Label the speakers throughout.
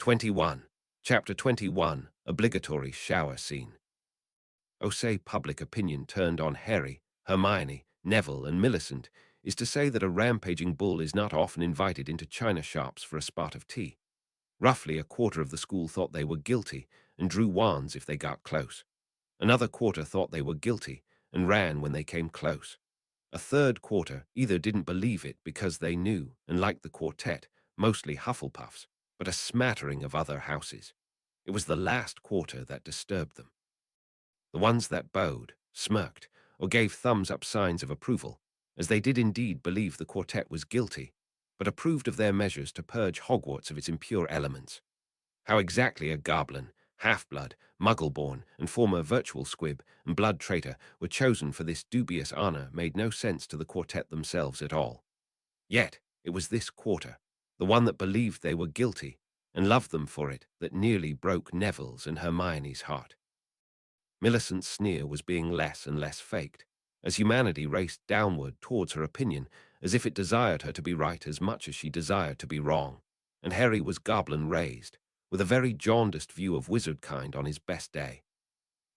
Speaker 1: 21. Chapter 21. Obligatory shower scene. Say public opinion turned on Harry, Hermione, Neville, and Millicent is to say that a rampaging bull is not often invited into china shops for a spot of tea. Roughly a quarter of the school thought they were guilty and drew wands if they got close. Another quarter thought they were guilty and ran when they came close. A third quarter either didn't believe it because they knew and liked the quartet, mostly Hufflepuffs, but a smattering of other houses. It was the last quarter that disturbed them. The ones that bowed, smirked, or gave thumbs-up signs of approval, as they did indeed believe the quartet was guilty, but approved of their measures to purge Hogwarts of its impure elements. How exactly a goblin, half-blood, muggle-born, and former virtual squib and blood traitor were chosen for this dubious honor made no sense to the quartet themselves at all. Yet it was this quarter, the one that believed they were guilty and loved them for it, that nearly broke Neville's and Hermione's heart. Millicent's sneer was being less and less faked, as humanity raced downward towards her opinion, as if it desired her to be right as much as she desired to be wrong, and Harry was goblin-raised, with a very jaundiced view of wizard-kind on his best day.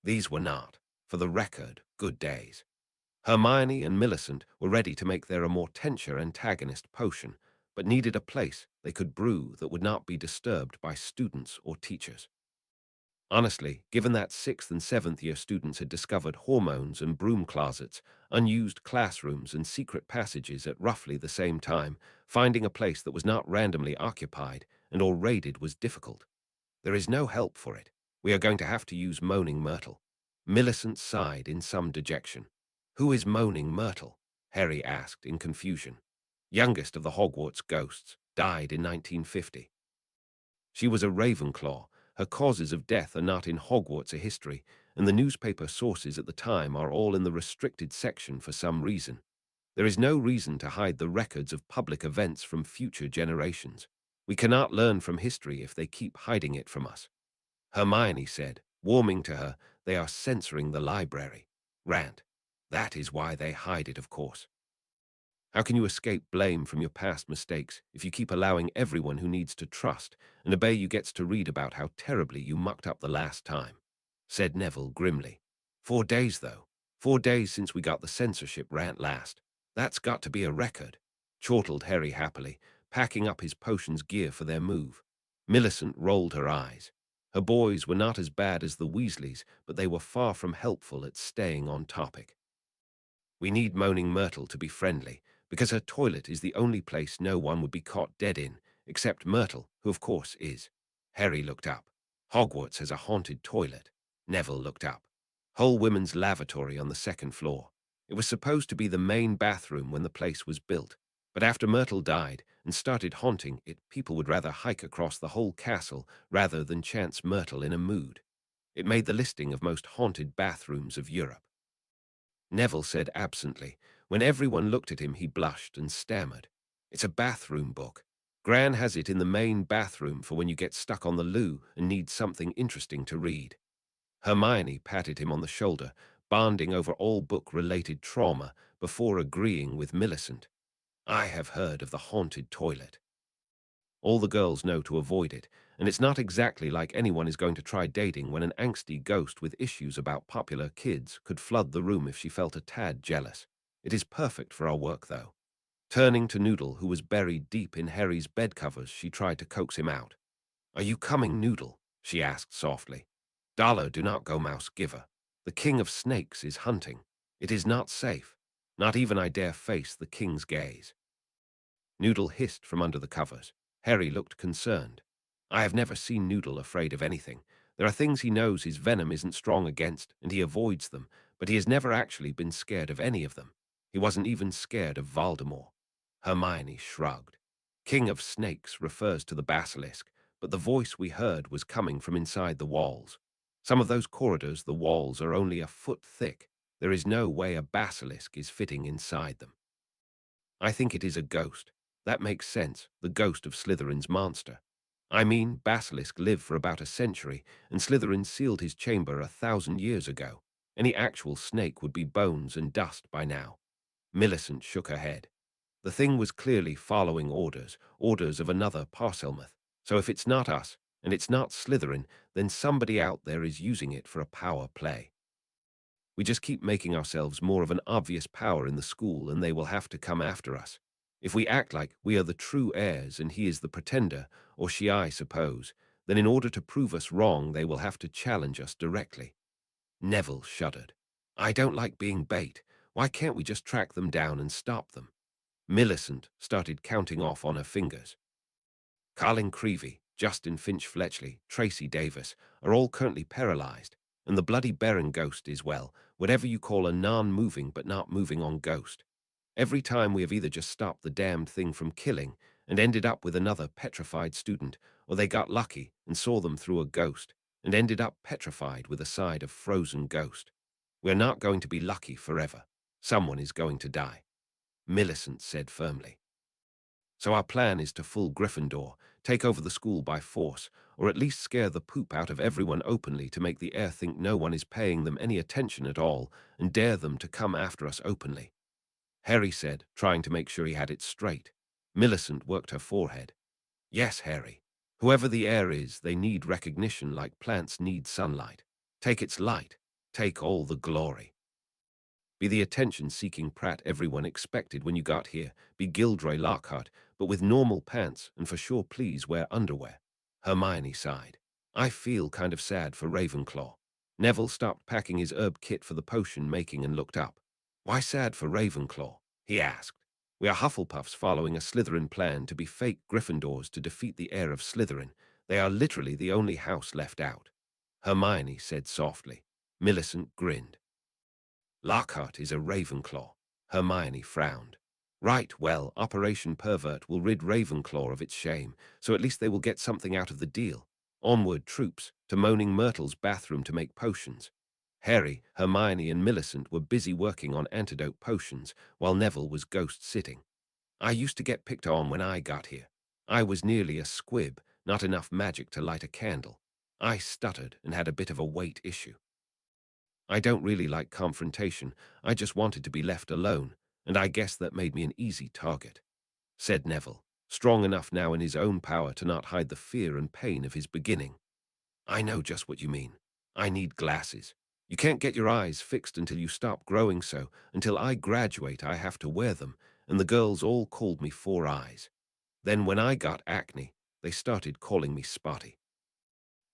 Speaker 1: These were not, for the record, good days. Hermione and Millicent were ready to make their Amortentia antagonist potion, but needed a place they could brew that would not be disturbed by students or teachers. Honestly, given that 6th and 7th year students had discovered hormones and broom closets, unused classrooms and secret passages at roughly the same time, finding a place that was not randomly occupied and or raided was difficult. There is no help for it. We are going to have to use Moaning Myrtle. Millicent sighed in some dejection. Who is Moaning Myrtle? Harry asked in confusion. Youngest of the Hogwarts ghosts, died in 1950. She was a Ravenclaw. Her causes of death are not in Hogwarts a history, and the newspaper sources at the time are all in the restricted section for some reason. There is no reason to hide the records of public events from future generations. We cannot learn from history if they keep hiding it from us. Hermione said, warming to her, they are censoring the library. Rant. That is why they hide it, of course. How can you escape blame from your past mistakes if you keep allowing everyone who needs to trust and obey you gets to read about how terribly you mucked up the last time? Said Neville grimly. 4 days, though. 4 days since we got the censorship rant last. That's got to be a record, chortled Harry happily, packing up his potions gear for their move. Millicent rolled her eyes. Her boys were not as bad as the Weasleys, but they were far from helpful at staying on topic. We need Moaning Myrtle to be friendly, because her toilet is the only place no one would be caught dead in, except Myrtle, who of course is. Harry looked up. Hogwarts has a haunted toilet. Neville looked up. Whole women's lavatory on the 2nd floor. It was supposed to be the main bathroom when the place was built, but after Myrtle died and started haunting it, people would rather hike across the whole castle rather than chance Myrtle in a mood. It made the listing of most haunted bathrooms of Europe. Neville said absently. When everyone looked at him, he blushed and stammered. It's a bathroom book. Gran has it in the main bathroom for when you get stuck on the loo and need something interesting to read. Hermione patted him on the shoulder, bonding over all book-related trauma before agreeing with Millicent. I have heard of the haunted toilet. All the girls know to avoid it, and it's not exactly like anyone is going to try dating when an angsty ghost with issues about popular kids could flood the room if she felt a tad jealous. It is perfect for our work, though. Turning to Noodle, who was buried deep in Harry's bedcovers, she tried to coax him out. Are you coming, Noodle? She asked softly. Dollar, do not go, mouse giver. The king of snakes is hunting. It is not safe. Not even I dare face the king's gaze. Noodle hissed from under the covers. Harry looked concerned. I have never seen Noodle afraid of anything. There are things he knows his venom isn't strong against, and he avoids them, but he has never actually been scared of any of them. He wasn't even scared of Voldemort. Hermione shrugged. King of Snakes refers to the basilisk, but the voice we heard was coming from inside the walls. Some of those corridors, the walls are only a foot thick. There is no way a basilisk is fitting inside them. I think it is a ghost. That makes sense, the ghost of Slytherin's monster. I mean, basilisk lived for about a century, and Slytherin sealed his chamber 1,000 years ago. Any actual snake would be bones and dust by now. Millicent shook her head. The thing was clearly following orders of another Parselmouth. So if it's not us, and it's not Slytherin, then somebody out there is using it for a power play. We just keep making ourselves more of an obvious power in the school, and they will have to come after us. If we act like we are the true heirs and he is the pretender, or she, I suppose, then in order to prove us wrong, they will have to challenge us directly. Neville shuddered. I don't like being bait. Why can't we just track them down and stop them? Millicent started counting off on her fingers. Carling Creevy, Justin Finch-Fletchley, Tracy Davis are all currently paralyzed, and the Bloody Baron ghost is, well, whatever you call a non-moving but not moving on ghost. Every time we have either just stopped the damned thing from killing and ended up with another petrified student, or they got lucky and saw them through a ghost and ended up petrified with a side of frozen ghost. We're not going to be lucky forever. Someone is going to die, Millicent said firmly. So our plan is to fool Gryffindor, take over the school by force, or at least scare the poop out of everyone openly to make the heir think no one is paying them any attention at all and dare them to come after us openly, Harry said, trying to make sure he had it straight. Millicent worked her forehead. Yes, Harry. Whoever the heir is, they need recognition like plants need sunlight. Take its light. Take all the glory. Be the attention-seeking prat everyone expected when you got here. Be Gilderoy Lockhart, but with normal pants, and for sure please wear underwear. Hermione sighed. I feel kind of sad for Ravenclaw. Neville stopped packing his herb kit for the potion making and looked up. Why sad for Ravenclaw? He asked. We are Hufflepuffs following a Slytherin plan to be fake Gryffindors to defeat the heir of Slytherin. They are literally the only house left out. Hermione said softly. Millicent grinned. Lockhart is a Ravenclaw. Hermione frowned. Right, well, Operation Pervert will rid Ravenclaw of its shame, so at least they will get something out of the deal. Onward, troops, to Moaning Myrtle's bathroom to make potions. Harry, Hermione, and Millicent were busy working on antidote potions, while Neville was ghost-sitting. I used to get picked on when I got here. I was nearly a squib, not enough magic to light a candle. I stuttered and had a bit of a weight issue. I don't really like confrontation. I just wanted to be left alone, and I guess that made me an easy target, said Neville, strong enough now in his own power to not hide the fear and pain of his beginning. I know just what you mean. I need glasses. You can't get your eyes fixed until you stop growing, so until I graduate I have to wear them, and the girls all called me Four Eyes. Then when I got acne, they started calling me Spotty.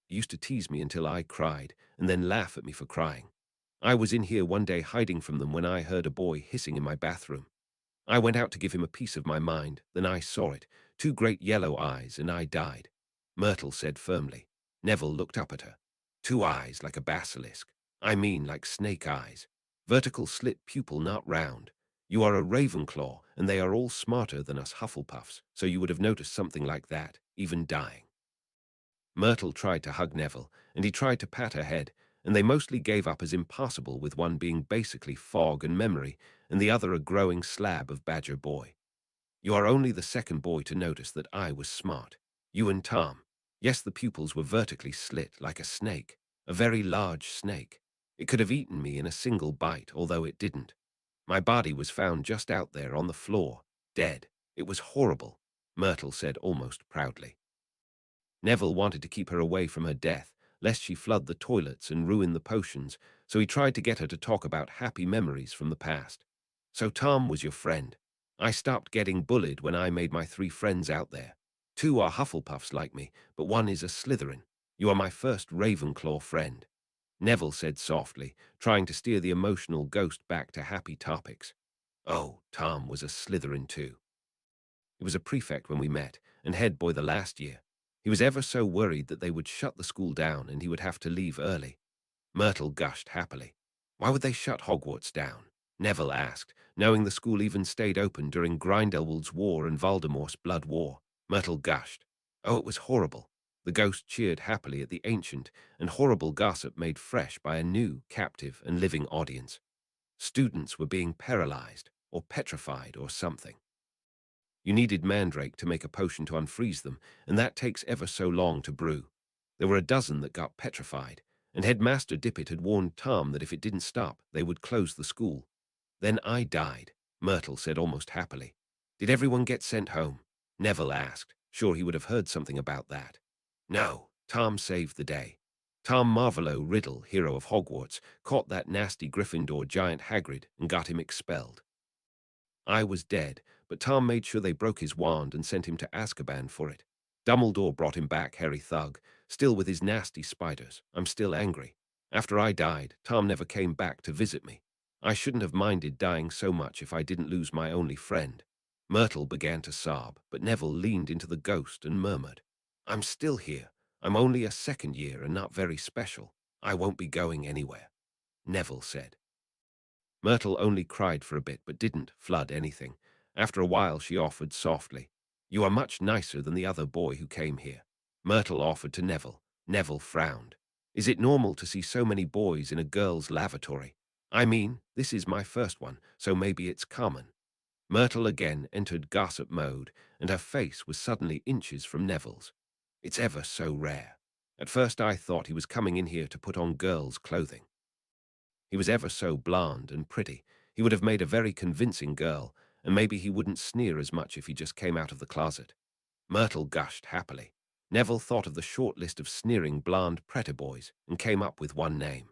Speaker 1: They used to tease me until I cried, and then laugh at me for crying. I was in here one day hiding from them when I heard a boy hissing in my bathroom. I went out to give him a piece of my mind, then I saw it, two great yellow eyes, and I died, Myrtle said firmly. Neville looked up at her. Two eyes like a basilisk. I mean like snake eyes. Vertical slit pupil, not round. You are a Ravenclaw, and they are all smarter than us Hufflepuffs, so you would have noticed something like that, even dying. Myrtle tried to hug Neville, and he tried to pat her head, and they mostly gave up as impossible, with one being basically fog and memory, and the other a growing slab of Badger Boy. You are only the second boy to notice that I was smart. You and Tom. Yes, the pupils were vertically slit like a snake, a very large snake. It could have eaten me in a single bite, although it didn't. My body was found just out there on the floor, dead. It was horrible, Myrtle said almost proudly. Neville wanted to keep her away from her death, lest she flood the toilets and ruin the potions, so he tried to get her to talk about happy memories from the past. So Tom was your friend. I stopped getting bullied when I made my 3 friends out there. 2 are Hufflepuffs like me, but 1 is a Slytherin. You are my first Ravenclaw friend, Neville said softly, trying to steer the emotional ghost back to happy topics. Oh, Tom was a Slytherin too. He was a prefect when we met, and head boy the last year. He was ever so worried that they would shut the school down and he would have to leave early. Myrtle gushed happily. Why would they shut Hogwarts down? Neville asked, knowing the school even stayed open during Grindelwald's War and Voldemort's Blood War. Myrtle gushed. Oh, it was horrible. The ghost cheered happily at the ancient and horrible gossip made fresh by a new, captive, and living audience. Students were being paralyzed, or petrified, or something. You needed mandrake to make a potion to unfreeze them, and that takes ever so long to brew. There were a dozen that got petrified, and Headmaster Dippet had warned Tom that if it didn't stop, they would close the school. Then I died, Myrtle said almost happily. Did everyone get sent home? Neville asked, sure he would have heard something about that. No, Tom saved the day. Tom Marvolo Riddle, hero of Hogwarts, caught that nasty Gryffindor giant Hagrid and got him expelled. I was dead, but Tom made sure they broke his wand and sent him to Azkaban for it. Dumbledore brought him back, hairy thug, still with his nasty spiders. I'm still angry. After I died, Tom never came back to visit me. I shouldn't have minded dying so much if I didn't lose my only friend. Myrtle began to sob, but Neville leaned into the ghost and murmured, I'm still here. I'm only a second year and not very special. I won't be going anywhere, Neville said. Myrtle only cried for a bit but didn't flood anything. After a while she offered softly, You are much nicer than the other boy who came here. Myrtle offered to Neville. Neville frowned. Is it normal to see so many boys in a girl's lavatory? I mean, this is my first one, so maybe it's common. Myrtle again entered gossip mode, and her face was suddenly inches from Neville's. It's ever so rare. At first I thought he was coming in here to put on girls' clothing. He was ever so blonde and pretty. He would have made a very convincing girl, and maybe he wouldn't sneer as much if he just came out of the closet. Myrtle gushed happily. Neville thought of the short list of sneering blonde boys and came up with one name.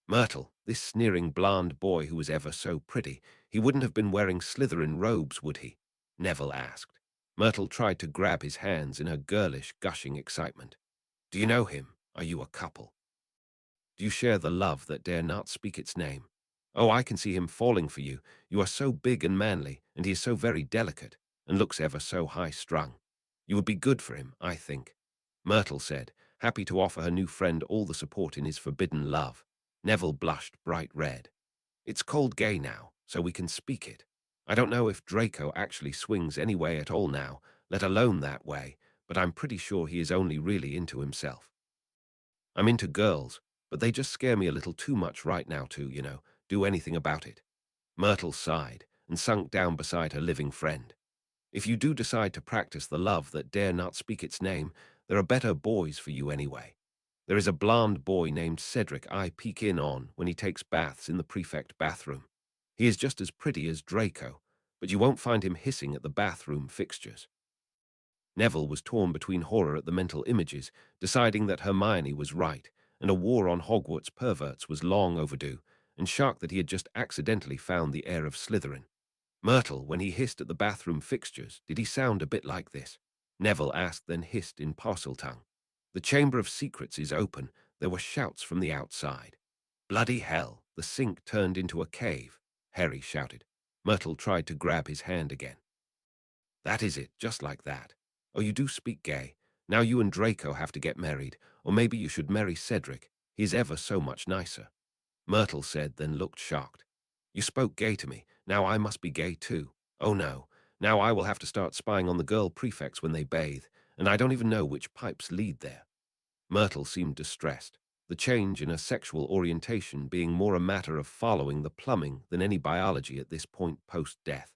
Speaker 1: Myrtle, this sneering blonde boy who was ever so pretty. He wouldn't have been wearing Slytherin robes, would he? Neville asked. Myrtle tried to grab his hands in her girlish, gushing excitement. Do you know him? Are you a couple? Do you share the love that dare not speak its name? Oh, I can see him falling for you. You are so big and manly, and he is so very delicate, and looks ever so high-strung. You would be good for him, I think, Myrtle said, happy to offer her new friend all the support in his forbidden love. Neville blushed bright red. It's called gay now, so we can speak it. I don't know if Draco actually swings any way at all now, let alone that way, but I'm pretty sure he is only really into himself. I'm into girls, but they just scare me a little too much right now to, do anything about it. Myrtle sighed and sunk down beside her living friend. If you do decide to practice the love that dare not speak its name, there are better boys for you anyway. There is a blonde boy named Cedric I peek in on when he takes baths in the prefect bathroom. He is just as pretty as Draco, but you won't find him hissing at the bathroom fixtures. Neville was torn between horror at the mental images, deciding that Hermione was right, and a war on Hogwarts perverts was long overdue, and shocked that he had just accidentally found the heir of Slytherin. Myrtle, when he hissed at the bathroom fixtures, did he sound a bit like this? Neville asked, then hissed in Parseltongue. The Chamber of Secrets is open. There were shouts from the outside. Bloody hell, the sink turned into a cave, Harry shouted. Myrtle tried to grab his hand again. That is it, just like that. Oh, you do speak gay. Now you and Draco have to get married, or maybe you should marry Cedric. He's ever so much nicer. Myrtle said, then looked shocked. You spoke gay to me. Now I must be gay too. Oh no. Now I will have to start spying on the girl prefects when they bathe, and I don't even know which pipes lead there. Myrtle seemed distressed, the change in her sexual orientation being more a matter of following the plumbing than any biology at this point post-death.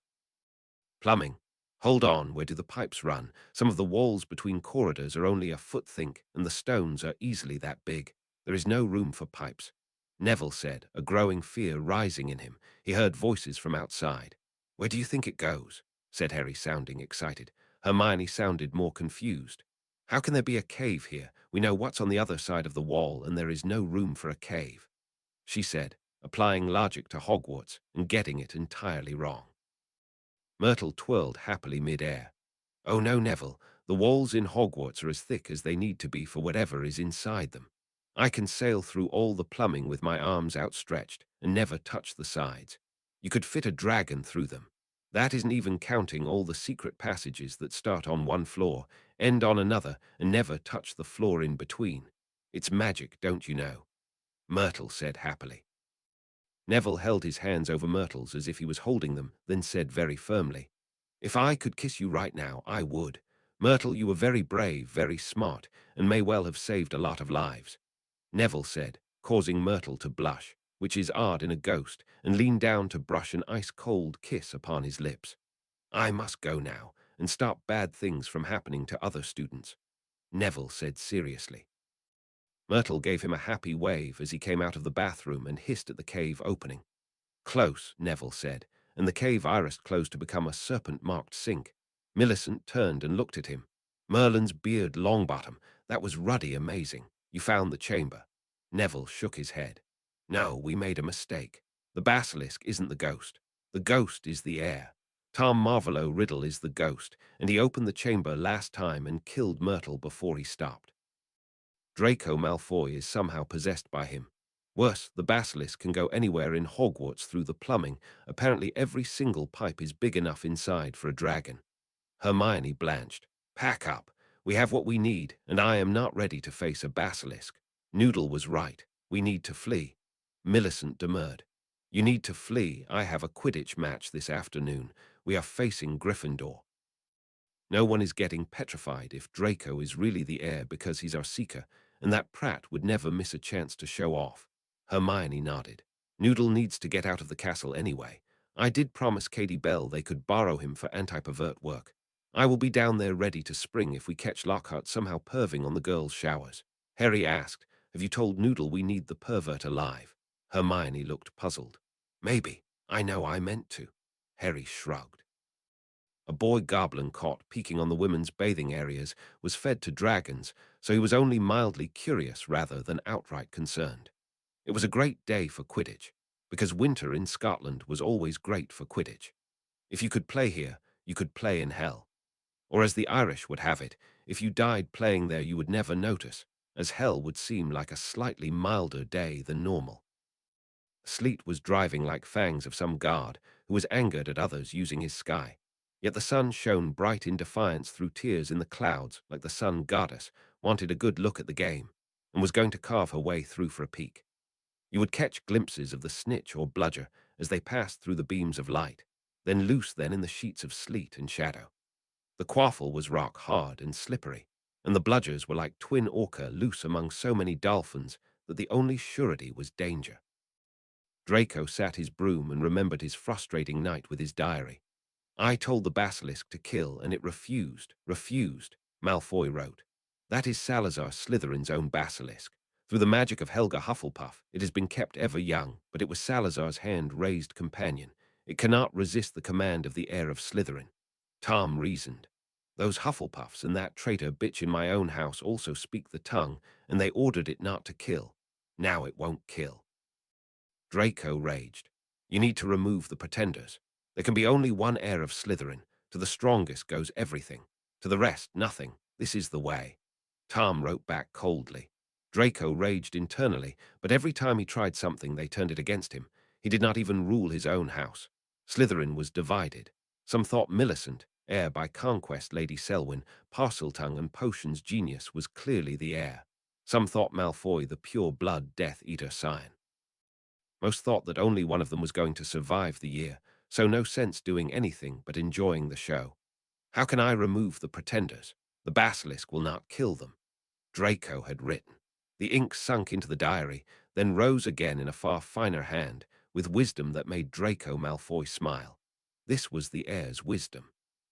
Speaker 1: Plumbing? Hold on, where do the pipes run? Some of the walls between corridors are only a foot thick, and the stones are easily that big. There is no room for pipes. Neville said, a growing fear rising in him. He heard voices from outside. Where do you think it goes? Said Harry, sounding excited. Hermione sounded more confused. How can there be a cave here? We know what's on the other side of the wall, and there is no room for a cave, she said, applying logic to Hogwarts and getting it entirely wrong. Myrtle twirled happily mid-air. Oh no, Neville, the walls in Hogwarts are as thick as they need to be for whatever is inside them. I can sail through all the plumbing with my arms outstretched and never touch the sides. You could fit a dragon through them. That isn't even counting all the secret passages that start on one floor, end on another, and never touch the floor in between. It's magic, don't you know? Myrtle said happily. Neville held his hands over Myrtle's as if he was holding them, then said very firmly, If I could kiss you right now, I would. Myrtle, you were very brave, very smart, and may well have saved a lot of lives. Neville said, causing Myrtle to blush, which is odd in a ghost, and leaned down to brush an ice-cold kiss upon his lips. I must go now, and stop bad things from happening to other students, Neville said seriously. Myrtle gave him a happy wave as he came out of the bathroom and hissed at the cave opening. Close, Neville said, and the cave irised closed to become a serpent-marked sink. Millicent turned and looked at him. Merlin's beard Longbottom, that was ruddy amazing. You found the chamber. Neville shook his head. No, we made a mistake. The basilisk isn't the ghost. The ghost is the heir. Tom Marvolo Riddle is the ghost, and he opened the chamber last time and killed Myrtle before he stopped. Draco Malfoy is somehow possessed by him. Worse, the basilisk can go anywhere in Hogwarts through the plumbing. Apparently every single pipe is big enough inside for a dragon. Hermione blanched. Pack up. We have what we need, and I am not ready to face a basilisk. Noodle was right. We need to flee. Millicent demurred. You need to flee. I have a Quidditch match this afternoon. We are facing Gryffindor. No one is getting petrified if Draco is really the heir because he's our seeker, and that Pratt would never miss a chance to show off. Hermione nodded. Noodle needs to get out of the castle anyway. I did promise Katie Bell they could borrow him for anti-pervert work. I will be down there ready to spring if we catch Lockhart somehow perving on the girls' showers. Harry asked, have you told Noodle we need the pervert alive? Hermione looked puzzled. Maybe. I know I meant to. Harry shrugged. A boy goblin caught peeking on the women's bathing areas was fed to dragons, so he was only mildly curious rather than outright concerned. It was a great day for Quidditch, because winter in Scotland was always great for Quidditch. If you could play here, you could play in hell. Or as the Irish would have it, if you died playing there you would never notice, as hell would seem like a slightly milder day than normal. Sleet was driving like fangs of some guard who was angered at others using his sky. Yet the sun shone bright in defiance through tears in the clouds like the sun goddess wanted a good look at the game and was going to carve her way through for a peek. You would catch glimpses of the snitch or bludger as they passed through the beams of light, then loose then in the sheets of sleet and shadow. The quaffle was rock hard and slippery, and the bludgers were like twin orca loose among so many dolphins that the only surety was danger. Draco sat his broom and remembered his frustrating night with his diary. I told the basilisk to kill, and it refused, Malfoy wrote. That is Salazar Slytherin's own basilisk. Through the magic of Helga Hufflepuff, it has been kept ever young, but it was Salazar's hand-raised companion. It cannot resist the command of the heir of Slytherin. Tom reasoned. Those Hufflepuffs and that traitor bitch in my own house also speak the tongue, and they ordered it not to kill. Now it won't kill. Draco raged. You need to remove the pretenders. There can be only one heir of Slytherin. To the strongest goes everything. To the rest, nothing. This is the way. Tom wrote back coldly. Draco raged internally, but every time he tried something, they turned it against him. He did not even rule his own house. Slytherin was divided. Some thought Millicent, heir by conquest Lady Selwyn, Parseltongue and Potions genius, was clearly the heir. Some thought Malfoy the pure-blood Death Eater scion. Most thought that only one of them was going to survive the year, so no sense doing anything but enjoying the show. How can I remove the pretenders? The basilisk will not kill them. Draco had written. The ink sunk into the diary, then rose again in a far finer hand, with wisdom that made Draco Malfoy smile. This was the heir's wisdom.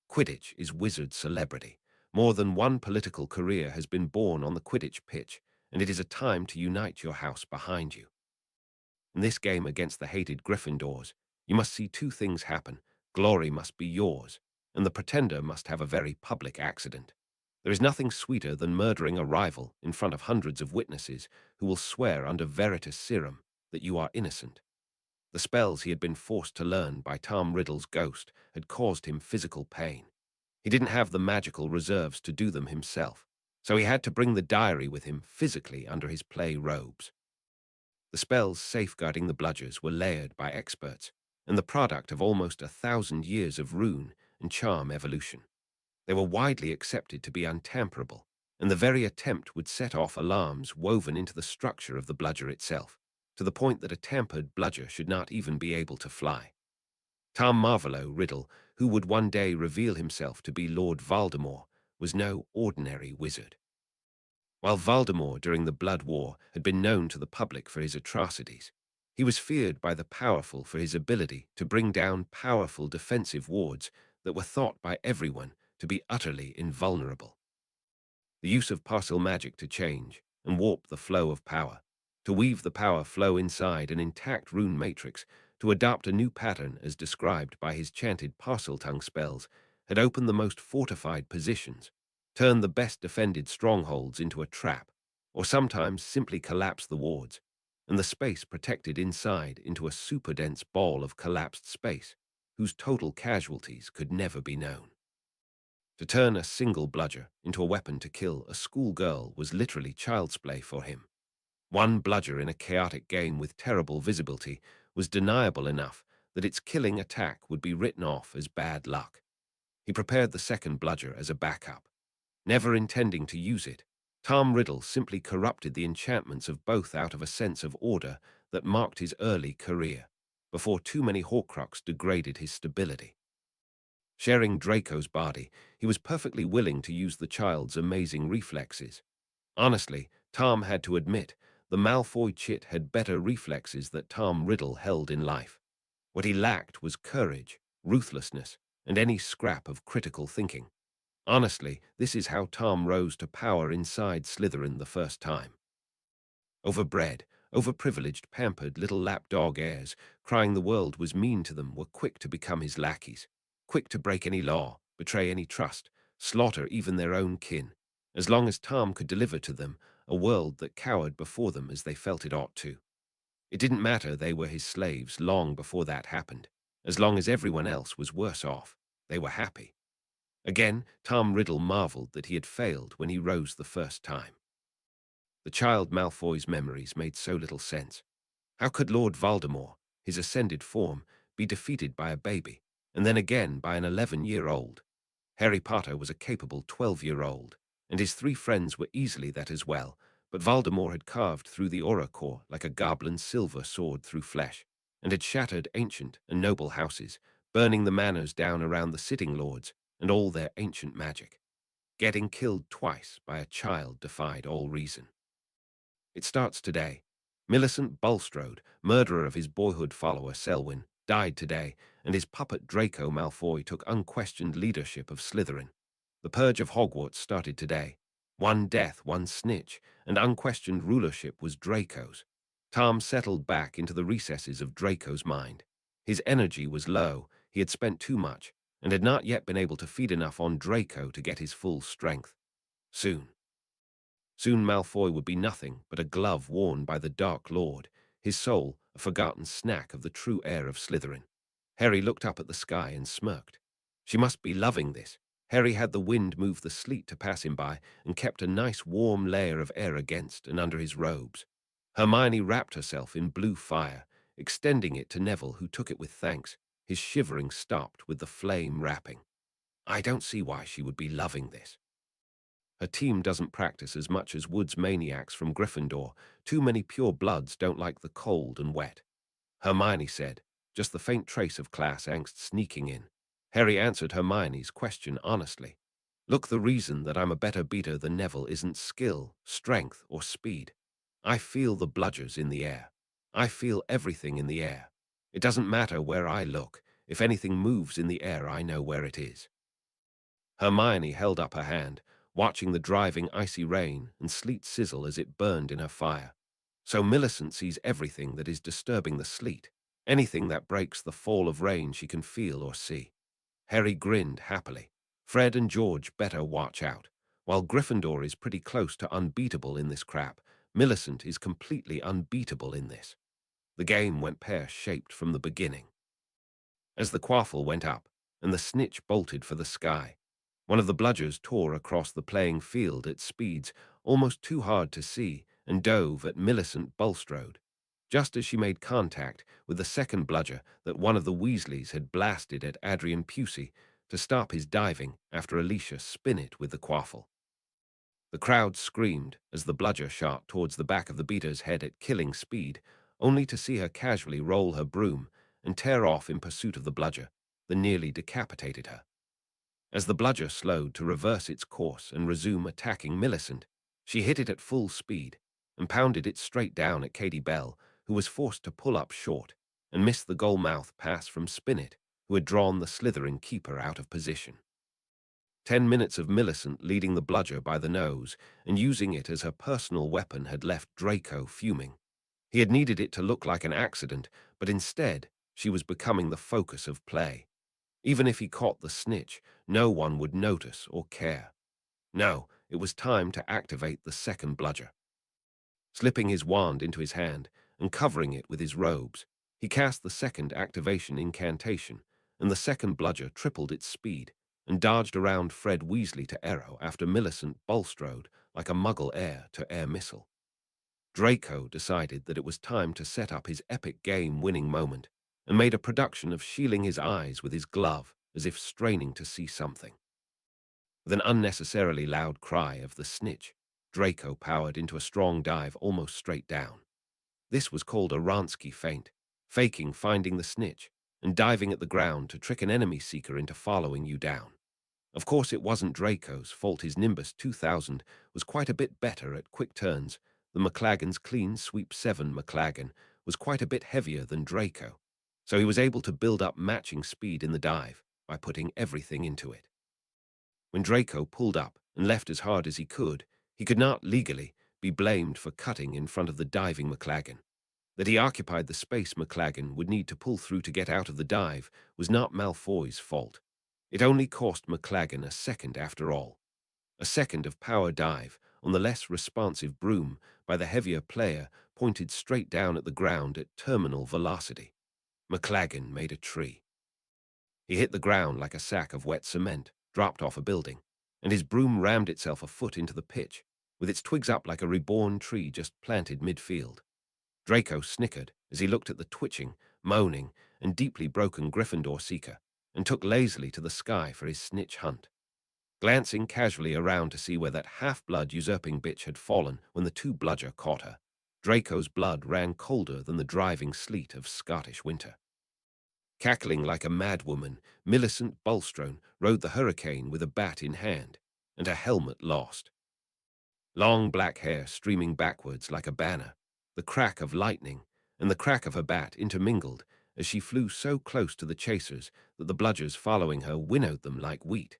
Speaker 1: Quidditch is wizard celebrity. More than one political career has been born on the Quidditch pitch, and it is a time to unite your house behind you. In this game against the hated Gryffindors, you must see two things happen. Glory must be yours, and the pretender must have a very public accident. There is nothing sweeter than murdering a rival in front of hundreds of witnesses who will swear under veritas serum that you are innocent. The spells he had been forced to learn by Tom Riddle's ghost had caused him physical pain. He didn't have the magical reserves to do them himself, so he had to bring the diary with him physically under his play robes. The spells safeguarding the bludgers were layered by experts, and the product of almost 1,000 years of rune and charm evolution. They were widely accepted to be untamperable, and the very attempt would set off alarms woven into the structure of the bludger itself, to the point that a tampered bludger should not even be able to fly. Tom Marvolo Riddle, who would one day reveal himself to be Lord Voldemort, was no ordinary wizard. While Voldemort during the Blood War had been known to the public for his atrocities, he was feared by the powerful for his ability to bring down powerful defensive wards that were thought by everyone to be utterly invulnerable. The use of parcel magic to change and warp the flow of power, to weave the power flow inside an intact rune matrix, to adopt a new pattern as described by his chanted Parseltongue spells, had opened the most fortified positions, turn the best defended strongholds into a trap, or sometimes simply collapse the wards, and the space protected inside into a super-dense ball of collapsed space, whose total casualties could never be known. To turn a single bludger into a weapon to kill a schoolgirl was literally child's play for him. One bludger in a chaotic game with terrible visibility was deniable enough that its killing attack would be written off as bad luck. He prepared the second bludger as a backup. Never intending to use it, Tom Riddle simply corrupted the enchantments of both out of a sense of order that marked his early career, before too many Horcrux degraded his stability. Sharing Draco's body, he was perfectly willing to use the child's amazing reflexes. Honestly, Tom had to admit, the Malfoy chit had better reflexes that Tom Riddle held in life. What he lacked was courage, ruthlessness, and any scrap of critical thinking. Honestly, this is how Tom rose to power inside Slytherin the first time. Overbred, overprivileged, pampered little lapdog heirs, crying the world was mean to them, were quick to become his lackeys, quick to break any law, betray any trust, slaughter even their own kin, as long as Tom could deliver to them a world that cowered before them as they felt it ought to. It didn't matter they were his slaves long before that happened. As long as everyone else was worse off, they were happy. Again, Tom Riddle marveled that he had failed when he rose the first time. The child Malfoy's memories made so little sense. How could Lord Voldemort, his ascended form, be defeated by a baby, and then again by an 11-year-old? Harry Potter was a capable 12-year-old, and his three friends were easily that as well, but Voldemort had carved through the aura core like a goblin's silver sword through flesh, and had shattered ancient and noble houses, burning the manors down around the sitting lords and all their ancient magic. Getting killed twice by a child defied all reason. It starts today. Millicent Bulstrode, murderer of his boyhood follower Selwyn, died today, and his puppet Draco Malfoy took unquestioned leadership of Slytherin. The purge of Hogwarts started today. One death, one snitch, and unquestioned rulership was Draco's. Tom settled back into the recesses of Draco's mind. His energy was low, he had spent too much, and had not yet been able to feed enough on Draco to get his full strength. Soon Malfoy would be nothing but a glove worn by the Dark Lord, his soul a forgotten snack of the true heir of Slytherin. Harry looked up at the sky and smirked. She must be loving this. Harry had the wind move the sleet to pass him by and kept a nice warm layer of air against and under his robes. Hermione wrapped herself in blue fire, extending it to Neville, who took it with thanks. His shivering stopped with the flame wrapping. I don't see why she would be loving this. Her team doesn't practice as much as Wood's maniacs from Gryffindor. Too many pure bloods don't like the cold and wet. Hermione said, just the faint trace of class angst sneaking in. Harry answered Hermione's question honestly. Look, the reason that I'm a better beater than Neville isn't skill, strength, or speed. I feel the bludgers in the air. I feel everything in the air. It doesn't matter where I look. If anything moves in the air, I know where it is. Hermione held up her hand, watching the driving icy rain and sleet sizzle as it burned in her fire. So Millicent sees everything that is disturbing the sleet, anything that breaks the fall of rain she can feel or see. Harry grinned happily. Fred and George better watch out. While Gryffindor is pretty close to unbeatable in this crap, Millicent is completely unbeatable in this. The game went pear-shaped from the beginning. As the quaffle went up, and the snitch bolted for the sky, one of the bludgers tore across the playing field at speeds almost too hard to see and dove at Millicent Bulstrode, just as she made contact with the second bludger that one of the Weasleys had blasted at Adrian Pusey to stop his diving after Alicia spin it with the quaffle. The crowd screamed as the bludger shot towards the back of the beater's head at killing speed, only to see her casually roll her broom and tear off in pursuit of the bludger that nearly decapitated her. As the bludger slowed to reverse its course and resume attacking Millicent, she hit it at full speed and pounded it straight down at Katie Bell, who was forced to pull up short and missed the goal-mouth pass from Spinnet, who had drawn the Slytherin keeper out of position. 10 minutes of Millicent leading the bludger by the nose and using it as her personal weapon had left Draco fuming. He had needed it to look like an accident, but instead she was becoming the focus of play. Even if he caught the snitch, no one would notice or care. No, it was time to activate the second bludger. Slipping his wand into his hand and covering it with his robes, he cast the second activation incantation, and the second bludger tripled its speed and dodged around Fred Weasley to Arrow after Millicent Bulstrode like a Muggle air-to-air missile. Draco decided that it was time to set up his epic game-winning moment and made a production of shielding his eyes with his glove as if straining to see something. With an unnecessarily loud cry of the snitch, Draco powered into a strong dive almost straight down. This was called a Ransky feint, faking finding the snitch and diving at the ground to trick an enemy seeker into following you down. Of course, it wasn't Draco's fault. His Nimbus 2000 was quite a bit better at quick turns. The McLagan's Clean Sweep 7 McLagan was quite a bit heavier than Draco, so he was able to build up matching speed in the dive by putting everything into it. When Draco pulled up and left as hard as he could not legally be blamed for cutting in front of the diving McLagan. That he occupied the space McLagan would need to pull through to get out of the dive was not Malfoy's fault. It only cost McLagan a second after all. A second of power dive on the less responsive broom by the heavier player pointed straight down at the ground at terminal velocity. McLagan made a tree. He hit the ground like a sack of wet cement, dropped off a building, and his broom rammed itself a foot into the pitch, with its twigs up like a reborn tree just planted midfield. Draco snickered as he looked at the twitching, moaning, and deeply broken Gryffindor seeker, and took lazily to the sky for his snitch hunt. Glancing casually around to see where that half-blood usurping bitch had fallen when the two bludger caught her, Draco's blood ran colder than the driving sleet of Scottish winter. Cackling like a madwoman, Millicent Bulstrode rode the hurricane with a bat in hand, and her helmet lost. Long black hair streaming backwards like a banner, the crack of lightning and the crack of her bat intermingled as she flew so close to the chasers that the bludgers following her winnowed them like wheat.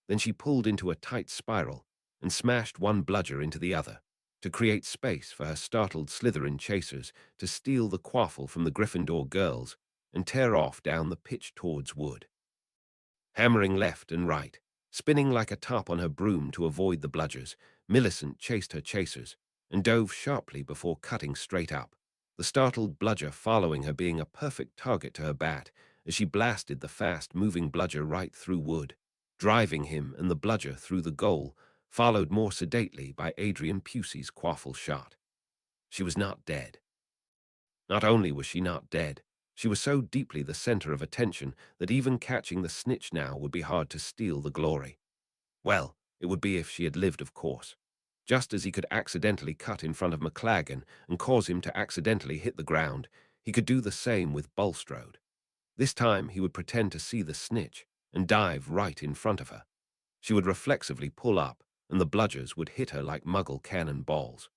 Speaker 1: Then she pulled into a tight spiral and smashed one bludger into the other to create space for her startled Slytherin chasers to steal the quaffle from the Gryffindor girls and tear off down the pitch towards wood. Hammering left and right, spinning like a top on her broom to avoid the bludgers, Millicent chased her chasers and dove sharply before cutting straight up, the startled bludger following her being a perfect target to her bat as she blasted the fast-moving bludger right through wood, driving him and the bludger through the goal, followed more sedately by Adrian Pusey's quaffle shot. She was not dead. Not only was she not dead, she was so deeply the center of attention that even catching the snitch now would be hard to steal the glory. Well, it would be if she had lived, of course. Just as he could accidentally cut in front of McLagan and cause him to accidentally hit the ground, he could do the same with Bulstrode. This time he would pretend to see the snitch and dive right in front of her. She would reflexively pull up, and the bludgers would hit her like Muggle cannon balls.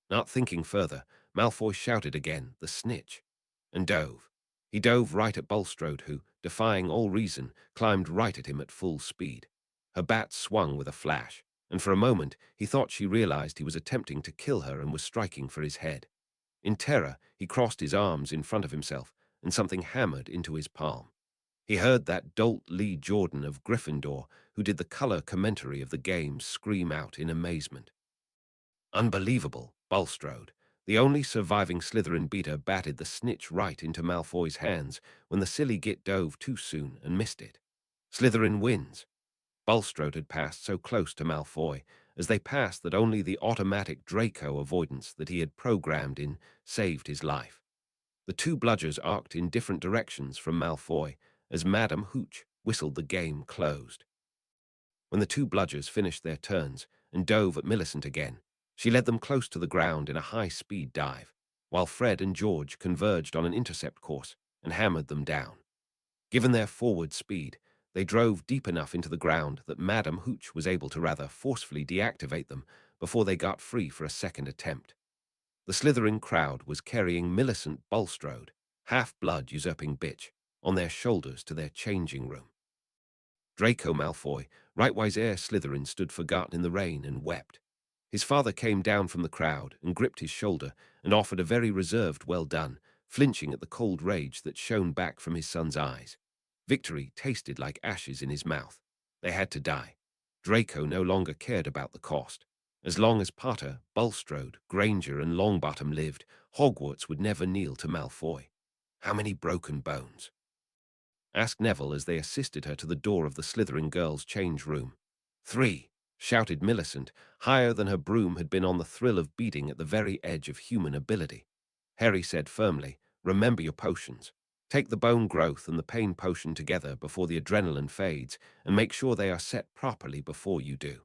Speaker 1: Not thinking further, Malfoy shouted again, "The snitch," and dove. He dove right at Bulstrode, who, defying all reason, climbed right at him at full speed. Her bat swung with a flash, and for a moment he thought she realized he was attempting to kill her and was striking for his head. In terror, he crossed his arms in front of himself, and something hammered into his palm. He heard that dolt Lee Jordan of Gryffindor, who did the color commentary of the game, scream out in amazement. Unbelievable, Bulstrode, the only surviving Slytherin beater, batted the snitch right into Malfoy's hands when the silly git dove too soon and missed it. Slytherin wins. Bulstrode had passed so close to Malfoy, as they passed that only the automatic Draco avoidance that he had programmed in saved his life. The two bludgers arced in different directions from Malfoy as Madame Hooch whistled the game closed. When the two bludgers finished their turns and dove at Millicent again, she led them close to the ground in a high-speed dive, while Fred and George converged on an intercept course and hammered them down. Given their forward speed, they drove deep enough into the ground that Madame Hooch was able to rather forcefully deactivate them before they got free for a second attempt. The Slytherin crowd was carrying Millicent Bulstrode, half-blood usurping bitch, on their shoulders to their changing room. Draco Malfoy, rightwise heir Slytherin, stood forgotten in the rain and wept. His father came down from the crowd and gripped his shoulder and offered a very reserved well done, flinching at the cold rage that shone back from his son's eyes. Victory tasted like ashes in his mouth. They had to die. Draco no longer cared about the cost. As long as Potter, Bulstrode, Granger, and Longbottom lived, Hogwarts would never kneel to Malfoy. How many broken bones? Asked Neville as they assisted her to the door of the Slytherin girls' change room. 3, shouted Millicent, higher than her broom had been on the thrill of beating at the very edge of human ability. Harry said firmly, remember your potions. Take the bone growth and the pain potion together before the adrenaline fades, and make sure they are set properly before you do.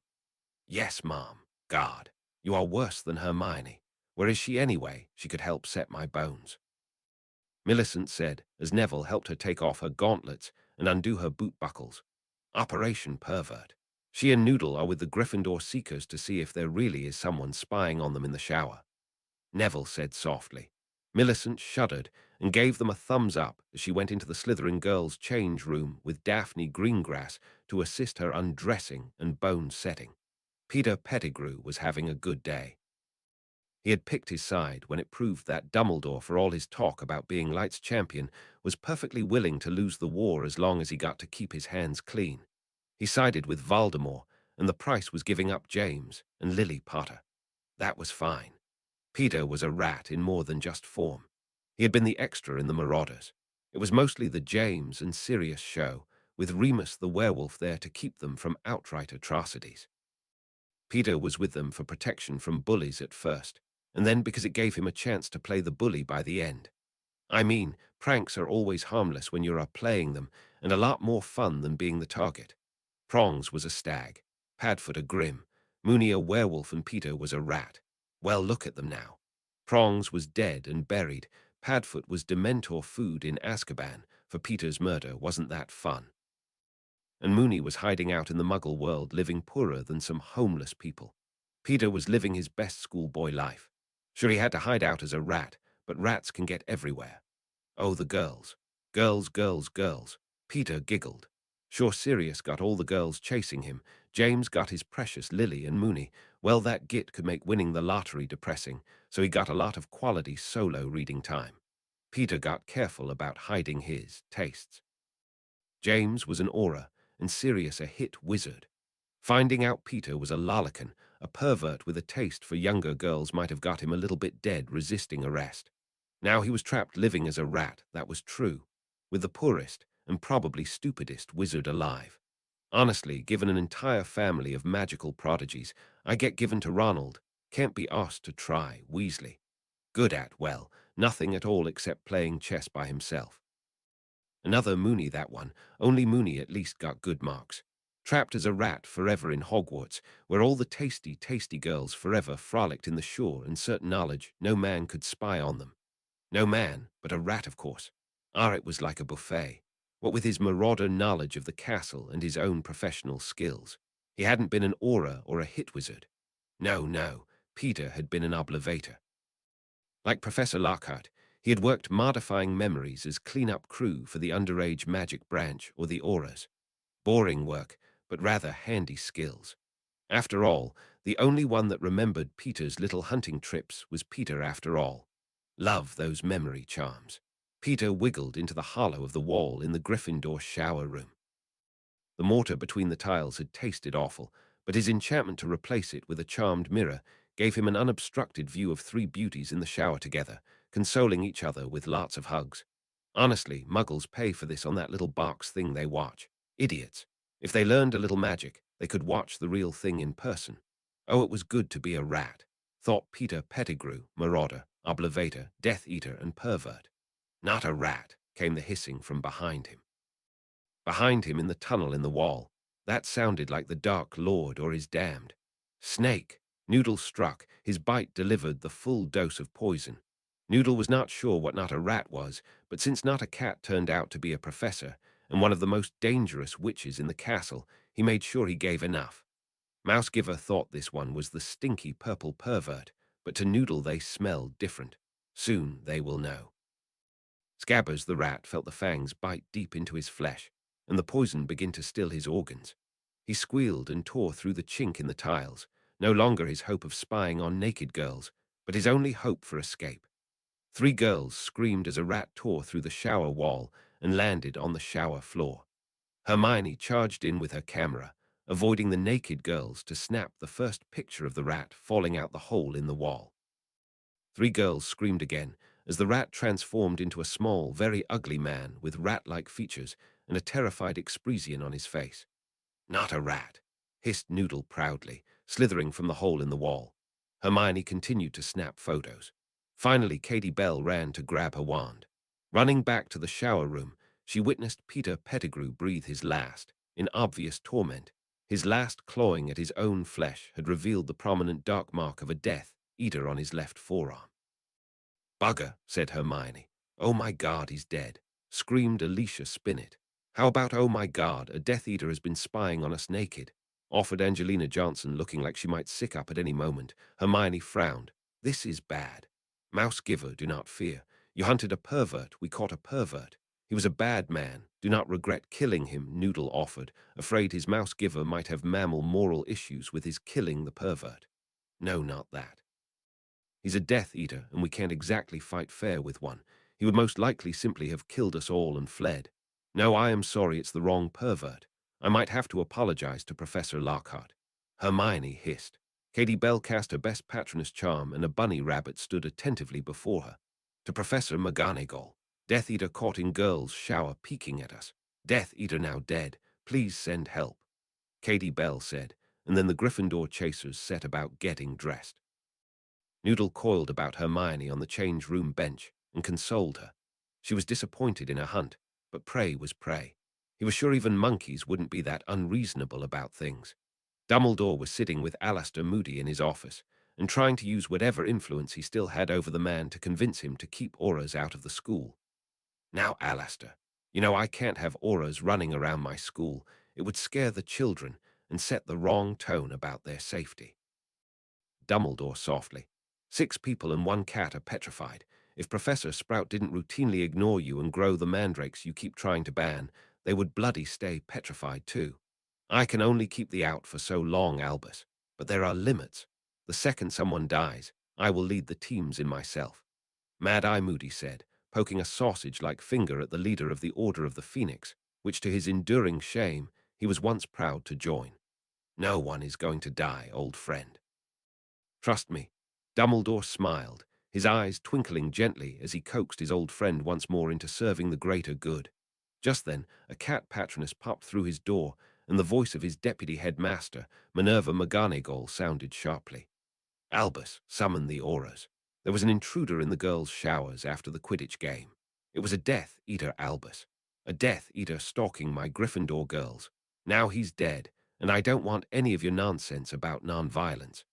Speaker 1: Yes, Mom. God, you are worse than Hermione. Where is she anyway? She could help set my bones. Millicent said, as Neville helped her take off her gauntlets and undo her boot buckles. Operation Pervert. She and Noodle are with the Gryffindor Seekers to see if there really is someone spying on them in the shower. Neville said softly. Millicent shuddered and gave them a thumbs up as she went into the Slytherin girls' change room with Daphne Greengrass to assist her undressing and bone setting. Peter Pettigrew was having a good day. He had picked his side when it proved that Dumbledore, for all his talk about being Light's champion, was perfectly willing to lose the war as long as he got to keep his hands clean. He sided with Voldemort, and the price was giving up James and Lilly Potter. That was fine. Peter was a rat in more than just form. He had been the extra in the Marauders. It was mostly the James and Sirius show, with Remus the werewolf there to keep them from outright atrocities. Peter was with them for protection from bullies at first, and then because it gave him a chance to play the bully by the end. I mean, pranks are always harmless when you are playing them, and a lot more fun than being the target. Prongs was a stag, Padfoot a grim, Moony a werewolf, and Peter was a rat. Well, look at them now. Prongs was dead and buried. Padfoot was Dementor food in Azkaban for Peter's murder. Wasn't that fun? And Moony was hiding out in the Muggle world, living poorer than some homeless people. Peter was living his best schoolboy life. Sure, he had to hide out as a rat, but rats can get everywhere. Oh, the girls. Girls, girls, girls. Peter giggled. Sure, Sirius got all the girls chasing him. James got his precious Lily and Moony. Well, that git could make winning the lottery depressing, so he got a lot of quality solo reading time. Peter got careful about hiding his tastes. James was an aura, and Sirius a hit wizard. Finding out Peter was a larrikin, a pervert with a taste for younger girls, might have got him a little bit dead resisting arrest. Now he was trapped living as a rat, that was true, with the poorest and probably stupidest wizard alive. Honestly, given an entire family of magical prodigies, I get given to Ronald, can't be asked to try Weasley. Good at, well, nothing at all except playing chess by himself. Another Moony, that one, only Moony at least got good marks. Trapped as a rat forever in Hogwarts, where all the tasty, tasty girls forever frolicked in the sure and certain knowledge no man could spy on them. No man, but a rat, of course. It was like a buffet. What with his marauder knowledge of the castle and his own professional skills. He hadn't been an aura or a hit wizard. No, no, Peter had been an oblivator. Like Professor Lockhart, he had worked modifying memories as clean-up crew for the underage magic branch or the auras. Boring work, but rather handy skills. After all, the only one that remembered Peter's little hunting trips was Peter after all. Love those memory charms. Peter wiggled into the hollow of the wall in the Gryffindor shower room. The mortar between the tiles had tasted awful, but his enchantment to replace it with a charmed mirror gave him an unobstructed view of three beauties in the shower together, consoling each other with lots of hugs. Honestly, muggles pay for this on that little box thing they watch. Idiots. If they learned a little magic, they could watch the real thing in person. Oh, it was good to be a rat, thought Peter Pettigrew, marauder, oblivator, Death Eater, and pervert. Not a rat, came the hissing from behind him. Behind him in the tunnel in the wall. That sounded like the Dark Lord or his damned. Snake. Noodle struck. His bite delivered the full dose of poison. Noodle was not sure what Not a Rat was, but since Not a Cat turned out to be a professor and one of the most dangerous witches in the castle, he made sure he gave enough. Mousegiver thought this one was the stinky purple pervert, but to Noodle they smelled different. Soon they will know. Scabbers the rat felt the fangs bite deep into his flesh, and the poison begin to still his organs. He squealed and tore through the chink in the tiles, no longer his hope of spying on naked girls, but his only hope for escape. Three girls screamed as a rat tore through the shower wall and landed on the shower floor. Hermione charged in with her camera, avoiding the naked girls to snap the first picture of the rat falling out the hole in the wall. 3 girls screamed again as the rat transformed into a small, very ugly man with rat-like features and a terrified expression on his face. "Not a rat," hissed Noodle proudly, slithering from the hole in the wall. Hermione continued to snap photos. Finally, Katie Bell ran to grab her wand. Running back to the shower room, she witnessed Peter Pettigrew breathe his last, in obvious torment. His last clawing at his own flesh had revealed the prominent dark mark of a Death Eater on his left forearm. "Bugger," said Hermione. "Oh my God, he's dead," screamed Alicia Spinnet. "How about, oh my God, a Death Eater has been spying on us naked?" offered Angelina Johnson, looking like she might sick up at any moment. Hermione frowned. "This is bad. Mouse Giver, do not fear. You hunted a pervert. We caught a pervert. He was a bad man. Do not regret killing him," Noodle offered, afraid his Mouse Giver might have mammal moral issues with his killing the pervert. "No, not that. He's a Death Eater, and we can't exactly fight fair with one. He would most likely simply have killed us all and fled. No, I am sorry, it's the wrong pervert. I might have to apologize to Professor Lockhart." Hermione hissed. Katie Bell cast her best patroness charm, and a bunny rabbit stood attentively before her. "To Professor McGonagall, Death Eater caught in girls' shower peeking at us. Death Eater now dead. Please send help," Katie Bell said, and then the Gryffindor chasers set about getting dressed. Noodle coiled about Hermione on the change room bench and consoled her. She was disappointed in her hunt, but prey was prey. He was sure even monkeys wouldn't be that unreasonable about things. Dumbledore was sitting with Alastor Moody in his office and trying to use whatever influence he still had over the man to convince him to keep auras out of the school. "Now, Alastor, you know I can't have auras running around my school. It would scare the children and set the wrong tone about their safety." Dumbledore softly. "6 people and 1 cat are petrified. If Professor Sprout didn't routinely ignore you and grow the mandrakes you keep trying to ban, they would bloody stay petrified too. I can only keep thee out for so long, Albus, but there are limits. The second someone dies, I will lead the teams in myself," Mad-Eye Moody said, poking a sausage-like finger at the leader of the Order of the Phoenix, which to his enduring shame he was once proud to join. "No one is going to die, old friend. Trust me." Dumbledore smiled, his eyes twinkling gently as he coaxed his old friend once more into serving the greater good. Just then, a cat patroness popped through his door, and the voice of his deputy headmaster, Minerva McGonagall, sounded sharply. "Albus, summon the auras." There was an intruder in the girls' showers after the Quidditch game. It was a Death Eater, Albus. A Death Eater stalking my Gryffindor girls. Now he's dead, and I don't want any of your nonsense about non-violence.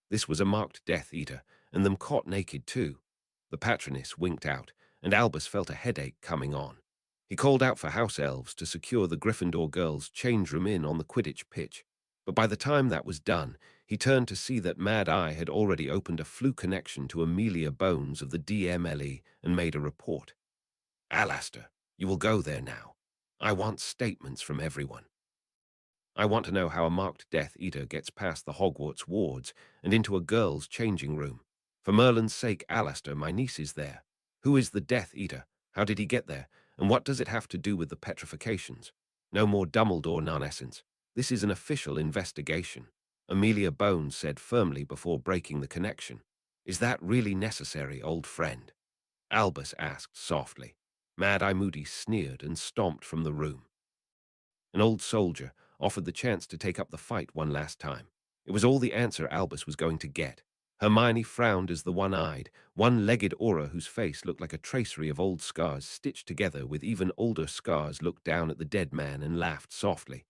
Speaker 1: This was a marked Death Eater, and them caught naked too. The patroness winked out, and Albus felt a headache coming on. He called out for house elves to secure the Gryffindor girls' change room in on the Quidditch pitch. But by the time that was done, he turned to see that Mad-Eye had already opened a flu connection to Amelia Bones of the DMLE and made a report. "Alastor, you will go there now. I want statements from everyone. I want to know how a marked Death Eater gets past the Hogwarts wards and into a girl's changing room. For Merlin's sake, Alastor, my niece is there. Who is the Death Eater? How did he get there? And what does it have to do with the petrifications? No more Dumbledore nonsense. This is an official investigation," Amelia Bones said firmly before breaking the connection. "Is that really necessary, old friend?" Albus asked softly. Mad-Eye Moody sneered and stomped from the room. An old soldier offered the chance to take up the fight one last time. It was all the answer Albus was going to get. Hermione frowned as the one-eyed, one-legged aura whose face looked like a tracery of old scars stitched together with even older scars looked down at the dead man and laughed softly.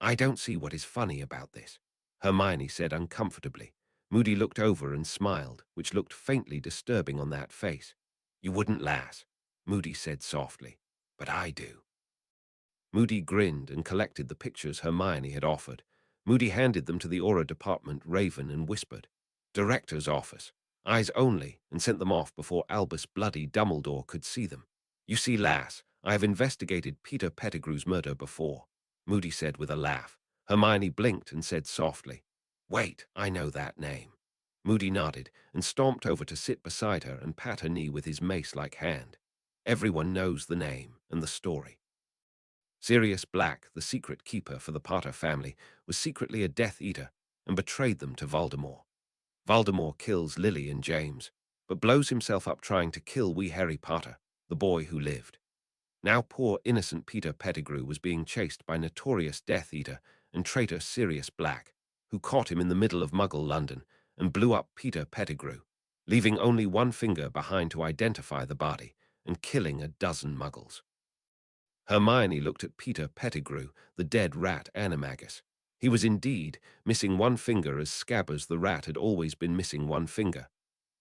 Speaker 1: "I don't see what is funny about this," Hermione said uncomfortably. Moody looked over and smiled, which looked faintly disturbing on that face. "You wouldn't laugh," Moody said softly, "but I do." Moody grinned and collected the pictures Hermione had offered. Moody handed them to the Aura Department Raven and whispered, "Director's office. Eyes only," and sent them off before Albus Bloody Dumbledore could see them. "You see, lass, I have investigated Peter Pettigrew's murder before," Moody said with a laugh. Hermione blinked and said softly, "Wait, I know that name." Moody nodded and stomped over to sit beside her and pat her knee with his mace-like hand. "Everyone knows the name and the story." Sirius Black, the secret keeper for the Potter family, was secretly a Death Eater and betrayed them to Voldemort. Voldemort kills Lily and James, but blows himself up trying to kill wee Harry Potter, the boy who lived. Now poor innocent Peter Pettigrew was being chased by notorious Death Eater and traitor Sirius Black, who caught him in the middle of Muggle London and blew up Peter Pettigrew, leaving only one finger behind to identify the body and killing a dozen Muggles. Hermione looked at Peter Pettigrew, the dead rat Animagus. He was indeed missing one finger, as Scabbers the rat had always been missing one finger.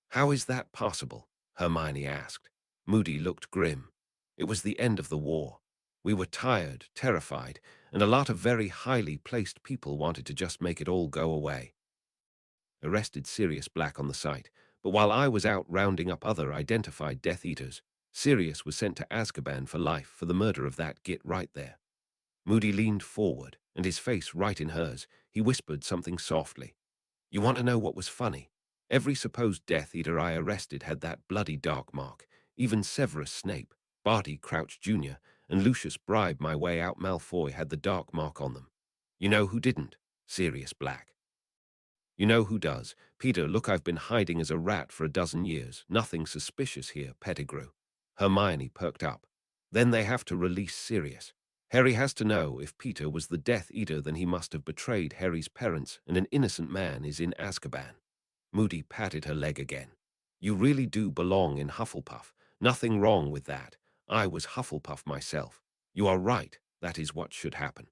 Speaker 1: "How is that possible?" Hermione asked. Moody looked grim. It was the end of the war. We were tired, terrified, and a lot of very highly placed people wanted to just make it all go away. Arrested Sirius Black on the site, but while I was out rounding up other identified Death Eaters, Sirius was sent to Azkaban for life for the murder of that git right there. Moody leaned forward, and his face right in hers, he whispered something softly. "You want to know what was funny? Every supposed Death Eater I arrested had that bloody dark mark. Even Severus Snape, Barty Crouch Jr., and Lucius Bribe my way out Malfoy had the dark mark on them. You know who didn't? Sirius Black. You know who does? Peter, look, I've been hiding as a rat for a dozen years. Nothing suspicious here, Pettigrew." Hermione perked up. "Then they have to release Sirius. Harry has to know if Peter was the Death Eater, then he must have betrayed Harry's parents, and an innocent man is in Azkaban." Moody patted her leg again. "You really do belong in Hufflepuff. Nothing wrong with that. I was Hufflepuff myself. You are right. That is what should happen.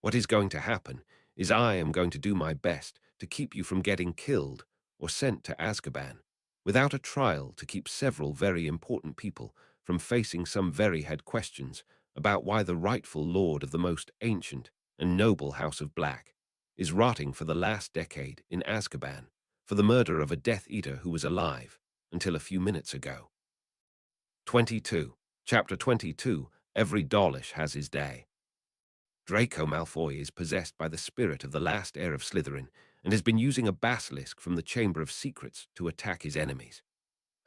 Speaker 1: What is going to happen is I am going to do my best to keep you from getting killed or sent to Azkaban, without a trial, to keep several very important people from facing some very head questions about why the rightful lord of the most ancient and noble House of Black is rotting for the last decade in Azkaban for the murder of a Death Eater who was alive until a few minutes ago." 22. Chapter 22. Every Dawlish has his day. Draco Malfoy is possessed by the spirit of the last heir of Slytherin and has been using a basilisk from the Chamber of Secrets to attack his enemies.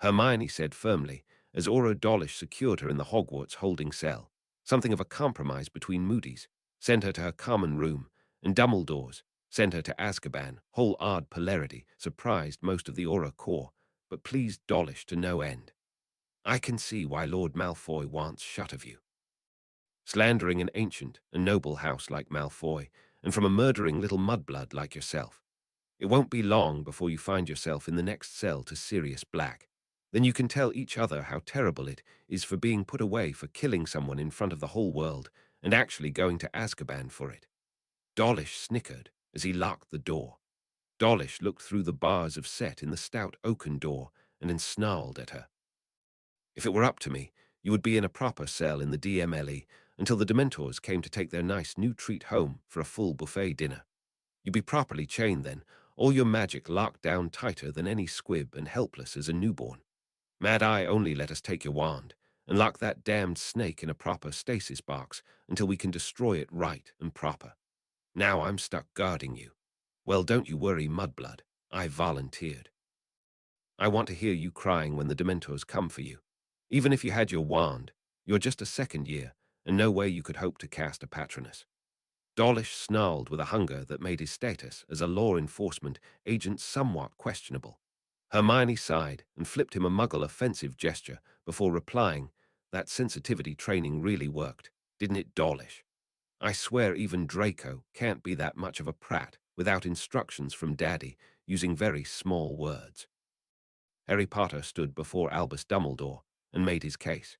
Speaker 1: Hermione said firmly, as Aurora Dawlish secured her in the Hogwarts holding cell, something of a compromise between Moody's, sent her to her common room, and Dumbledore's, sent her to Azkaban. Whole odd polarity surprised most of the Auror Corps, but pleased Dawlish to no end. "I can see why Lord Malfoy wants shut of you. Slandering an ancient and noble house like Malfoy, and from a murdering little mudblood like yourself. It won't be long before you find yourself in the next cell to Sirius Black. Then you can tell each other how terrible it is for being put away for killing someone in front of the whole world and actually going to Azkaban for it." Dawlish snickered as he locked the door. Dawlish looked through the bars of set in the stout oaken door and then snarled at her. "If it were up to me, you would be in a proper cell in the DMLE until the Dementors came to take their nice new treat home for a full buffet dinner. You'd be properly chained then, all your magic locked down tighter than any squib and helpless as a newborn. Mad Eye only let us take your wand and lock that damned snake in a proper stasis box until we can destroy it right and proper. Now I'm stuck guarding you. Well, don't you worry, Mudblood. I volunteered. I want to hear you crying when the Dementors come for you. Even if you had your wand, you're just a second year, and no way you could hope to cast a Patronus." Dawlish snarled with a hunger that made his status as a law enforcement agent somewhat questionable. Hermione sighed and flipped him a Muggle offensive gesture before replying, "That sensitivity training really worked, didn't it, Dawlish? I swear even Draco can't be that much of a prat without instructions from Daddy using very small words." Harry Potter stood before Albus Dumbledore and made his case.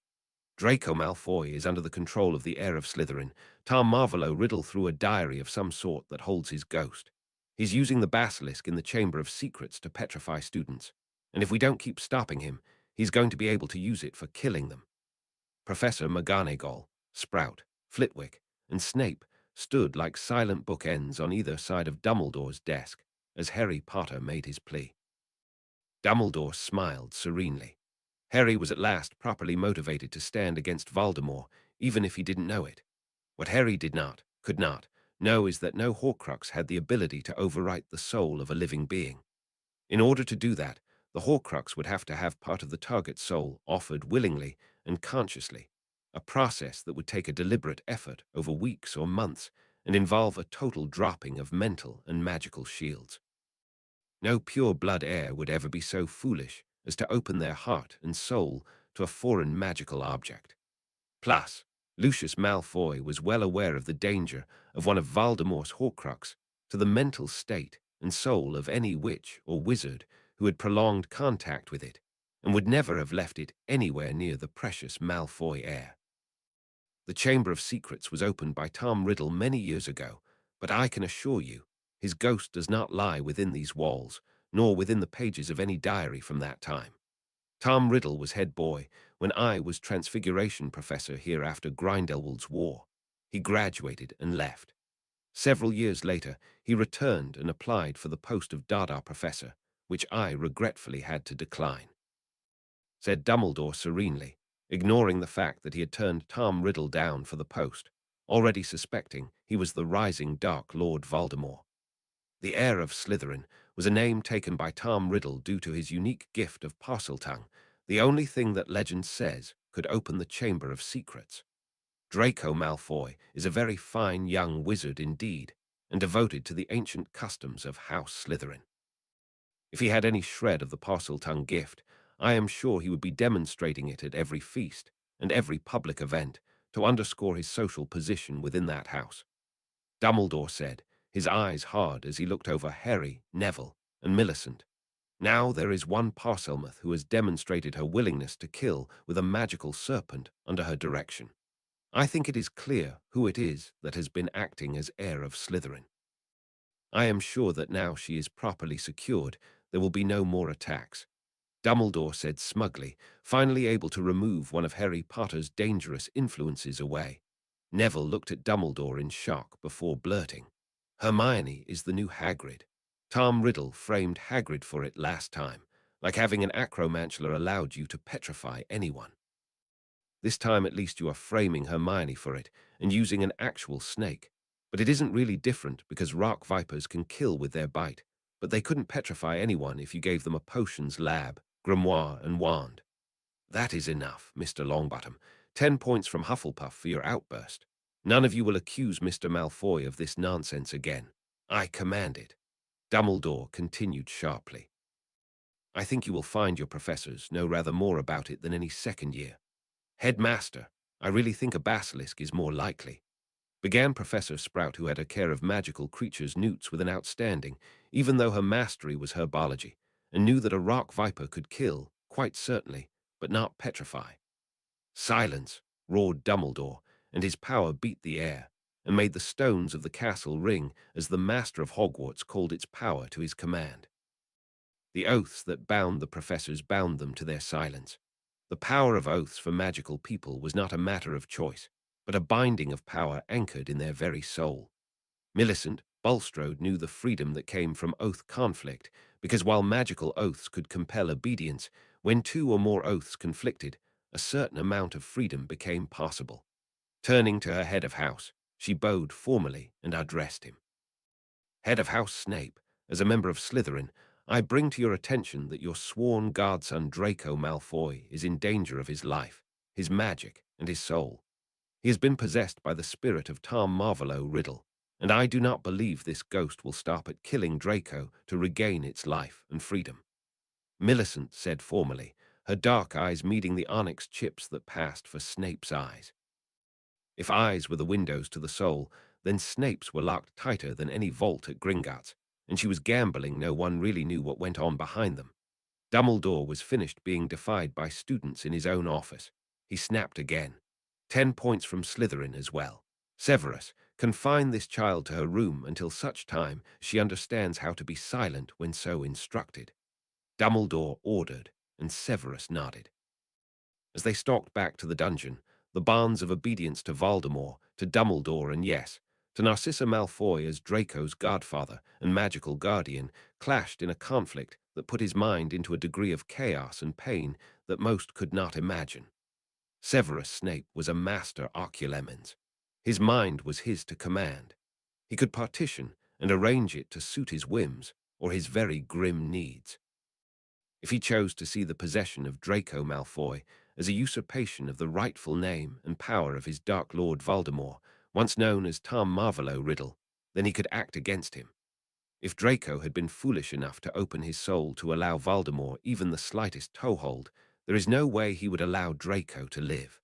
Speaker 1: "Draco Malfoy is under the control of the heir of Slytherin. Tom Marvolo riddled through a diary of some sort that holds his ghost. He's using the basilisk in the Chamber of Secrets to petrify students, and if we don't keep stopping him, he's going to be able to use it for killing them." Professor McGonagall, Sprout, Flitwick, and Snape stood like silent bookends on either side of Dumbledore's desk as Harry Potter made his plea. Dumbledore smiled serenely. Harry was at last properly motivated to stand against Voldemort, even if he didn't know it. What Harry could not, know is that no Horcrux had the ability to overwrite the soul of a living being. In order to do that, the Horcrux would have to have part of the target soul offered willingly and consciously, a process that would take a deliberate effort over weeks or months and involve a total dropping of mental and magical shields. No pure-blood heir would ever be so foolish as to open their heart and soul to a foreign magical object. Plus, Lucius Malfoy was well aware of the danger of one of Voldemort's Horcrux to the mental state and soul of any witch or wizard who had prolonged contact with it, and would never have left it anywhere near the precious Malfoy heir. The Chamber of Secrets was opened by Tom Riddle many years ago, but I can assure you, his ghost does not lie within these walls, nor within the pages of any diary from that time. Tom Riddle was head boy when I was Transfiguration Professor here after Grindelwald's War. He graduated and left. Several years later, he returned and applied for the post of Dada Professor, which I regretfully had to decline, said Dumbledore serenely, ignoring the fact that he had turned Tom Riddle down for the post, already suspecting he was the rising Dark Lord Voldemort. The heir of Slytherin was a name taken by Tom Riddle due to his unique gift of Parseltongue, the only thing that legend says could open the Chamber of Secrets. Draco Malfoy is a very fine young wizard indeed, and devoted to the ancient customs of House Slytherin. If he had any shred of the Parseltongue gift, I am sure he would be demonstrating it at every feast and every public event to underscore his social position within that house. Dumbledore said, his eyes hard as he looked over Harry, Neville, and Millicent. Now there is one Parselmouth who has demonstrated her willingness to kill with a magical serpent under her direction. I think it is clear who it is that has been acting as heir of Slytherin. I am sure that now she is properly secured, there will be no more attacks. Dumbledore said smugly, finally able to remove one of Harry Potter's dangerous influences away. Neville looked at Dumbledore in shock before blurting, Hermione is the new Hagrid. Tom Riddle framed Hagrid for it last time, like having an acromantula allowed you to petrify anyone. This time at least you are framing Hermione for it and using an actual snake. But it isn't really different because rock vipers can kill with their bite, but they couldn't petrify anyone if you gave them a potions lab, grimoire, and wand. That is enough, Mr. Longbottom. 10 points from Hufflepuff for your outburst. None of you will accuse Mr. Malfoy of this nonsense again. I command it. Dumbledore continued sharply. I think you will find your professors know rather more about it than any second year. Headmaster, I really think a basilisk is more likely, began Professor Sprout, who had a care of magical creatures newts with an outstanding, even though her mastery was herbology, and knew that a rock viper could kill, quite certainly, but not petrify. Silence, roared Dumbledore, and his power beat the air, and made the stones of the castle ring as the master of Hogwarts called its power to his command. The oaths that bound the professors bound them to their silence. The power of oaths for magical people was not a matter of choice, but a binding of power anchored in their very soul. Millicent Bulstrode knew the freedom that came from oath conflict, because while magical oaths could compel obedience, when two or more oaths conflicted, a certain amount of freedom became possible. Turning to her head of house, she bowed formally and addressed him. Head of House Snape, as a member of Slytherin, I bring to your attention that your sworn godson Draco Malfoy is in danger of his life, his magic, and his soul. He has been possessed by the spirit of Tom Marvolo Riddle, and I do not believe this ghost will stop at killing Draco to regain its life and freedom. Millicent said formally, her dark eyes meeting the onyx chips that passed for Snape's eyes. If eyes were the windows to the soul, then Snape's were locked tighter than any vault at Gringotts, and she was gambling no one really knew what went on behind them. Dumbledore was finished being defied by students in his own office. He snapped again. 10 points from Slytherin as well. Severus, confine this child to her room until such time she understands how to be silent when so instructed. Dumbledore ordered, and Severus nodded. As they stalked back to the dungeon, the bonds of obedience to Voldemort, to Dumbledore, and yes, to Narcissa Malfoy as Draco's godfather and magical guardian, clashed in a conflict that put his mind into a degree of chaos and pain that most could not imagine. Severus Snape was a master oculemens. His mind was his to command. He could partition and arrange it to suit his whims or his very grim needs. If he chose to see the possession of Draco Malfoy as a usurpation of the rightful name and power of his Dark Lord Voldemort, once known as Tom Marvolo Riddle, then he could act against him. If Draco had been foolish enough to open his soul to allow Voldemort even the slightest toehold, there is no way he would allow Draco to live.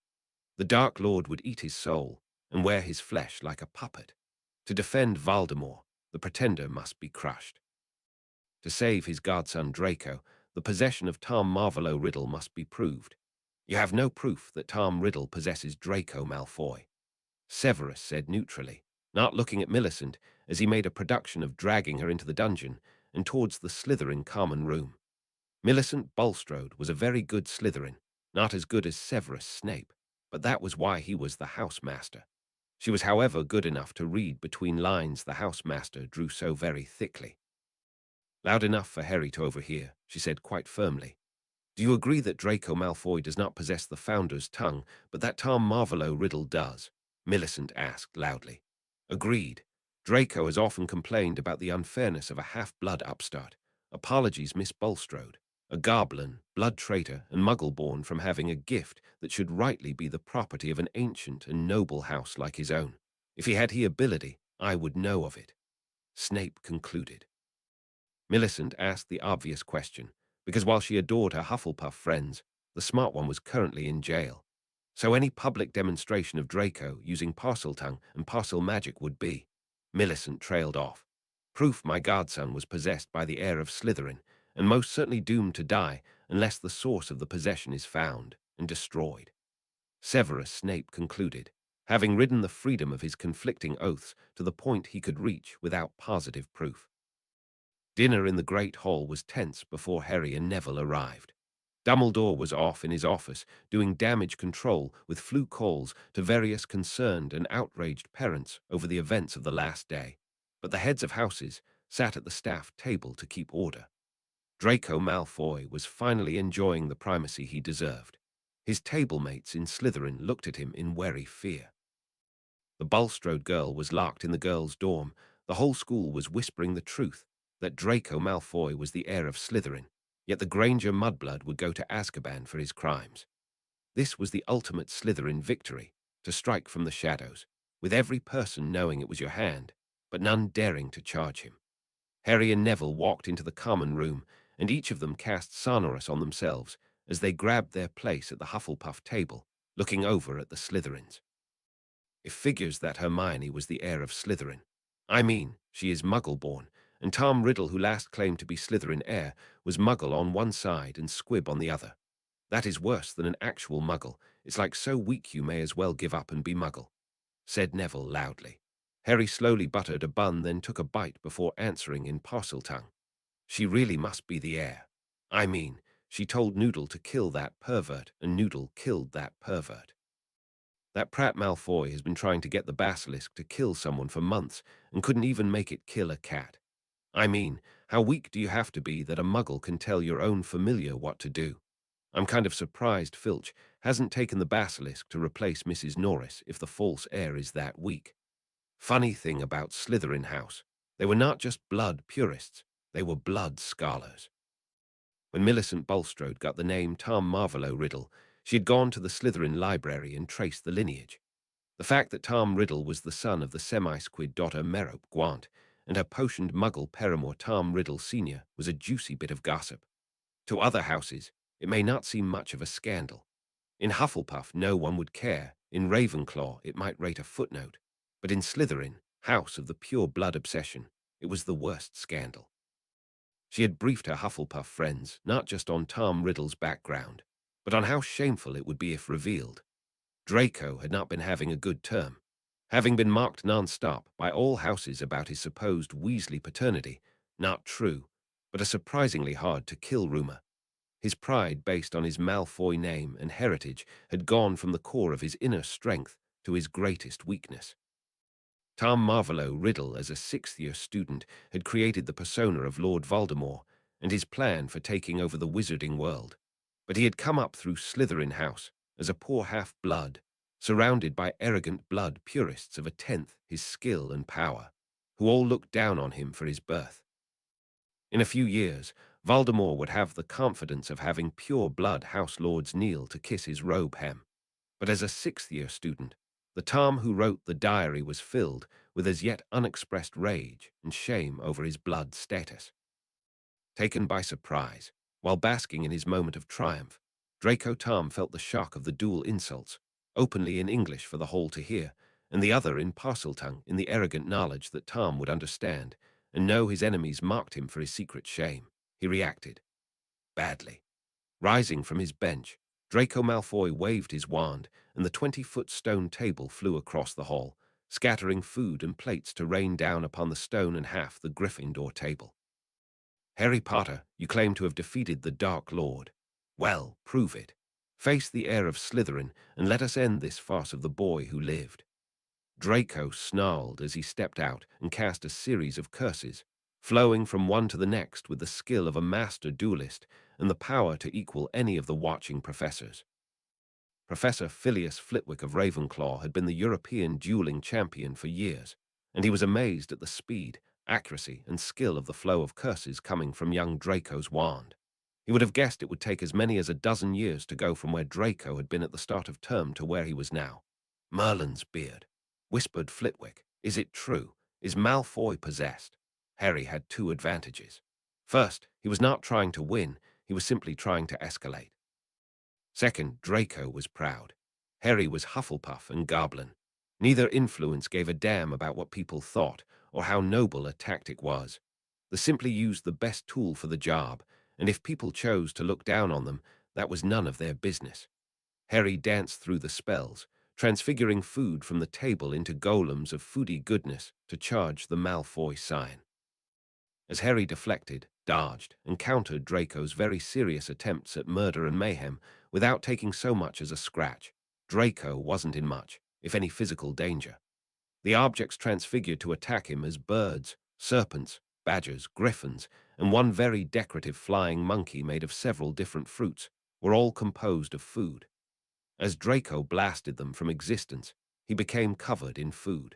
Speaker 1: The Dark Lord would eat his soul and wear his flesh like a puppet. To defend Voldemort, the pretender must be crushed. To save his godson Draco, the possession of Tom Marvolo Riddle must be proved. You have no proof that Tom Riddle possesses Draco Malfoy. Severus said neutrally, not looking at Millicent as he made a production of dragging her into the dungeon and towards the Slytherin common room. Millicent Bulstrode was a very good Slytherin, not as good as Severus Snape, but that was why he was the housemaster. She was, however, good enough to read between lines the housemaster drew so very thickly. Loud enough for Harry to overhear, she said quite firmly, "Do you agree that Draco Malfoy does not possess the Founder's tongue, but that Tom Marvolo Riddle does?" Millicent asked loudly. "Agreed. Draco has often complained about the unfairness of a half-blood upstart. Apologies, Miss Bulstrode. A goblin, blood traitor, and muggle-born from having a gift that should rightly be the property of an ancient and noble house like his own. If he had the ability, I would know of it," Snape concluded. Millicent asked the obvious question, because while she adored her Hufflepuff friends, the smart one was currently in jail. So any public demonstration of Draco using Parseltongue and Parcel Magic would be. Millicent trailed off. Proof my godson was possessed by the heir of Slytherin, and most certainly doomed to die unless the source of the possession is found and destroyed. Severus Snape concluded, having ridden the freedom of his conflicting oaths to the point he could reach without positive proof. Dinner in the Great Hall was tense before Harry and Neville arrived. Dumbledore was off in his office, doing damage control with flu calls to various concerned and outraged parents over the events of the last day. But the heads of houses sat at the staff table to keep order. Draco Malfoy was finally enjoying the primacy he deserved. His tablemates in Slytherin looked at him in wary fear. The Bulstrode girl was locked in the girls' dorm. The whole school was whispering the truth, that Draco Malfoy was the heir of Slytherin, yet the Granger Mudblood would go to Azkaban for his crimes. This was the ultimate Slytherin victory, to strike from the shadows, with every person knowing it was your hand, but none daring to charge him. Harry and Neville walked into the common room, and each of them cast Sonorous on themselves as they grabbed their place at the Hufflepuff table, looking over at the Slytherins. It figures that Hermione was the heir of Slytherin. I mean, she is Muggle-born, and Tom Riddle, who last claimed to be Slytherin heir, was Muggle on one side and Squib on the other. That is worse than an actual Muggle. It's like so weak you may as well give up and be Muggle," said Neville loudly. Harry slowly buttered a bun, then took a bite before answering in Parseltongue. "She really must be the heir. I mean, she told Noodle to kill that pervert, and Noodle killed that pervert. That Prat Malfoy has been trying to get the basilisk to kill someone for months and couldn't even make it kill a cat. I mean, how weak do you have to be that a Muggle can tell your own familiar what to do? I'm kind of surprised Filch hasn't taken the basilisk to replace Mrs. Norris if the false heir is that weak. Funny thing about Slytherin House, they were not just blood purists, they were blood scholars." When Millicent Bulstrode got the name Tom Marvolo Riddle, she had gone to the Slytherin library and traced the lineage. The fact that Tom Riddle was the son of the semi-squid daughter Merope Gwant and her potioned Muggle paramour Tom Riddle Sr. was a juicy bit of gossip. To other houses, it may not seem much of a scandal. In Hufflepuff, no one would care. In Ravenclaw, it might rate a footnote. But in Slytherin, house of the pure blood obsession, it was the worst scandal. She had briefed her Hufflepuff friends not just on Tom Riddle's background, but on how shameful it would be if revealed. Draco had not been having a good term, having been mocked non-stop by all houses about his supposed Weasley paternity. Not true, but a surprisingly hard-to-kill rumor. His pride, based on his Malfoy name and heritage, had gone from the core of his inner strength to his greatest weakness. Tom Marvolo Riddle, as a sixth-year student, had created the persona of Lord Voldemort and his plan for taking over the wizarding world. But he had come up through Slytherin House as a poor half-blood, surrounded by arrogant blood purists of a tenth his skill and power, who all looked down on him for his birth. In a few years, Voldemort would have the confidence of having pure blood House Lords kneel to kiss his robe hem. But as a sixth-year student, the Tom who wrote the diary was filled with as yet unexpressed rage and shame over his blood status. Taken by surprise, while basking in his moment of triumph, Draco Tom felt the shock of the dual insults, openly in English for the whole to hear, and the other in Parseltongue in the arrogant knowledge that Tom would understand and know his enemies mocked him for his secret shame. He reacted badly. Rising from his bench, Draco Malfoy waved his wand, and the 20-foot stone table flew across the hall, scattering food and plates to rain down upon the stone and half the Gryffindor table. Harry Potter, you claim to have defeated the Dark Lord. Well, prove it. Face the heir of Slytherin, and let us end this farce of the boy who lived. Draco snarled as he stepped out and cast a series of curses, flowing from one to the next with the skill of a master duelist and the power to equal any of the watching professors. Professor Phileas Flitwick of Ravenclaw had been the European dueling champion for years, and he was amazed at the speed, accuracy, and skill of the flow of curses coming from young Draco's wand. He would have guessed it would take as many as a dozen years to go from where Draco had been at the start of term to where he was now. Merlin's beard, whispered Flitwick. Is it true? Is Malfoy possessed? Harry had two advantages. First, he was not trying to win, he was simply trying to escalate. Second, Draco was proud. Harry was Hufflepuff and Goblin. Neither influence gave a damn about what people thought or how noble a tactic was. They simply used the best tool for the job, and if people chose to look down on them, that was none of their business. Harry danced through the spells, transfiguring food from the table into golems of foodie goodness to charge the Malfoy sign. As Harry deflected, dodged, and countered Draco's very serious attempts at murder and mayhem without taking so much as a scratch, Draco wasn't in much, if any physical danger. The objects transfigured to attack him as birds, serpents, badgers, griffins, and one very decorative flying monkey made of several different fruits were all composed of food. As Draco blasted them from existence, he became covered in food.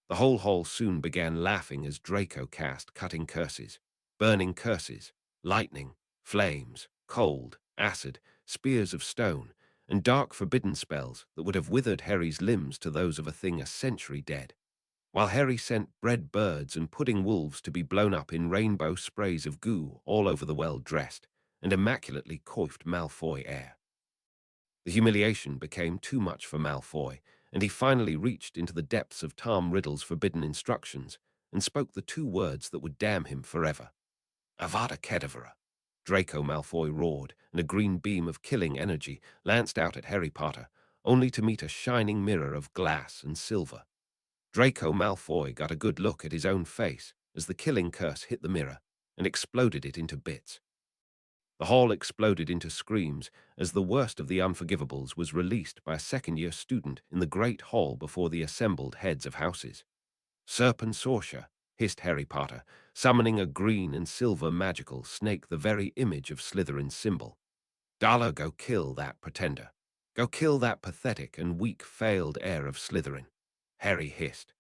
Speaker 1: The whole hall soon began laughing as Draco cast cutting curses, burning curses, lightning, flames, cold, acid, spears of stone, and dark forbidden spells that would have withered Harry's limbs to those of a thing a century dead, while Harry sent bred birds and pudding wolves to be blown up in rainbow sprays of goo all over the well-dressed and immaculately coiffed Malfoy heir. The humiliation became too much for Malfoy, and he finally reached into the depths of Tom Riddle's forbidden instructions and spoke the two words that would damn him forever. Avada Kedavra. Draco Malfoy roared, and a green beam of killing energy lanced out at Harry Potter, only to meet a shining mirror of glass and silver. Draco Malfoy got a good look at his own face as the killing curse hit the mirror and exploded it into bits. The hall exploded into screams as the worst of the unforgivables was released by a second-year student in the great hall before the assembled heads of houses. Serpent Sorcia, hissed Harry Potter, summoning a green and silver magical snake, the very image of Slytherin's symbol. Dala, go kill that pretender. Go kill that pathetic and weak failed heir of Slytherin. Harry hissed.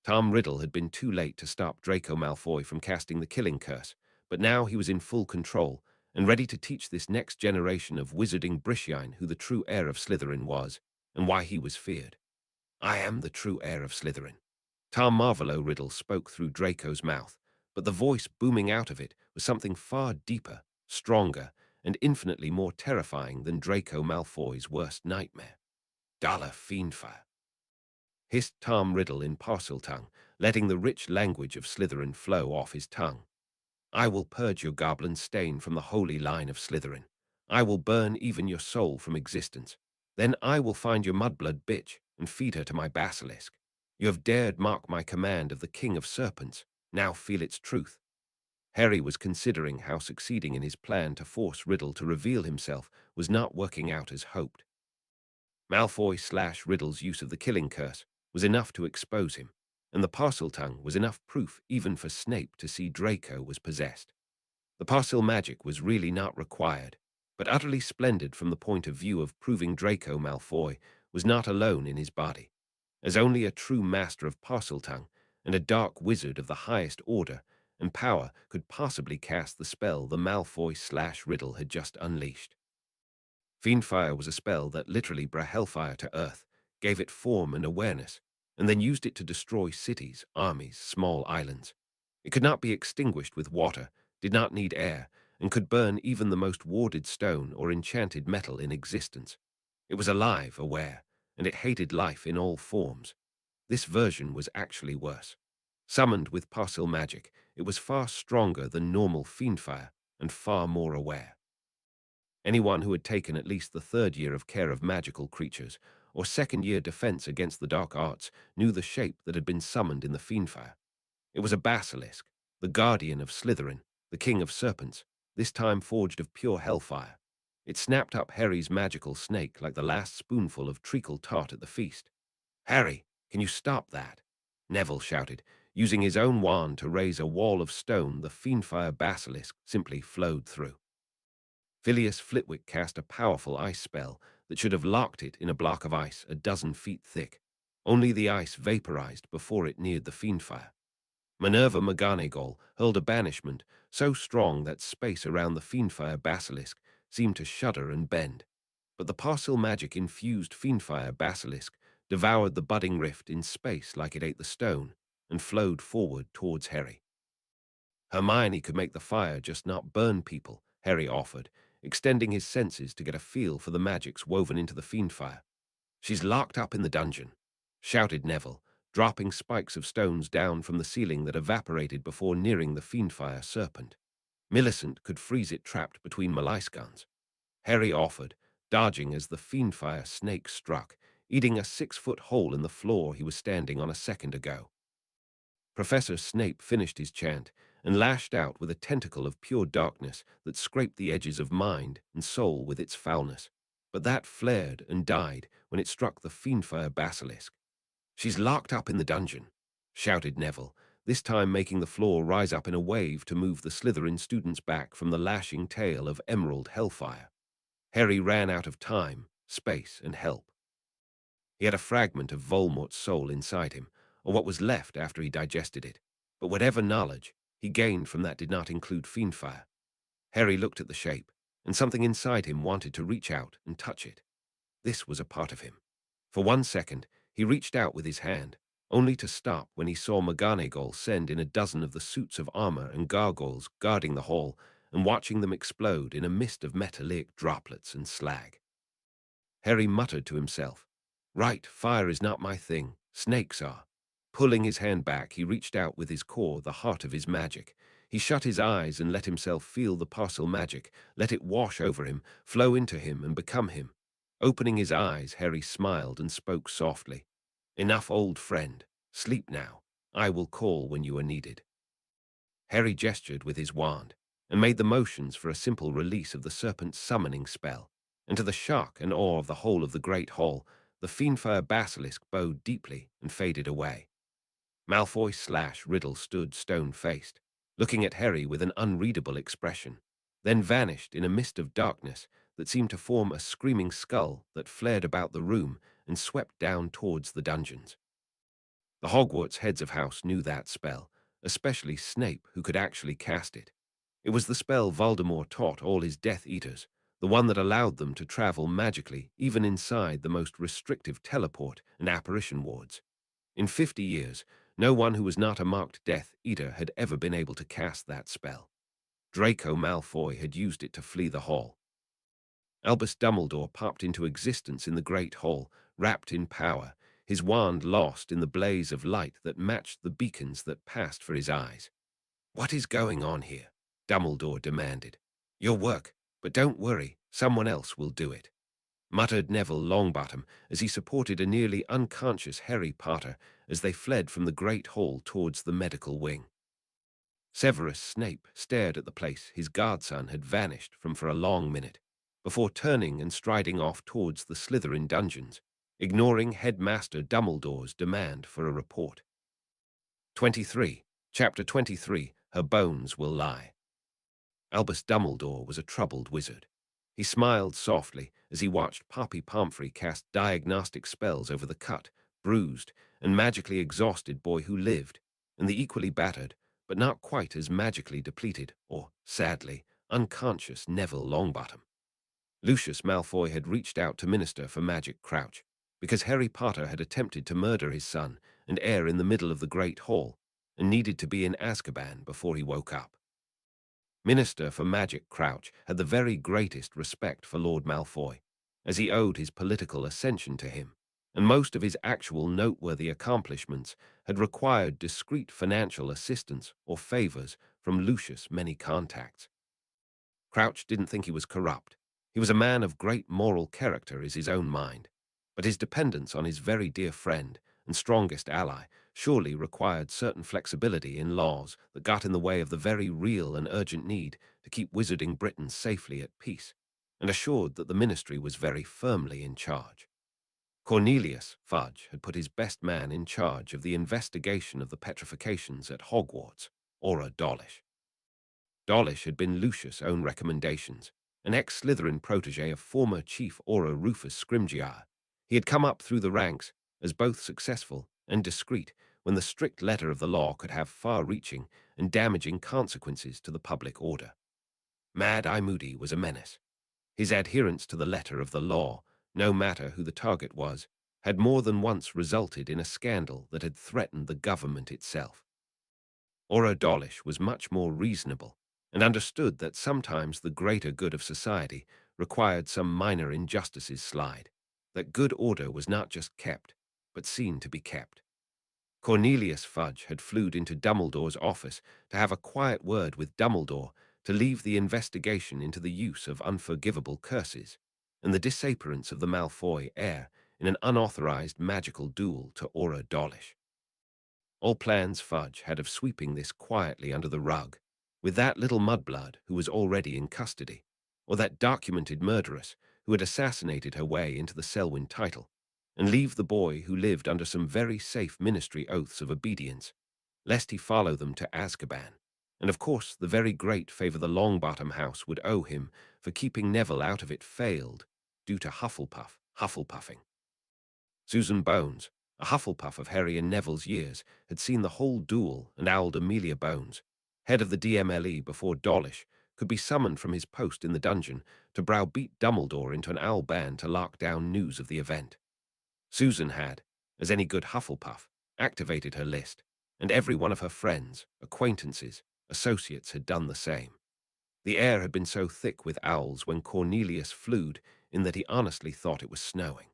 Speaker 1: Tom Riddle had been too late to stop Draco Malfoy from casting the killing curse, but now he was in full control and ready to teach this next generation of wizarding Brishine who the true heir of Slytherin was and why he was feared. I am the true heir of Slytherin. Tom Marvolo Riddle spoke through Draco's mouth, but the voice booming out of it was something far deeper, stronger, and infinitely more terrifying than Draco Malfoy's worst nightmare. Dala Fiendfire, hissed Tom Riddle in Parseltongue, letting the rich language of Slytherin flow off his tongue. I will purge your goblin stain from the holy line of Slytherin. I will burn even your soul from existence. Then I will find your mudblood bitch and feed her to my basilisk. You have dared mock my command of the King of Serpents. Now feel its truth. Harry was considering how succeeding in his plan to force Riddle to reveal himself was not working out as hoped. Malfoy/Riddle's use of the killing curse was enough to expose him, and the Parseltongue was enough proof even for Snape to see Draco was possessed. The Parcel magic was really not required, but utterly splendid from the point of view of proving Draco Malfoy was not alone in his body, as only a true master of Parseltongue and a dark wizard of the highest order and power could possibly cast the spell the Malfoy/Riddle had just unleashed. Fiendfire was a spell that literally brought hellfire to Earth, gave it form and awareness, and then used it to destroy cities, armies, small islands. It could not be extinguished with water, did not need air, and could burn even the most warded stone or enchanted metal in existence. It was alive, aware, and it hated life in all forms. This version was actually worse. Summoned with parcel magic, it was far stronger than normal fiendfire and far more aware. Anyone who had taken at least the third year of care of magical creatures, or second year defense against the dark arts, knew the shape that had been summoned in the fiendfire. It was a basilisk, the guardian of Slytherin, the king of serpents, this time forged of pure hellfire. It snapped up Harry's magical snake like the last spoonful of treacle tart at the feast. "Harry, can you stop that?" Neville shouted. Using his own wand to raise a wall of stone, the fiendfire basilisk simply flowed through. Phileas Flitwick cast a powerful ice spell that should have locked it in a block of ice a dozen feet thick. Only the ice vaporized before it neared the fiendfire. Minerva McGonagall hurled a banishment so strong that space around the fiendfire basilisk seemed to shudder and bend. But the parcel magic-infused fiendfire basilisk devoured the budding rift in space like it ate the stone and flowed forward towards Harry. Hermione could make the fire just not burn people, Harry offered, extending his senses to get a feel for the magics woven into the fiendfire. "She's locked up in the dungeon," shouted Neville, dropping spikes of stones down from the ceiling that evaporated before nearing the fiendfire serpent. Millicent could freeze it trapped between Maleiscans. Harry offered, dodging as the fiendfire snake struck, eating a 6-foot hole in the floor he was standing on a second ago. Professor Snape finished his chant and lashed out with a tentacle of pure darkness that scraped the edges of mind and soul with its foulness. But that flared and died when it struck the fiendfire basilisk. "She's locked up in the dungeon," shouted Neville, this time making the floor rise up in a wave to move the Slytherin students back from the lashing tail of emerald hellfire. Harry ran out of time, space, and help. He had a fragment of Voldemort's soul inside him, or what was left after he digested it, but whatever knowledge he gained from that did not include fiendfire. Harry looked at the shape, and something inside him wanted to reach out and touch it. This was a part of him. For 1 second, he reached out with his hand, only to stop when he saw McGonagall send in a dozen of the suits of armor and gargoyles guarding the hall and watching them explode in a mist of metallic droplets and slag. Harry muttered to himself, "Right, fire is not my thing. Snakes are." Pulling his hand back, he reached out with his core, the heart of his magic. He shut his eyes and let himself feel the parcel magic, let it wash over him, flow into him and become him. Opening his eyes, Harry smiled and spoke softly. "Enough, old friend. Sleep now. I will call when you are needed." Harry gestured with his wand and made the motions for a simple release of the serpent's summoning spell, and to the shock and awe of the whole of the great hall, the fiendfire basilisk bowed deeply and faded away. Malfoy/Riddle stood stone-faced, looking at Harry with an unreadable expression, then vanished in a mist of darkness that seemed to form a screaming skull that flared about the room and swept down towards the dungeons. The Hogwarts heads of house knew that spell, especially Snape, who could actually cast it. It was the spell Voldemort taught all his Death Eaters, the one that allowed them to travel magically even inside the most restrictive teleport and apparition wards. In 50 years, no one who was not a marked Death Eater had ever been able to cast that spell. Draco Malfoy had used it to flee the hall. Albus Dumbledore popped into existence in the Great Hall, wrapped in power, his wand lost in the blaze of light that matched the beacons that passed for his eyes. "What is going on here?" Dumbledore demanded. "Your work, but don't worry, someone else will do it," muttered Neville Longbottom as he supported a nearly unconscious Harry Potter as they fled from the Great Hall towards the medical wing. Severus Snape stared at the place his godson had vanished from for a long minute, before turning and striding off towards the Slytherin dungeons, ignoring Headmaster Dumbledore's demand for a report. 23. Chapter 23, Her Bones Will Lie. Albus Dumbledore was a troubled wizard. He smiled softly as he watched Poppy Pomfrey cast diagnostic spells over the cut, bruised, and magically exhausted boy who lived, and the equally battered, but not quite as magically depleted or, sadly, unconscious Neville Longbottom. Lucius Malfoy had reached out to Minister for Magic Crouch, because Harry Potter had attempted to murder his son and heir in the middle of the Great Hall, and needed to be in Azkaban before he woke up. Minister for Magic Crouch had the very greatest respect for Lord Malfoy, as he owed his political ascension to him, and most of his actual noteworthy accomplishments had required discreet financial assistance or favors from Lucius' many contacts. Crouch didn't think he was corrupt. He was a man of great moral character is his own mind, but his dependence on his very dear friend and strongest ally surely required certain flexibility in laws that got in the way of the very real and urgent need to keep Wizarding Britain safely at peace, and assured that the ministry was very firmly in charge. Cornelius Fudge had put his best man in charge of the investigation of the petrifications at Hogwarts, Auror Dawlish. Dawlish had been Lucius' own recommendations, an ex-Slytherin protege of former Chief Auror Rufus Scrimgeour. He had come up through the ranks as both successful and discreet when the strict letter of the law could have far-reaching and damaging consequences to the public order. Mad-Eye Moody was a menace. His adherence to the letter of the law, no matter who the target was, had more than once resulted in a scandal that had threatened the government itself. Auror Dawlish was much more reasonable and understood that sometimes the greater good of society required some minor injustices slide, that good order was not just kept, but seen to be kept. Cornelius Fudge had flewed into Dumbledore's office to have a quiet word with Dumbledore to leave the investigation into the use of unforgivable curses and the disappearance of the Malfoy heir in an unauthorized magical duel to Auror Dawlish. All plans Fudge had of sweeping this quietly under the rug, with that little mudblood who was already in custody, or that documented murderess who had assassinated her way into the Selwyn title, and leave the boy who lived under some very safe ministry oaths of obedience, lest he follow them to Azkaban, and of course the very great favor the Longbottom house would owe him for keeping Neville out of it failed, due to Hufflepuffing. Susan Bones, a Hufflepuff of Harry and Neville's years, had seen the whole duel and owled Amelia Bones, head of the DMLE before Dawlish could be summoned from his post in the dungeon to browbeat Dumbledore into an owl band to lock down news of the event. Susan had, as any good Hufflepuff, activated her list, and every one of her friends, acquaintances, associates had done the same. The air had been so thick with owls when Cornelius flewed in that he honestly thought it was snowing.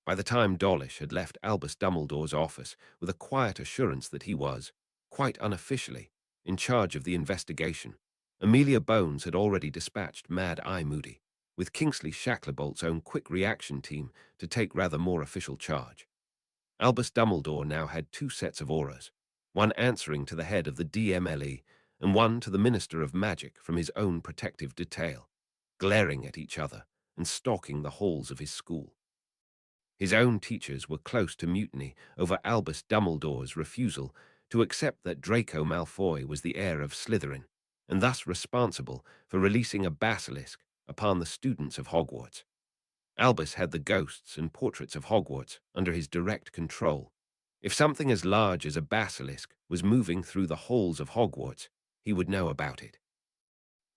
Speaker 1: By the time Dawlish had left Albus Dumbledore's office with a quiet assurance that he was, quite unofficially, in charge of the investigation, Amelia Bones had already dispatched Mad-Eye Moody, with Kingsley Shacklebolt own quick reaction team to take rather more official charge. Albus Dumbledore now had two sets of auras, one answering to the head of the DMLE and one to the Minister of Magic from his own protective detail, glaring at each other and stalking the halls of his school. His own teachers were close to mutiny over Albus Dumbledore's refusal to accept that Draco Malfoy was the heir of Slytherin, and thus responsible for releasing a basilisk upon the students of Hogwarts. Albus had the ghosts and portraits of Hogwarts under his direct control. If something as large as a basilisk was moving through the halls of Hogwarts, he would know about it.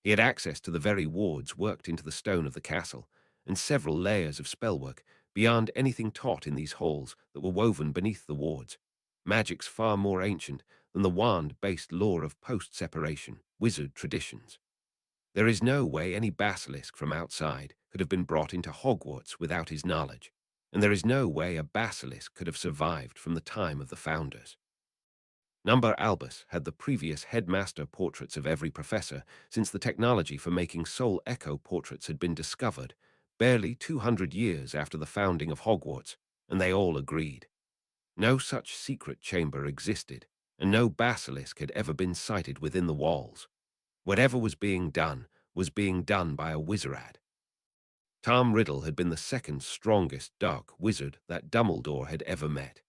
Speaker 1: He had access to the very wards worked into the stone of the castle, and several layers of spellwork beyond anything taught in these halls that were woven beneath the wards, magics far more ancient than the wand-based lore of post-separation wizard traditions. There is no way any basilisk from outside could have been brought into Hogwarts without his knowledge, and there is no way a basilisk could have survived from the time of the founders. Number Albus had the previous headmaster portraits of every professor since the technology for making soul echo portraits had been discovered, barely 200 years after the founding of Hogwarts, and they all agreed. No such secret chamber existed, and no basilisk had ever been sighted within the walls. Whatever was being done by a wizard. Tom Riddle had been the second strongest dark wizard that Dumbledore had ever met,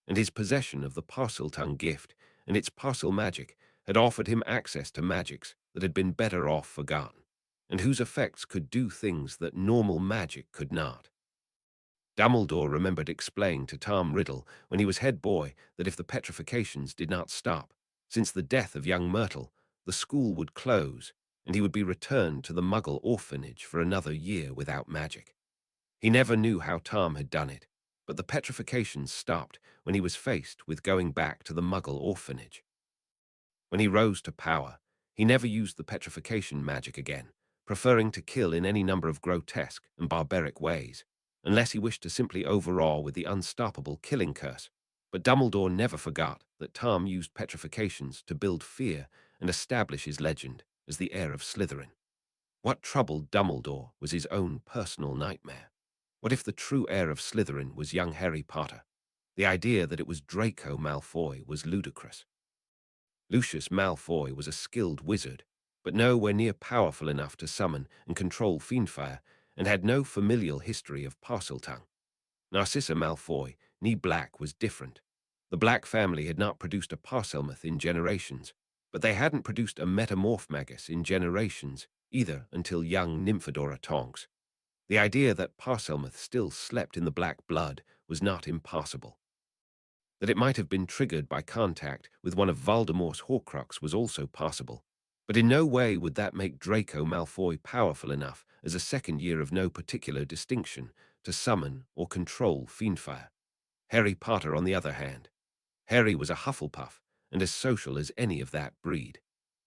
Speaker 1: and his possession of the Parseltongue gift and its parcel magic had offered him access to magics that had been better off forgotten, and whose effects could do things that normal magic could not. Dumbledore remembered explaining to Tom Riddle when he was head boy that if the petrifications did not stop, Since the death of young Myrtle, the school would close, and he would be returned to the Muggle orphanage for another year without magic. He never knew how Tom had done it, but the petrifications stopped when he was faced with going back to the Muggle orphanage. When he rose to power, he never used the petrification magic again, preferring to kill in any number of grotesque and barbaric ways, unless he wished to simply overawe with the unstoppable killing curse. But Dumbledore never forgot that Tom used petrifications to build fear and establish his legend as the heir of Slytherin. What troubled Dumbledore was his own personal nightmare. What if the true heir of Slytherin was young Harry Potter? The idea that it was Draco Malfoy was ludicrous. Lucius Malfoy was a skilled wizard, but nowhere near powerful enough to summon and control fiendfire, and had no familial history of Parseltongue. Narcissa Malfoy, knee black, was different. The Black family had not produced a Parselmouth in generations, but they hadn't produced a Metamorph Magus in generations either until young Nymphadora Tonks. The idea that Parselmouth still slept in the black blood was not impossible. That it might have been triggered by contact with one of Voldemort's Horcrux was also possible, but in no way would that make Draco Malfoy powerful enough as a second year of no particular distinction to summon or control fiendfire. Harry Potter, on the other hand. Harry was a Hufflepuff and as social as any of that breed.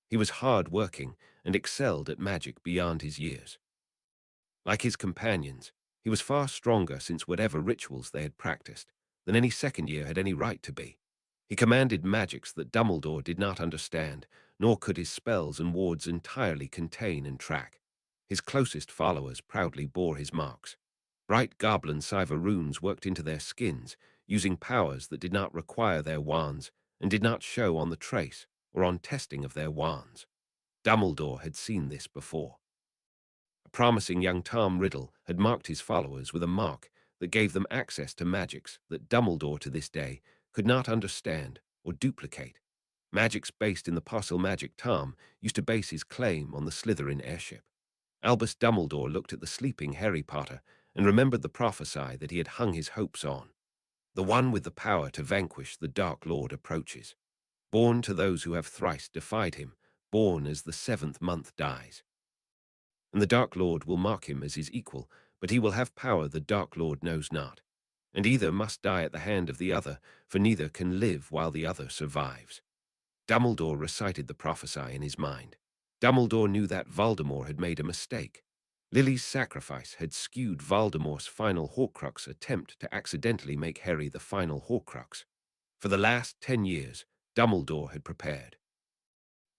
Speaker 1: He was hard-working and excelled at magic beyond his years. Like his companions, he was far stronger since whatever rituals they had practiced than any second year had any right to be. He commanded magics that Dumbledore did not understand, nor could his spells and wards entirely contain and track. His closest followers proudly bore his marks. Bright goblin cypher runes worked into their skins, using powers that did not require their wands and did not show on the trace or on testing of their wands. Dumbledore had seen this before. A promising young Tom Riddle had marked his followers with a mark that gave them access to magics that Dumbledore to this day could not understand or duplicate. Magics based in the Parselmagic Tom used to base his claim on the Slytherin heirship. Albus Dumbledore looked at the sleeping Harry Potter and remembered the prophecy that he had hung his hopes on. The one with the power to vanquish the Dark Lord approaches. Born to those who have thrice defied him, born as the seventh month dies. And the Dark Lord will mark him as his equal, but he will have power the Dark Lord knows not. And either must die at the hand of the other, for neither can live while the other survives. Dumbledore recited the prophecy in his mind. Dumbledore knew that Voldemort had made a mistake. Lily's sacrifice had skewed Voldemort's final Horcrux attempt to accidentally make Harry the final Horcrux. For the last 10 years, Dumbledore had prepared.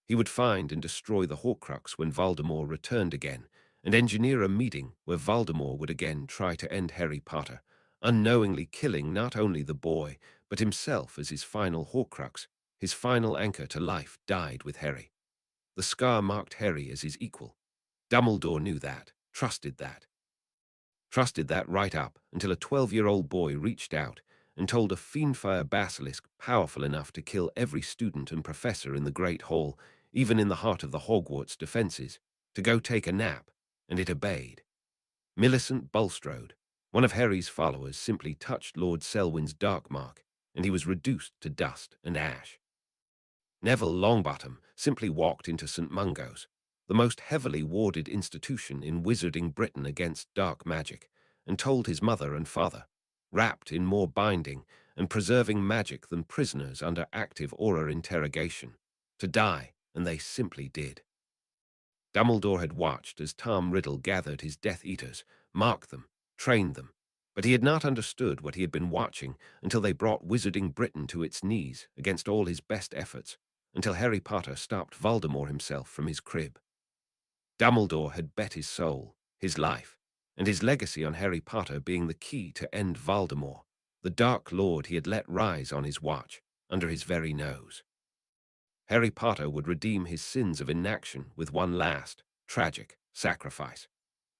Speaker 1: He would find and destroy the Horcrux when Voldemort returned again, and engineer a meeting where Voldemort would again try to end Harry Potter, unknowingly killing not only the boy, but himself as his final Horcrux. His final anchor to life died with Harry. The scar marked Harry as his equal. Dumbledore knew that, trusted that. Trusted that right up until a 12-year-old boy reached out and told a fiendfire basilisk powerful enough to kill every student and professor in the Great Hall, even in the heart of the Hogwarts defenses, to go take a nap, and it obeyed. Millicent Bulstrode, one of Harry's followers, simply touched Lord Selwyn's dark mark, and he was reduced to dust and ash. Neville Longbottom simply walked into St. Mungo's, the most heavily warded institution in wizarding Britain against dark magic, and told his mother and father, wrapped in more binding and preserving magic than prisoners under active aura interrogation, to die, and they simply did. Dumbledore had watched as Tom Riddle gathered his Death Eaters, marked them, trained them, but he had not understood what he had been watching until they brought wizarding Britain to its knees against all his best efforts, until Harry Potter stopped Voldemort himself from his crib. Dumbledore had bet his soul, his life, and his legacy on Harry Potter being the key to end Voldemort, the Dark Lord he had let rise on his watch, under his very nose. Harry Potter would redeem his sins of inaction with one last, tragic sacrifice.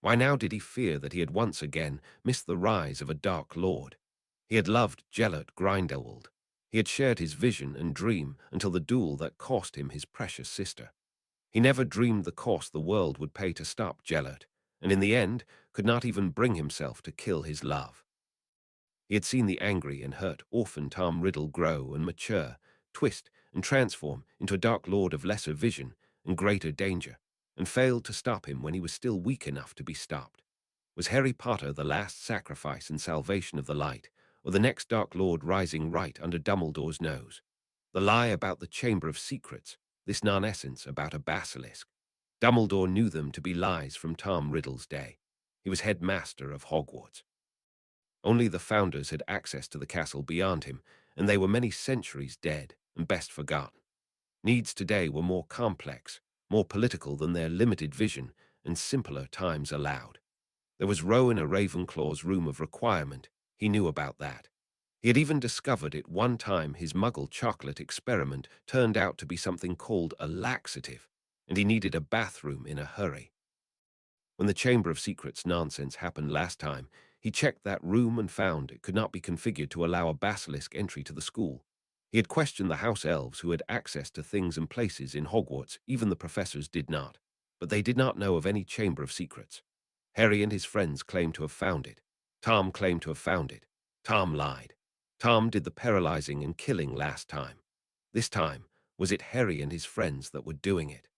Speaker 1: Why now did he fear that he had once again missed the rise of a Dark Lord? He had loved Gellert Grindelwald. He had shared his vision and dream until the duel that cost him his precious sister. He never dreamed the cost the world would pay to stop Gellert, and in the end could not even bring himself to kill his love. He had seen the angry and hurt orphan Tom Riddle grow and mature, twist and transform into a Dark Lord of lesser vision and greater danger, and failed to stop him when he was still weak enough to be stopped. Was Harry Potter the last sacrifice and salvation of the light, or the next Dark Lord rising right under Dumbledore's nose? The lie about the Chamber of Secrets, this non-essence about a basilisk. Dumbledore knew them to be lies from Tom Riddle's day. He was headmaster of Hogwarts. Only the founders had access to the castle beyond him, and they were many centuries dead and best forgotten. Needs today were more complex, more political than their limited vision, and simpler times allowed. There was Rowan a Ravenclaw's room of requirement. He knew about that. He had even discovered it one time his muggle chocolate experiment turned out to be something called a laxative, and he needed a bathroom in a hurry. When the Chamber of Secrets nonsense happened last time, he checked that room and found it could not be configured to allow a basilisk entry to the school. He had questioned the house elves who had access to things and places in Hogwarts, even the professors did not. But they did not know of any Chamber of Secrets. Harry and his friends claimed to have found it. Tom claimed to have found it. Tom lied. Tom did the paralyzing and killing last time. This time, was it Harry and his friends that were doing it?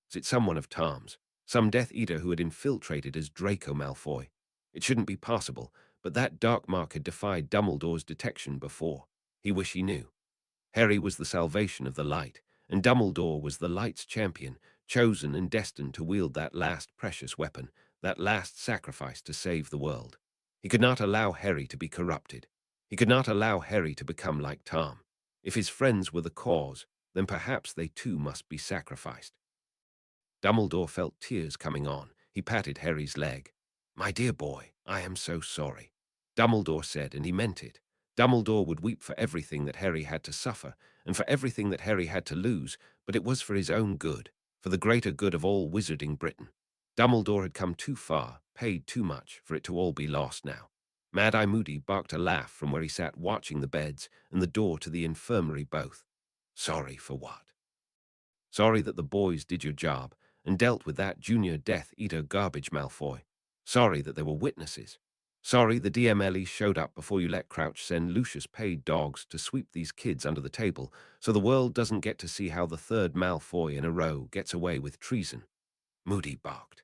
Speaker 1: Was it someone of Tom's? Some Death Eater who had infiltrated as Draco Malfoy? It shouldn't be possible, but that dark mark had defied Dumbledore's detection before. He wished he knew. Harry was the salvation of the light, and Dumbledore was the light's champion, chosen and destined to wield that last precious weapon, that last sacrifice to save the world. He could not allow Harry to be corrupted. He could not allow Harry to become like Tom. If his friends were the cause, then perhaps they too must be sacrificed. Dumbledore felt tears coming on. He patted Harry's leg. "My dear boy, I am so sorry," Dumbledore said, and he meant it. Dumbledore would weep for everything that Harry had to suffer, and for everything that Harry had to lose, but it was for his own good, for the greater good of all wizarding Britain. Dumbledore had come too far, paid too much, for it to all be lost now. Mad-Eye Moody barked a laugh from where he sat watching the beds and the door to the infirmary both. Sorry for what? Sorry that the boys did your job and dealt with that junior Death Eater garbage Malfoy. Sorry that there were witnesses. Sorry the DMLE showed up before you let Crouch send Lucius paid dogs to sweep these kids under the table so the world doesn't get to see how the third Malfoy in a row gets away with treason. Moody barked.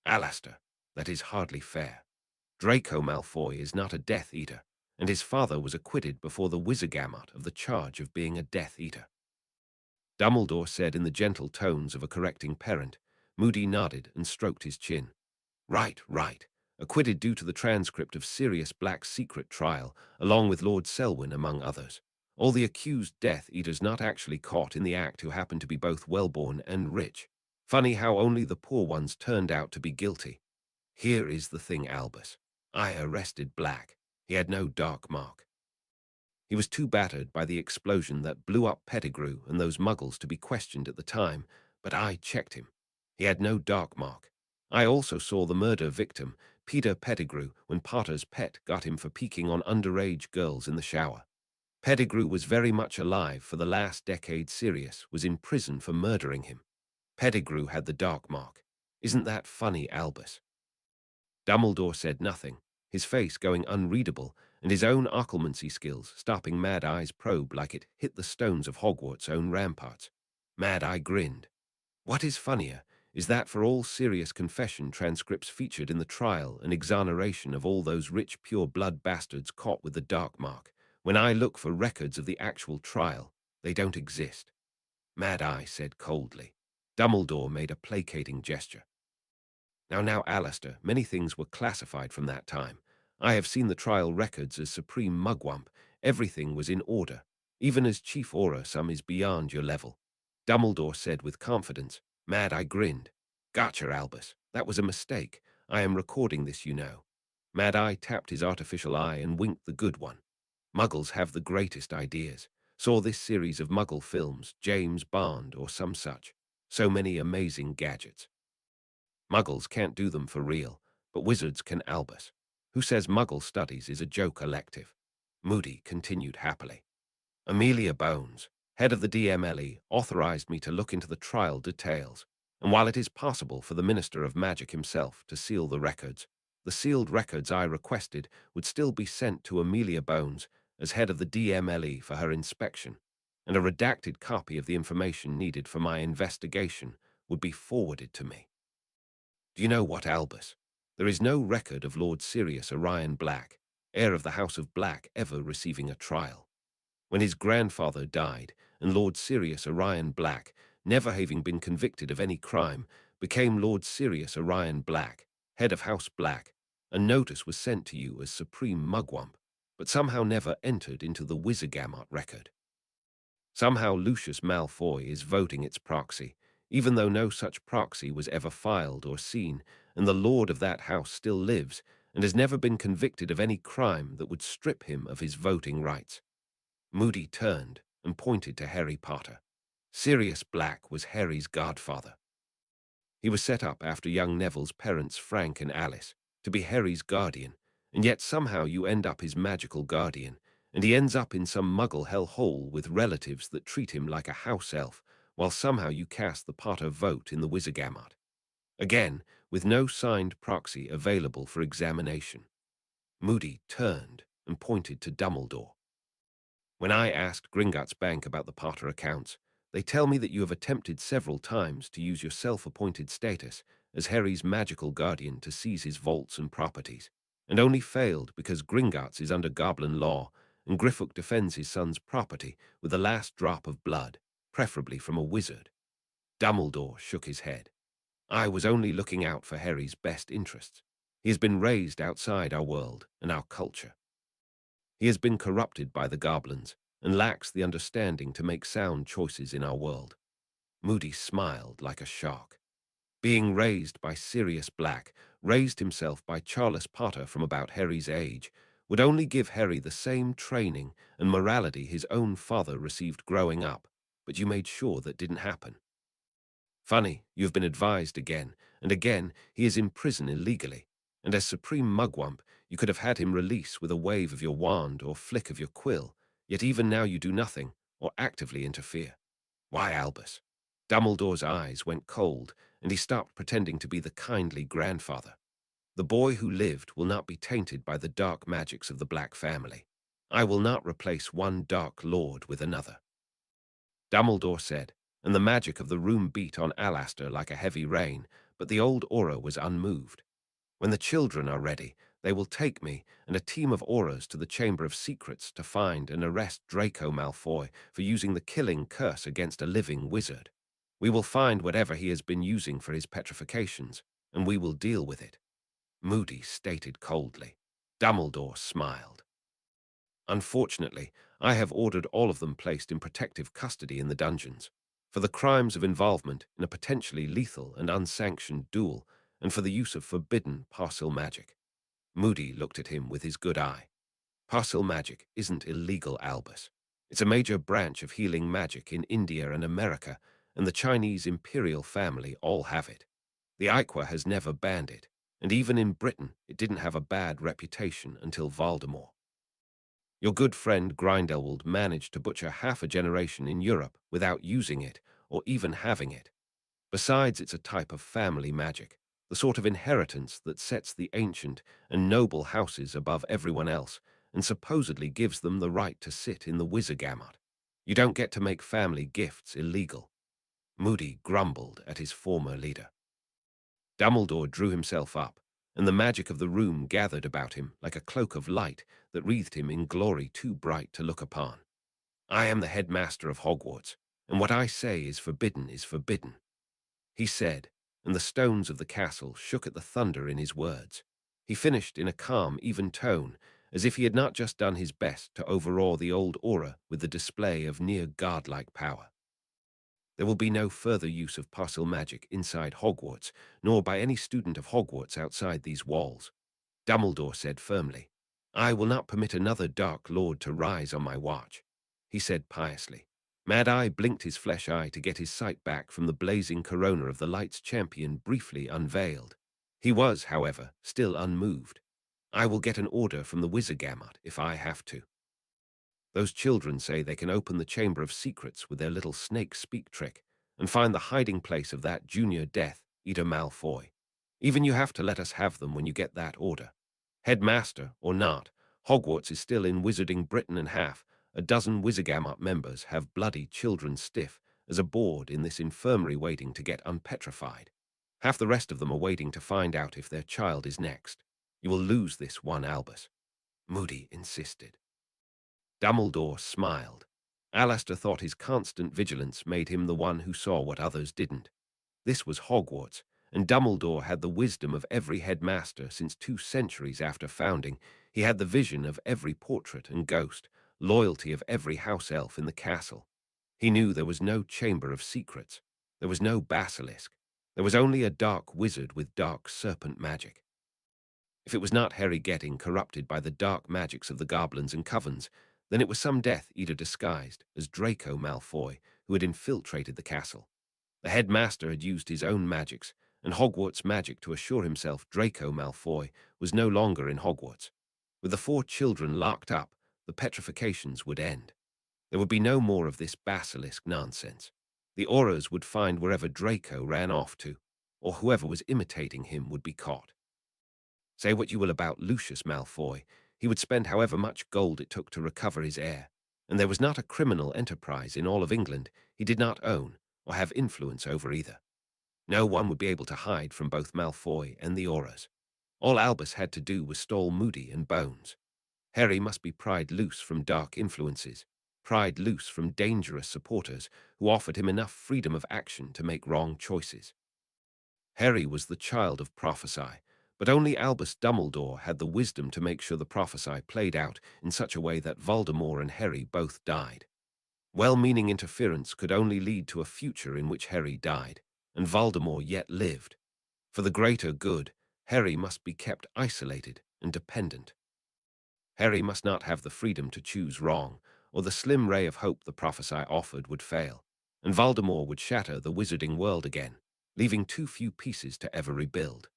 Speaker 1: Alastair, that is hardly fair. Draco Malfoy is not a Death Eater, and his father was acquitted before the Wizengamot of the charge of being a Death Eater. Dumbledore said in the gentle tones of a correcting parent. Moody nodded and stroked his chin. Right, right. Acquitted due to the transcript of Sirius Black's secret trial, along with Lord Selwyn, among others. All the accused Death Eaters not actually caught in the act who happened to be both well-born and rich. Funny how only the poor ones turned out to be guilty. Here is the thing, Albus. I arrested Black. He had no dark mark. He was too battered by the explosion that blew up Pettigrew and those muggles to be questioned at the time, but I checked him. He had no dark mark. I also saw the murder victim, Peter Pettigrew, when Potter's pet got him for peeking on underage girls in the shower. Pettigrew was very much alive for the last decade. Sirius was in prison for murdering him. Pettigrew had the dark mark. Isn't that funny, Albus? Dumbledore said nothing, his face going unreadable, and his own occlumency skills stopping Mad-Eye's probe like it hit the stones of Hogwarts' own ramparts. Mad-Eye grinned. What is funnier is that for all Sirius confession transcripts featured in the trial and exoneration of all those rich pure-blood bastards caught with the dark mark, when I look for records of the actual trial, they don't exist. Mad-Eye said coldly. Dumbledore made a placating gesture. Now, Alastair, many things were classified from that time. I have seen the trial records as supreme mugwump. Everything was in order. Even as Chief Aura, some is beyond your level. Dumbledore said with confidence. Mad-Eye grinned. Gotcha, Albus. That was a mistake. I am recording this, you know. Mad-Eye tapped his artificial eye and winked the good one. Muggles have the greatest ideas. Saw this series of Muggle films, James Bond or some such. So many amazing gadgets. Muggles can't do them for real, but wizards can, Albus. Who says Muggle studies is a joke elective? Moody continued happily. Amelia Bones, head of the DMLE, authorized me to look into the trial details, and while it is possible for the Minister of Magic himself to seal the records, the sealed records I requested would still be sent to Amelia Bones as head of the DMLE for her inspection. and a redacted copy of the information needed for my investigation would be forwarded to me. Do you know what, Albus? There is no record of Lord Sirius Orion Black, heir of the House of Black, ever receiving a trial. When his grandfather died, and Lord Sirius Orion Black, never having been convicted of any crime, became Lord Sirius Orion Black, head of House Black, a notice was sent to you as Supreme Mugwump, but somehow never entered into the Wizagamot record. Somehow Lucius Malfoy is voting its proxy, even though no such proxy was ever filed or seen, and the lord of that house still lives and has never been convicted of any crime that would strip him of his voting rights. Moody turned and pointed to Harry Potter. Sirius Black was Harry's godfather. He was set up after young Neville's parents, Frank and Alice, to be Harry's guardian, and yet somehow you end up his magical guardian, and he ends up in some muggle hell-hole with relatives that treat him like a house elf, while somehow you cast the Potter vote in the Wizagamot. Again, with no signed proxy available for examination. Moody turned and pointed to Dumbledore. When I asked Gringotts Bank about the Potter accounts, they tell me that you have attempted several times to use your self-appointed status as Harry's magical guardian to seize his vaults and properties, and only failed because Gringotts is under goblin law and Griphook defends his son's property with the last drop of blood, preferably from a wizard. Dumbledore shook his head. I was only looking out for Harry's best interests. He has been raised outside our world and our culture. He has been corrupted by the goblins and lacks the understanding to make sound choices in our world. Moody smiled like a shark. Being raised by Sirius Black, raised himself by Charles Potter from about Harry's age, would only give Harry the same training and morality his own father received growing up, but you made sure that didn't happen. Funny, you have been advised again, and again he is in prison illegally, and as Supreme Mugwump, you could have had him release with a wave of your wand or flick of your quill, yet even now you do nothing, or actively interfere. Why, Albus? Dumbledore's eyes went cold, and he stopped pretending to be the kindly grandfather. The boy who lived will not be tainted by the dark magics of the Black family. I will not replace one Dark Lord with another. Dumbledore said, and the magic of the room beat on Alastor like a heavy rain, but the old aura was unmoved. When the children are ready, they will take me and a team of auras to the Chamber of Secrets to find and arrest Draco Malfoy for using the killing curse against a living wizard. We will find whatever he has been using for his petrifications, and we will deal with it. Moody stated coldly. Dumbledore smiled. Unfortunately, I have ordered all of them placed in protective custody in the dungeons, for the crimes of involvement in a potentially lethal and unsanctioned duel, and for the use of forbidden parcel magic. Moody looked at him with his good eye. Parcel magic isn't illegal, Albus. It's a major branch of healing magic in India and America, and the Chinese imperial family all have it. The Iqua has never banned it, and even in Britain it didn't have a bad reputation until Voldemort. Your good friend Grindelwald managed to butcher half a generation in Europe without using it or even having it. Besides, it's a type of family magic, the sort of inheritance that sets the ancient and noble houses above everyone else and supposedly gives them the right to sit in the Wizagamot. You don't get to make family gifts illegal. Moody grumbled at his former leader. Dumbledore drew himself up, and the magic of the room gathered about him like a cloak of light that wreathed him in glory too bright to look upon. I am the headmaster of Hogwarts, and what I say is forbidden, he said, and the stones of the castle shook at the thunder in his words. He finished in a calm, even tone, as if he had not just done his best to overawe the old aura with the display of near godlike power. There will be no further use of parcel magic inside Hogwarts, nor by any student of Hogwarts outside these walls, Dumbledore said firmly. I will not permit another Dark Lord to rise on my watch, he said piously. Mad Eye blinked his flesh eye to get his sight back from the blazing corona of the light's champion briefly unveiled. He was, however, still unmoved. I will get an order from the Wizagamot if I have to. Those children say they can open the Chamber of Secrets with their little snake speak trick and find the hiding place of that junior Death Eater Malfoy. Even you have to let us have them when you get that order. Headmaster or not, Hogwarts is still in Wizarding Britain and half. a dozen Wizigamot members have bloody children stiff as a board in this infirmary waiting to get unpetrified. Half the rest of them are waiting to find out if their child is next. You will lose this one, Albus, Moody insisted. Dumbledore smiled. Alastair thought his constant vigilance made him the one who saw what others didn't. This was Hogwarts, and Dumbledore had the wisdom of every headmaster since 2 centuries after founding. He had the vision of every portrait and ghost, loyalty of every house elf in the castle. He knew there was no chamber of secrets. There was no basilisk. There was only a dark wizard with dark serpent magic. If it was not Harry getting corrupted by the dark magics of the goblins and covens, then it was some Death Eater disguised as Draco Malfoy who had infiltrated the castle. The headmaster had used his own magics and Hogwarts magic to assure himself Draco Malfoy was no longer in Hogwarts. With the 4 children locked up, the petrifications would end. There would be no more of this basilisk nonsense. The Aurors would find wherever Draco ran off to, or whoever was imitating him would be caught. Say what you will about Lucius Malfoy, he would spend however much gold it took to recover his heir, and there was not a criminal enterprise in all of England he did not own or have influence over either. No one would be able to hide from both Malfoy and the Aurors. All Albus had to do was stall Moody and Bones. Harry must be pried loose from dark influences, pried loose from dangerous supporters who offered him enough freedom of action to make wrong choices. Harry was the child of prophecy, but only Albus Dumbledore had the wisdom to make sure the prophecy played out in such a way that Voldemort and Harry both died. Well-meaning interference could only lead to a future in which Harry died, and Voldemort yet lived. For the greater good, Harry must be kept isolated and dependent. Harry must not have the freedom to choose wrong, or the slim ray of hope the prophecy offered would fail, and Voldemort would shatter the wizarding world again, leaving too few pieces to ever rebuild.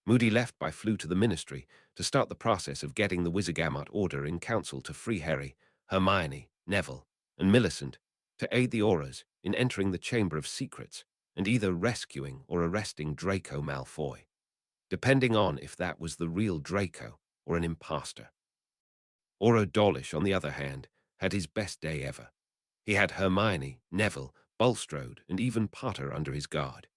Speaker 1: Moody left by flew to the Ministry to start the process of getting the Wizigamot Order in council to free Harry, Hermione, Neville, and Millicent to aid the Aurors in entering the Chamber of Secrets and either rescuing or arresting Draco Malfoy, depending on if that was the real Draco or an imposter. Auror Dawlish, on the other hand, had his best day ever. He had Hermione, Neville, Bulstrode, and even Potter under his guard.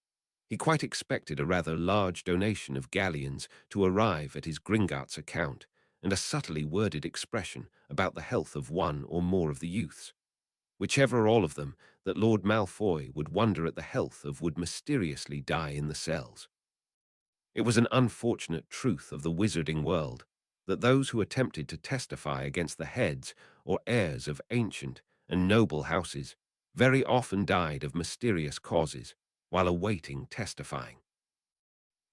Speaker 1: He quite expected a rather large donation of galleons to arrive at his Gringotts account, and a subtly worded expression about the health of one or more of the youths. Whichever or all of them that Lord Malfoy would wonder at the health of would mysteriously die in the cells. It was an unfortunate truth of the wizarding world that those who attempted to testify against the heads or heirs of ancient and noble houses very often died of mysterious causes while awaiting testifying.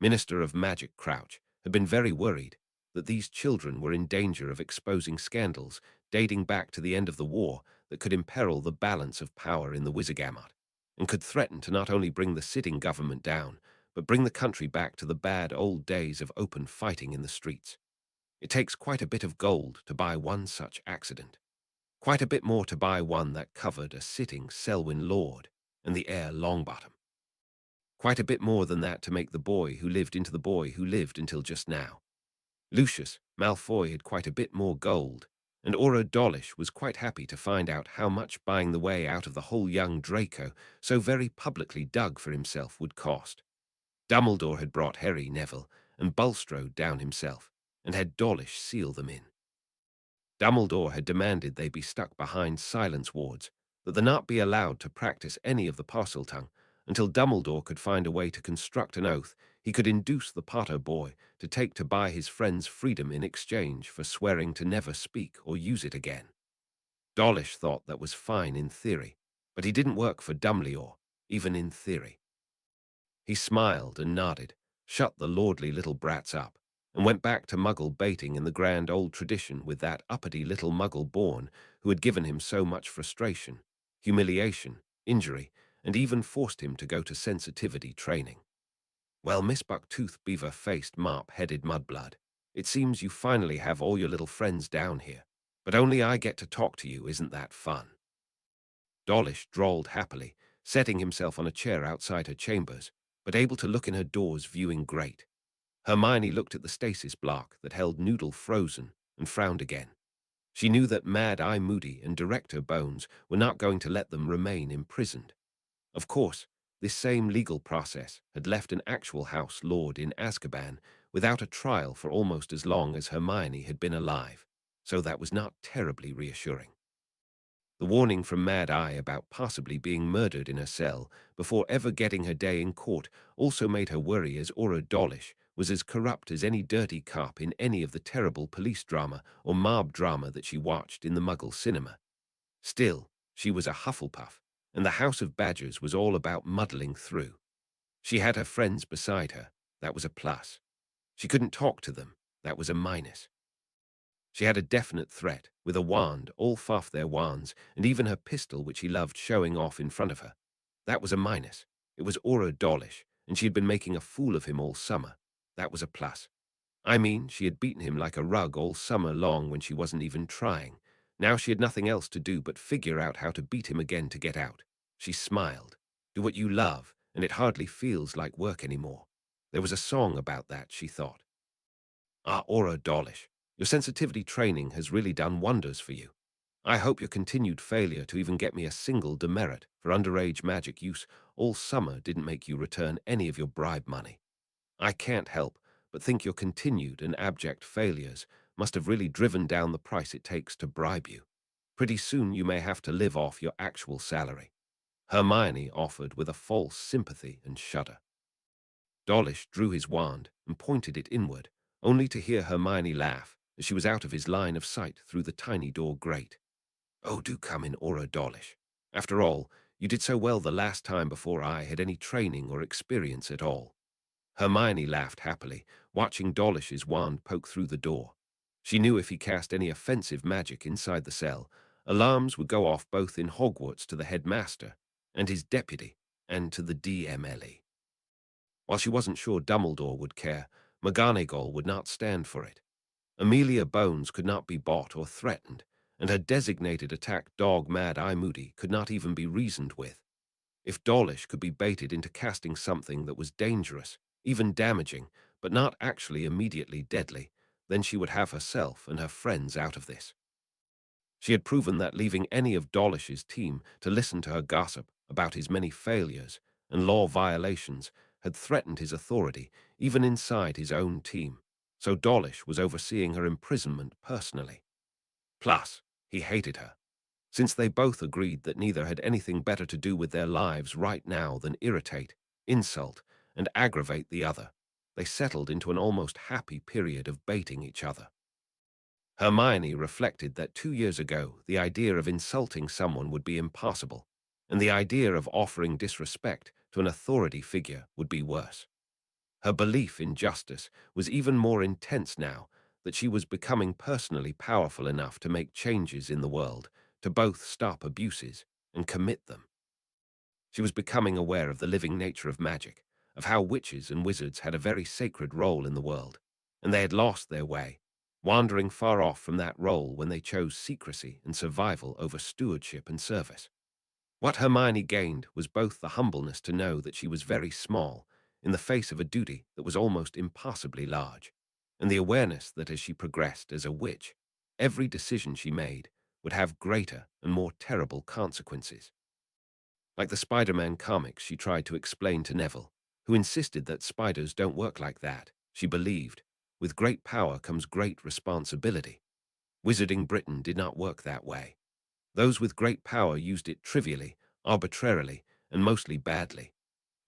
Speaker 1: Minister of Magic Crouch had been very worried that these children were in danger of exposing scandals dating back to the end of the war that could imperil the balance of power in the Wizigamot, and could threaten to not only bring the sitting government down, but bring the country back to the bad old days of open fighting in the streets. It takes quite a bit of gold to buy one such accident. Quite a bit more to buy one that covered a sitting Selwyn Lord and the heir Longbottom. Quite a bit more than that to make the boy who lived into the boy who lived until just now. Lucius Malfoy had quite a bit more gold, and Auror Dawlish was quite happy to find out how much buying the way out of the whole young Draco so very publicly dug for himself would cost. Dumbledore had brought Harry, Neville, and Bulstrode down himself, and had Dawlish seal them in. Dumbledore had demanded they be stuck behind silence wards, that they not be allowed to practice any of the Parseltongue, until Dumbledore could find a way to construct an oath he could induce the Potter boy to take to buy his friend's freedom in exchange for swearing to never speak or use it again. Dawlish thought that was fine in theory, but he didn't work for Dumbledore, even in theory. He smiled and nodded, shut the lordly little brats up, and went back to Muggle baiting in the grand old tradition with that uppity little Muggle born who had given him so much frustration, humiliation, injury, and even forced him to go to sensitivity training. Well, Miss Bucktooth Beaver-faced Mop-headed Mudblood, it seems you finally have all your little friends down here, but only I get to talk to you, isn't that fun? Dawlish drawled happily, setting himself on a chair outside her chambers, but able to look in her doors viewing great. Hermione looked at the stasis block that held Noodle frozen and frowned again. She knew that Mad Eye Moody and Director Bones were not going to let them remain imprisoned. Of course, this same legal process had left an actual House Lord in Azkaban without a trial for almost as long as Hermione had been alive, so that was not terribly reassuring. The warning from Mad Eye about possibly being murdered in her cell before ever getting her day in court also made her worry, as Aura Dawlish was as corrupt as any dirty cop in any of the terrible police drama or mob drama that she watched in the Muggle cinema. Still, she was a Hufflepuff, and the House of Badgers was all about muddling through. She had her friends beside her. That was a plus. She couldn't talk to them. That was a minus. She had a definite threat, with a wand, all off their wands, and even her pistol, which he loved showing off in front of her. That was a minus. It was Aura Dawlish, and she had been making a fool of him all summer. That was a plus. I mean, she had beaten him like a rug all summer long when she wasn't even trying. Now she had nothing else to do but figure out how to beat him again to get out. She smiled. Do what you love, and it hardly feels like work anymore. There was a song about that, she thought. Ah, Aura Dawlish, your sensitivity training has really done wonders for you. I hope your continued failure to even get me a single demerit for underage magic use all summer didn't make you return any of your bribe money. I can't help but think your continued and abject failures must have really driven down the price it takes to bribe you. Pretty soon you may have to live off your actual salary. Hermione offered with a false sympathy and shudder. Dawlish drew his wand and pointed it inward, only to hear Hermione laugh as she was out of his line of sight through the tiny door grate. Oh, do come in, Aura Dawlish. After all, you did so well the last time before I had any training or experience at all. Hermione laughed happily, watching Dawlish's wand poke through the door. She knew if he cast any offensive magic inside the cell, alarms would go off both in Hogwarts to the headmaster and his deputy and to the DMLE. While she wasn't sure Dumbledore would care, McGonagall would not stand for it. Amelia Bones could not be bought or threatened, and her designated attack dog Mad Eye Moody could not even be reasoned with. If Dawlish could be baited into casting something that was dangerous, even damaging, but not actually immediately deadly, then she would have herself and her friends out of this. She had proven that leaving any of Dawlish's team to listen to her gossip about his many failures and law violations had threatened his authority, even inside his own team, so Dawlish was overseeing her imprisonment personally. Plus, he hated her. Since they both agreed that neither had anything better to do with their lives right now than irritate, insult, and aggravate the other, they settled into an almost happy period of baiting each other. Hermione reflected that 2 years ago the idea of insulting someone would be impossible, and the idea of offering disrespect to an authority figure would be worse. Her belief in justice was even more intense now that she was becoming personally powerful enough to make changes in the world, to both stop abuses and commit them. She was becoming aware of the living nature of magic, of how witches and wizards had a very sacred role in the world, and they had lost their way, wandering far off from that role when they chose secrecy and survival over stewardship and service. What Hermione gained was both the humbleness to know that she was very small in the face of a duty that was almost impossibly large, and the awareness that as she progressed as a witch, every decision she made would have greater and more terrible consequences. Like the Spider-Man comics, she tried to explain to Neville, who insisted that spiders don't work like that. She believed, with great power comes great responsibility. Wizarding Britain did not work that way. Those with great power used it trivially, arbitrarily, and mostly badly.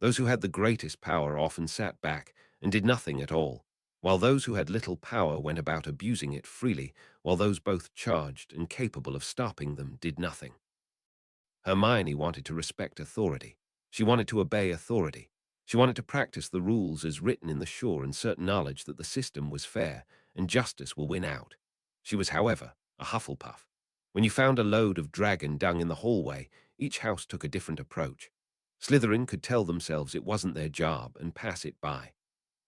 Speaker 1: Those who had the greatest power often sat back and did nothing at all, while those who had little power went about abusing it freely, while those both charged and capable of stopping them did nothing. Hermione wanted to respect authority. She wanted to obey authority. She wanted to practice the rules as written in the sure and certain knowledge that the system was fair and justice will win out. She was, however, a Hufflepuff. When you found a load of dragon dung in the hallway, each house took a different approach. Slytherin could tell themselves it wasn't their job and pass it by.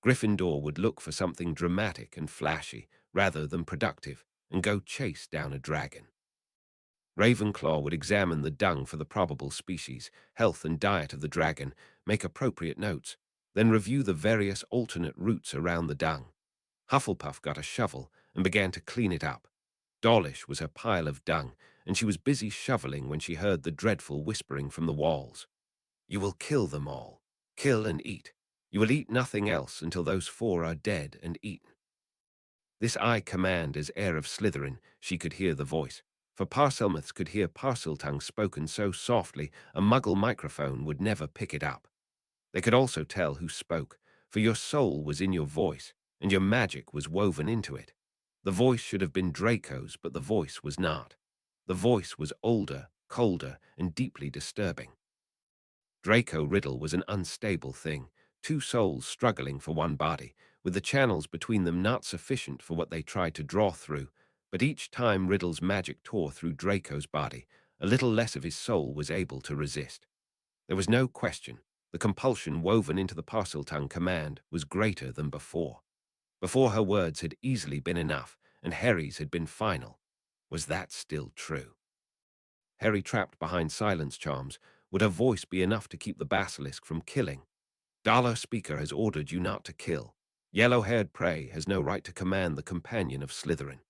Speaker 1: Gryffindor would look for something dramatic and flashy rather than productive and go chase down a dragon. Ravenclaw would examine the dung for the probable species, health and diet of the dragon, make appropriate notes, then review the various alternate routes around the dung. Hufflepuff got a shovel and began to clean it up. Dawlish was her pile of dung, and she was busy shoveling when she heard the dreadful whispering from the walls. You will kill them all. Kill and eat. You will eat nothing else until those four are dead and eaten. This I command as heir of Slytherin, she could hear the voice, for Parselmouths could hear Parseltongue spoken so softly a Muggle microphone would never pick it up. They could also tell who spoke, for your soul was in your voice, and your magic was woven into it. The voice should have been Draco's, but the voice was not. The voice was older, colder, and deeply disturbing. Draco Riddle was an unstable thing, two souls struggling for one body, with the channels between them not sufficient for what they tried to draw through, but each time Riddle's magic tore through Draco's body, a little less of his soul was able to resist. There was no question. The compulsion woven into the Parseltongue command was greater than before. Before her words had easily been enough, and Harry's had been final. Was that still true? Harry, trapped behind silence charms, would her voice be enough to keep the basilisk from killing? Dala Speaker has ordered you not to kill. Yellow-haired prey has no right to command the companion of Slytherin.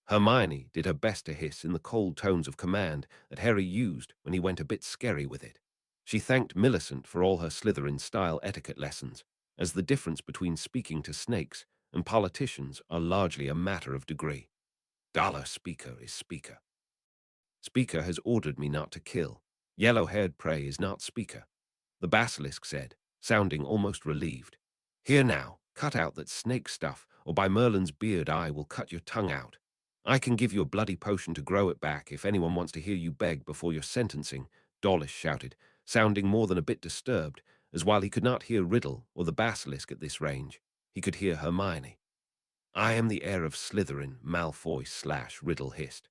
Speaker 1: Hermione did her best to hiss in the cold tones of command that Harry used when he went a bit scary with it. She thanked Millicent for all her Slytherin-style etiquette lessons, as the difference between speaking to snakes and politicians are largely a matter of degree. Dala Speaker is Speaker. Speaker has ordered me not to kill. Yellow-haired prey is not Speaker, the basilisk said, sounding almost relieved. Here now, cut out that snake stuff, or by Merlin's beard I will cut your tongue out. I can give you a bloody potion to grow it back if anyone wants to hear you beg before your sentencing, Dawlish shouted, sounding more than a bit disturbed, as while he could not hear Riddle or the basilisk at this range, he could hear Hermione. I am the heir of Slytherin, Malfoy/Riddle hissed.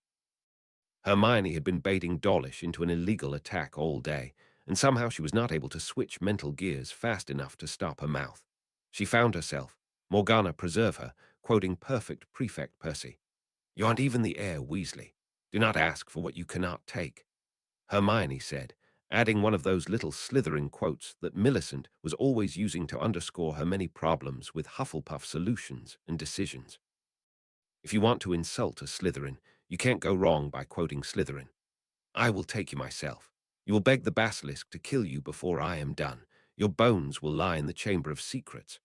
Speaker 1: Hermione had been baiting Dawlish into an illegal attack all day, and somehow she was not able to switch mental gears fast enough to stop her mouth. She found herself, Morgana preserve her, quoting perfect Prefect Percy. You aren't even the heir, Weasley. Do not ask for what you cannot take. Hermione said, adding one of those little Slytherin quotes that Millicent was always using to underscore her many problems with Hufflepuff solutions and decisions. If you want to insult a Slytherin, you can't go wrong by quoting Slytherin. I will take you myself. You will beg the basilisk to kill you before I am done. Your bones will lie in the Chamber of Secrets.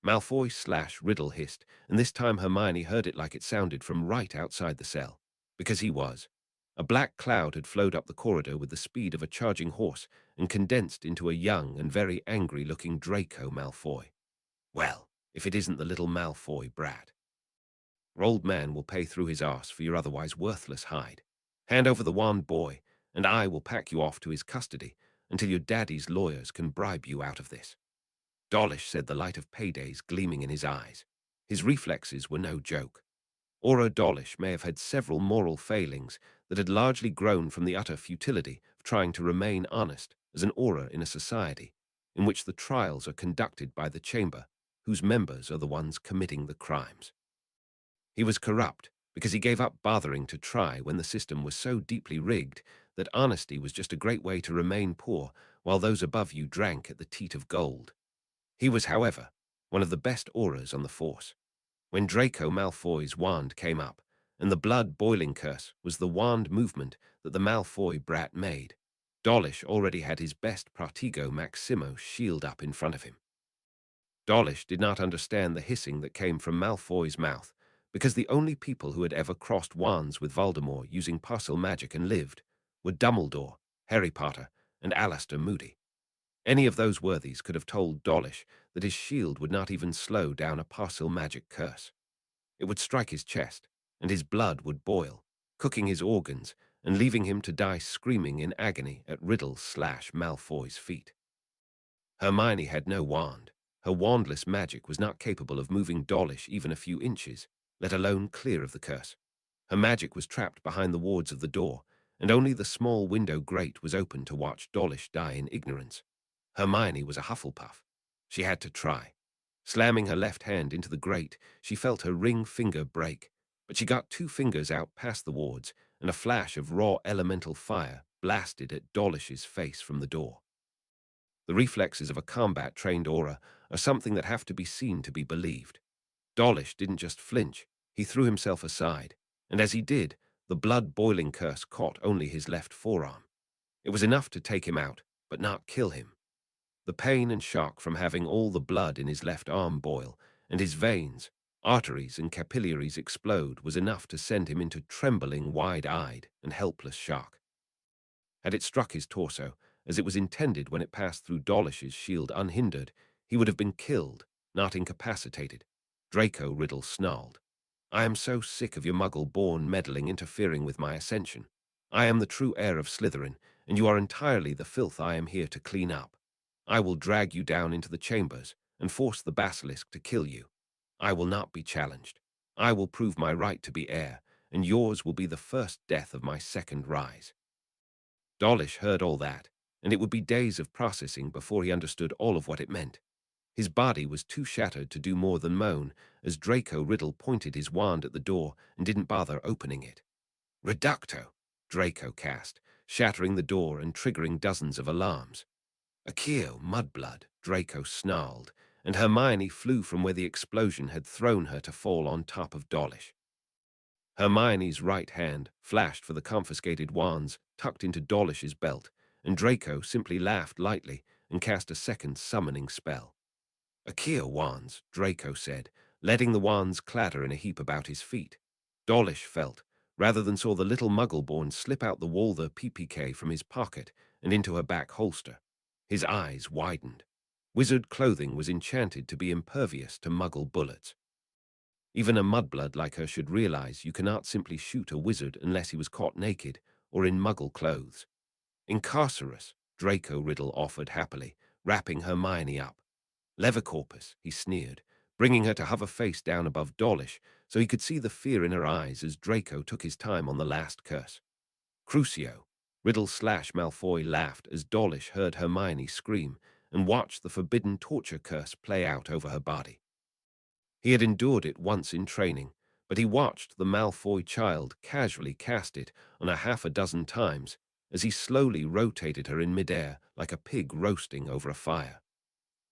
Speaker 1: Malfoy/Riddle hissed, and this time Hermione heard it like it sounded from right outside the cell. Because he was. A black cloud had flowed up the corridor with the speed of a charging horse and condensed into a young and very angry-looking Draco Malfoy. Well, if it isn't the little Malfoy brat. Your old man will pay through his arse for your otherwise worthless hide. Hand over the wand, boy, and I will pack you off to his custody until your daddy's lawyers can bribe you out of this. Dawlish said, the light of paydays gleaming in his eyes. His reflexes were no joke. Aura Dawlish may have had several moral failings that had largely grown from the utter futility of trying to remain honest as an aura in a society in which the trials are conducted by the chamber, whose members are the ones committing the crimes. He was corrupt because he gave up bothering to try when the system was so deeply rigged that honesty was just a great way to remain poor while those above you drank at the teat of gold. He was, however, one of the best auras on the force. When Draco Malfoy's wand came up, and the blood-boiling curse was the wand movement that the Malfoy brat made, Dawlish already had his best Pratigo Maximo shield up in front of him. Dawlish did not understand the hissing that came from Malfoy's mouth, because the only people who had ever crossed wands with Voldemort using parcel magic and lived were Dumbledore, Harry Potter, and Alastor Moody. Any of those worthies could have told Dawlish that his shield would not even slow down a parcel magic curse. It would strike his chest, and his blood would boil, cooking his organs and leaving him to die screaming in agony at Riddle/Malfoy's feet. Hermione had no wand. Her wandless magic was not capable of moving Dawlish even a few inches, let alone clear of the curse. Her magic was trapped behind the wards of the door, and only the small window grate was open to watch Dawlish die in ignorance. Hermione was a Hufflepuff. She had to try. Slamming her left hand into the grate, she felt her ring finger break, but she got 2 fingers out past the wards, and a flash of raw elemental fire blasted at Dawlish's face from the door. The reflexes of a combat-trained aura are something that have to be seen to be believed. Dawlish didn't just flinch, he threw himself aside, and as he did, the blood-boiling curse caught only his left forearm. It was enough to take him out, but not kill him. The pain and shock from having all the blood in his left arm boil, and his veins, arteries, and capillaries explode was enough to send him into trembling, wide-eyed, and helpless shock. Had it struck his torso, as it was intended when it passed through Dawlish's shield unhindered, he would have been killed, not incapacitated. Draco Riddle snarled. I am so sick of your muggle-born meddling interfering with my ascension. I am the true heir of Slytherin, and you are entirely the filth I am here to clean up. I will drag you down into the chambers and force the basilisk to kill you. I will not be challenged. I will prove my right to be heir, and yours will be the first death of my second rise. Dawlish heard all that, and it would be days of processing before he understood all of what it meant. His body was too shattered to do more than moan, as Draco Riddle pointed his wand at the door and didn't bother opening it. Reducto, Draco cast, shattering the door and triggering dozens of alarms. Accio, Mudblood, Draco snarled, and Hermione flew from where the explosion had thrown her to fall on top of Dawlish. Hermione's right hand flashed for the confiscated wands tucked into Dawlish's belt, and Draco simply laughed lightly and cast a second summoning spell. Accio wands, Draco said, letting the wands clatter in a heap about his feet. Dawlish felt, rather than saw the little muggle-born slip out the Walther PPK from his pocket and into her back holster. His eyes widened. Wizard clothing was enchanted to be impervious to muggle bullets. Even a mudblood like her should realize you cannot simply shoot a wizard unless he was caught naked or in muggle clothes. Incarcerus, Draco Riddle offered happily, wrapping Hermione up. Levicorpus, he sneered, bringing her to hover face down above Dawlish so he could see the fear in her eyes as Draco took his time on the last curse. Crucio, Riddle/Malfoy laughed as Dawlish heard Hermione scream and watched the forbidden torture curse play out over her body. He had endured it once in training, but he watched the Malfoy child casually cast it on half a dozen times as he slowly rotated her in midair like a pig roasting over a fire.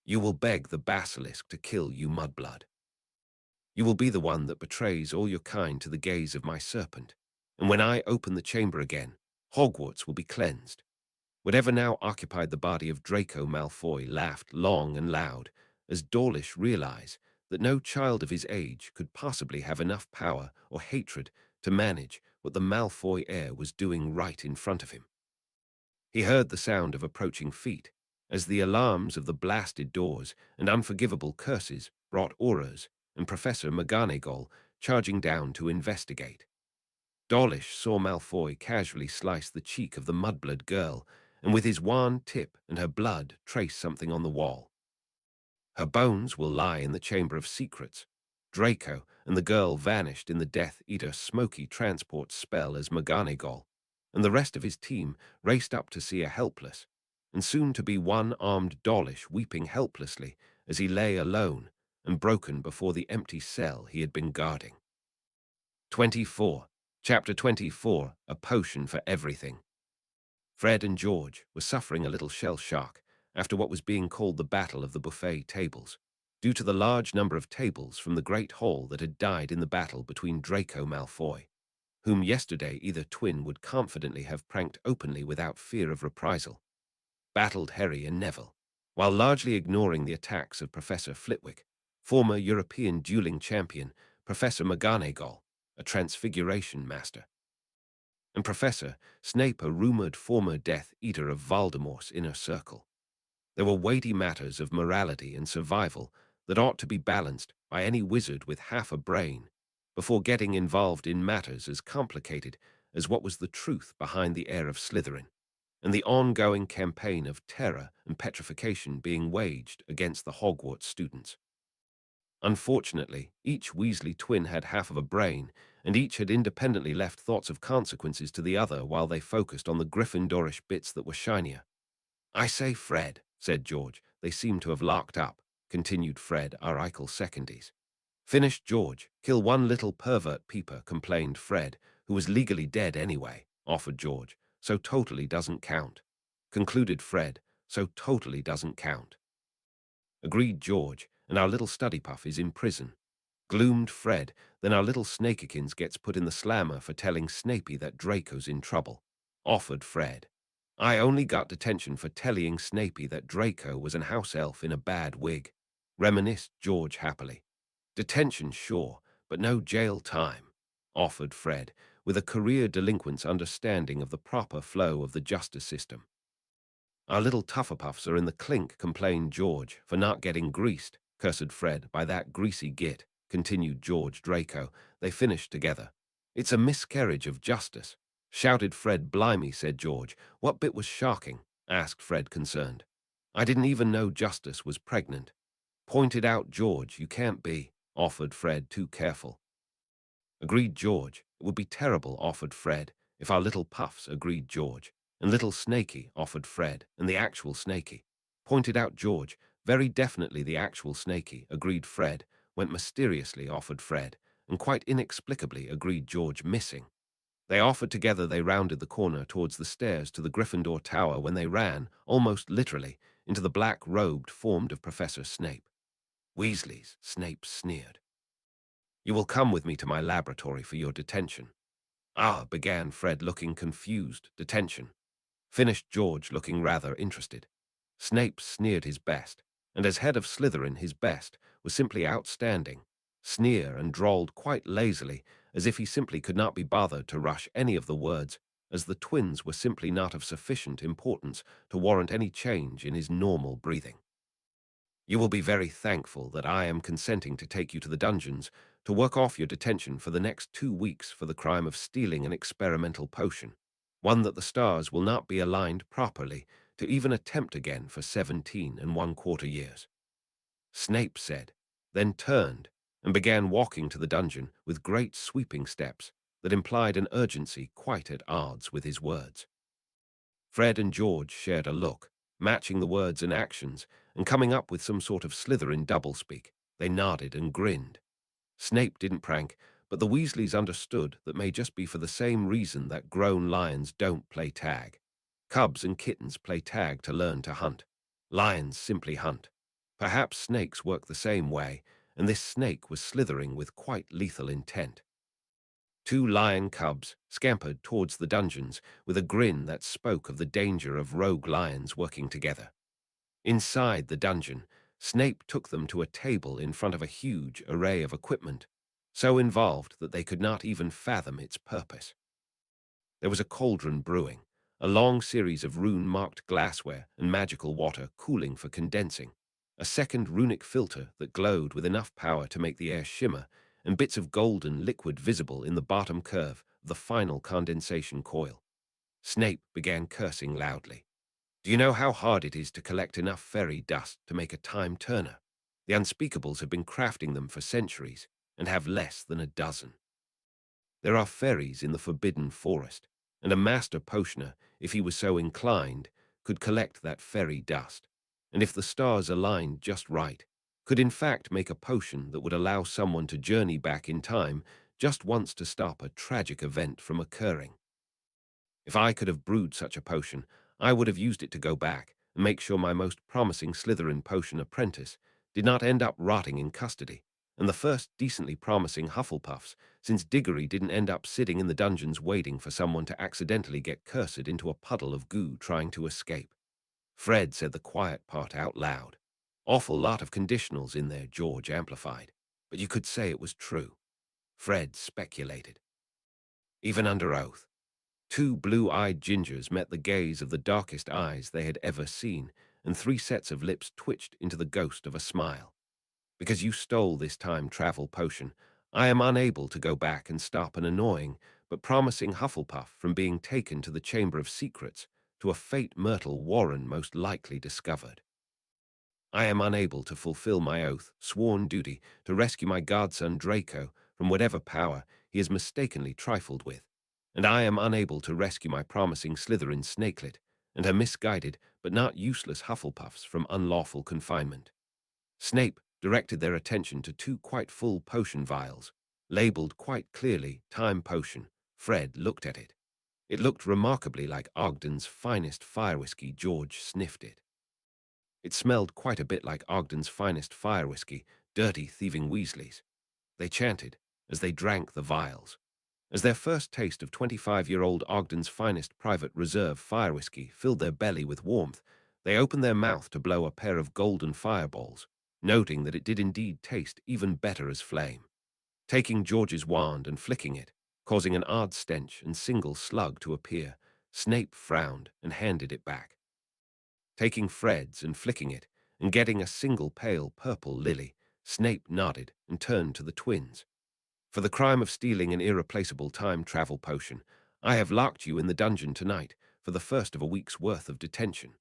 Speaker 1: You will beg the basilisk to kill you, Mudblood. You will be the one that betrays all your kind to the gaze of my serpent, and when I open the chamber again, Hogwarts will be cleansed. Whatever now occupied the body of Draco Malfoy laughed long and loud as Dawlish realized that no child of his age could possibly have enough power or hatred to manage what the Malfoy heir was doing right in front of him. He heard the sound of approaching feet, as the alarms of the blasted doors and unforgivable curses brought Aurors and Professor McGonagall charging down to investigate. Dawlish saw Malfoy casually slice the cheek of the mudblood girl, and with his wand tip and her blood trace something on the wall. Her bones will lie in the Chamber of Secrets. Draco and the girl vanished in the Death Eater smoky transport spell as McGonagall, and the rest of his team raced up to see a helpless, and soon-to-be one-armed Dawlish weeping helplessly as he lay alone and broken before the empty cell he had been guarding. 24. Chapter 24, A Potion for Everything. Fred and George were suffering a little shell shock after what was being called the Battle of the Buffet Tables, due to the large number of tables from the Great Hall that had died in the battle between Draco Malfoy, whom yesterday either twin would confidently have pranked openly without fear of reprisal, battled Harry and Neville, while largely ignoring the attacks of Professor Flitwick, former European dueling champion Professor McGonagall, a transfiguration master, and Professor Snape, a rumored former Death Eater of Voldemort's inner circle. There were weighty matters of morality and survival that ought to be balanced by any wizard with half a brain before getting involved in matters as complicated as what was the truth behind the heir of Slytherin, and the ongoing campaign of terror and petrification being waged against the Hogwarts students. Unfortunately, each Weasley twin had half of a brain, and each had independently left thoughts of consequences to the other while they focused on the Gryffindorish bits that were shinier. I say, Fred, said George. They seem to have locked up, continued Fred, our Eichel secondies. Finished, George. Kill one little pervert peeper, complained Fred, who was legally dead anyway, offered George. So totally doesn't count. Concluded Fred, so totally doesn't count. Agreed George, and our little study puff is in prison. Gloomed Fred. Then our little Snakekins gets put in the slammer for telling Snapey that Draco's in trouble. Offered Fred. I only got detention for telling Snapey that Draco was an house elf in a bad wig. Reminisced George happily. Detention, sure, but no jail time. Offered Fred, with a career delinquent's understanding of the proper flow of the justice system. Our little Tufferpuffs are in the clink, complained George, for not getting greased. Cursed Fred, by that greasy git, continued George Draco. They finished together. It's a miscarriage of justice, shouted Fred. Blimey, said George. What bit was shocking? Asked Fred, concerned. I didn't even know Justice was pregnant. Pointed out George. You can't be. Offered Fred, too careful. Agreed George. It would be terrible, offered Fred, if our little puffs, agreed George. And little Snaky, offered Fred, and the actual Snaky. Pointed out George. Very definitely the actual Snaky, agreed Fred. Went mysteriously, offered Fred, and quite inexplicably, agreed George. Missing. They offered together. They rounded the corner towards the stairs to the Gryffindor Tower when they ran, almost literally, into the black-robed form of Professor Snape. Weasleys, Snape sneered. You will come with me to my laboratory for your detention. Ah, began Fred, looking confused. Detention. Finished George, looking rather interested. Snape sneered his best, and as head of Slytherin his best was simply outstanding. Sneer and drawled quite lazily, as if he simply could not be bothered to rush any of the words, as the twins were simply not of sufficient importance to warrant any change in his normal breathing. You will be very thankful that I am consenting to take you to the dungeons to work off your detention for the next 2 weeks for the crime of stealing an experimental potion, one that the stars will not be aligned properly to even attempt again for 17¼ years. Snape said, then turned and began walking to the dungeon with great sweeping steps that implied an urgency quite at odds with his words. Fred and George shared a look, matching the words and actions, and coming up with some sort of Slytherin doublespeak. They nodded and grinned. Snape didn't prank, but the Weasleys understood that may just be for the same reason that grown lions don't play tag. Cubs and kittens play tag to learn to hunt. Lions simply hunt. Perhaps snakes work the same way, and this snake was slithering with quite lethal intent. 2 lion cubs scampered towards the dungeons with a grin that spoke of the danger of rogue lions working together. Inside the dungeon, Snape took them to a table in front of a huge array of equipment, so involved that they could not even fathom its purpose. There was a cauldron brewing, a long series of rune-marked glassware and magical water cooling for condensing, a second runic filter that glowed with enough power to make the air shimmer, and bits of golden liquid visible in the bottom curve of the final condensation coil. Snape began cursing loudly. Do you know how hard it is to collect enough fairy dust to make a time turner? The Unspeakables have been crafting them for centuries and have less than a dozen. There are fairies in the Forbidden Forest, and a master potioner, if he was so inclined, could collect that fairy dust, and if the stars aligned just right, could in fact make a potion that would allow someone to journey back in time just once to stop a tragic event from occurring. If I could have brewed such a potion, I would have used it to go back and make sure my most promising Slytherin potion apprentice did not end up rotting in custody, and the first decently promising Hufflepuffs, since Diggory didn't end up sitting in the dungeons waiting for someone to accidentally get cursed into a puddle of goo trying to escape. Fred said the quiet part out loud. Awful lot of conditionals in there, George amplified, but you could say it was true. Fred speculated. Even under oath. 2 blue-eyed gingers met the gaze of the darkest eyes they had ever seen, and 3 sets of lips twitched into the ghost of a smile. Because you stole this time travel potion, I am unable to go back and stop an annoying but promising Hufflepuff from being taken to the Chamber of Secrets to a fate Myrtle Warren most likely discovered. I am unable to fulfill my oath, sworn duty, to rescue my godson Draco from whatever power he has mistakenly trifled with, and I am unable to rescue my promising Slytherin Snakelet and her misguided but not useless Hufflepuffs from unlawful confinement. Snape directed their attention to 2 quite full potion vials, labeled quite clearly Time Potion. Fred looked at it. It looked remarkably like Ogden's finest fire whiskey. George sniffed it. It smelled quite a bit like Ogden's finest fire whiskey, dirty thieving Weasleys. they chanted as they drank the vials. As their first taste of 25-year-old Ogden's finest private reserve fire whiskey filled their belly with warmth, they opened their mouth to blow a pair of golden fireballs, noting that it did indeed taste even better as flame. Taking George's wand and flicking it, causing an odd stench and single slug to appear, Snape frowned and handed it back. Taking Fred's and flicking it, and getting a single pale purple lily, Snape nodded and turned to the twins. For the crime of stealing an irreplaceable time travel potion, I have locked you in the dungeon tonight for the first of a week's worth of detention.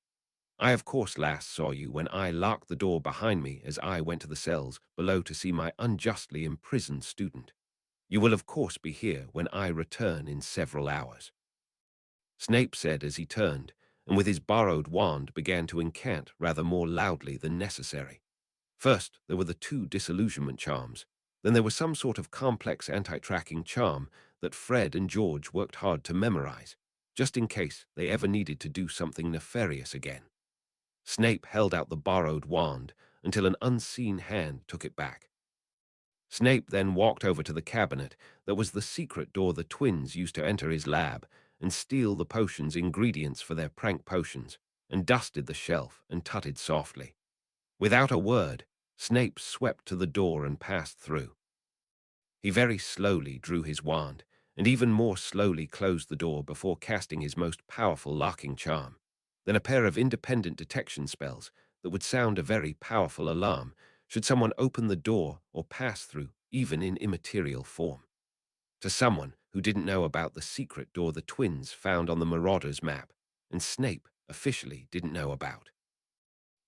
Speaker 1: I of course last saw you when I locked the door behind me as I went to the cells below to see my unjustly imprisoned student. You will of course be here when I return in several hours. Snape said as he turned, and with his borrowed wand began to incant rather more loudly than necessary. First, there were the 2 disillusionment charms. Then there was some sort of complex anti-tracking charm that Fred and George worked hard to memorize, just in case they ever needed to do something nefarious again. Snape held out the borrowed wand until an unseen hand took it back. Snape then walked over to the cabinet that was the secret door the twins used to enter his lab and steal the potions' ingredients for their prank potions, and dusted the shelf and tutted softly. Without a word, Snape swept to the door and passed through. He very slowly drew his wand, and even more slowly closed the door before casting his most powerful locking charm. Then a pair of independent detection spells that would sound a very powerful alarm should someone open the door or pass through, even in immaterial form. To someone who didn't know about the secret door the twins found on the Marauders map, and Snape officially didn't know about.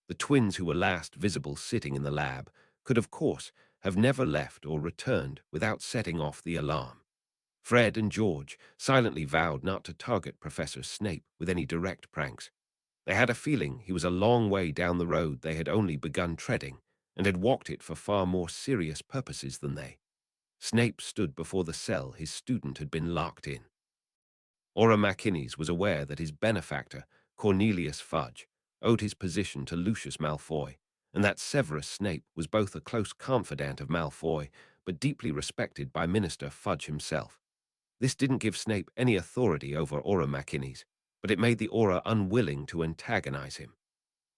Speaker 1: The twins who were last visible sitting in the lab could, of course, have never left or returned without setting off the alarm. Fred and George silently vowed not to target Professor Snape with any direct pranks. They had a feeling he was a long way down the road they had only begun treading, and had walked it for far more serious purposes than they. Snape stood before the cell his student had been locked in. Aura Macinnes was aware that his benefactor, Cornelius Fudge, owed his position to Lucius Malfoy, and that Severus Snape was both a close confidant of Malfoy, but deeply respected by Minister Fudge himself. This didn't give Snape any authority over Aura Macinnes, but it made the Aura unwilling to antagonize him.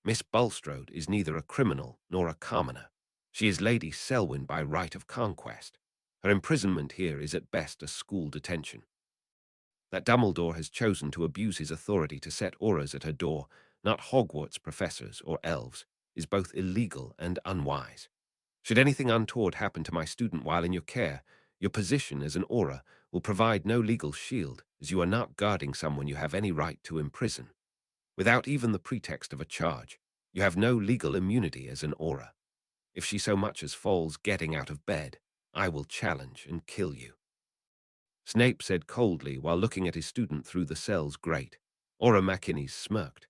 Speaker 1: Miss Bulstrode is neither a criminal nor a commoner. She is Lady Selwyn by right of conquest. Her imprisonment here is at best a school detention. That Dumbledore has chosen to abuse his authority to set auras at her door, not Hogwarts professors or elves, is both illegal and unwise. Should anything untoward happen to my student while in your care, your position as an aura will provide no legal shield, as you are not guarding someone you have any right to imprison. Without even the pretext of a charge, you have no legal immunity as an aura. If she so much as falls getting out of bed, I will challenge and kill you. Snape said coldly while looking at his student through the cell's grate. Aura Macinnes smirked.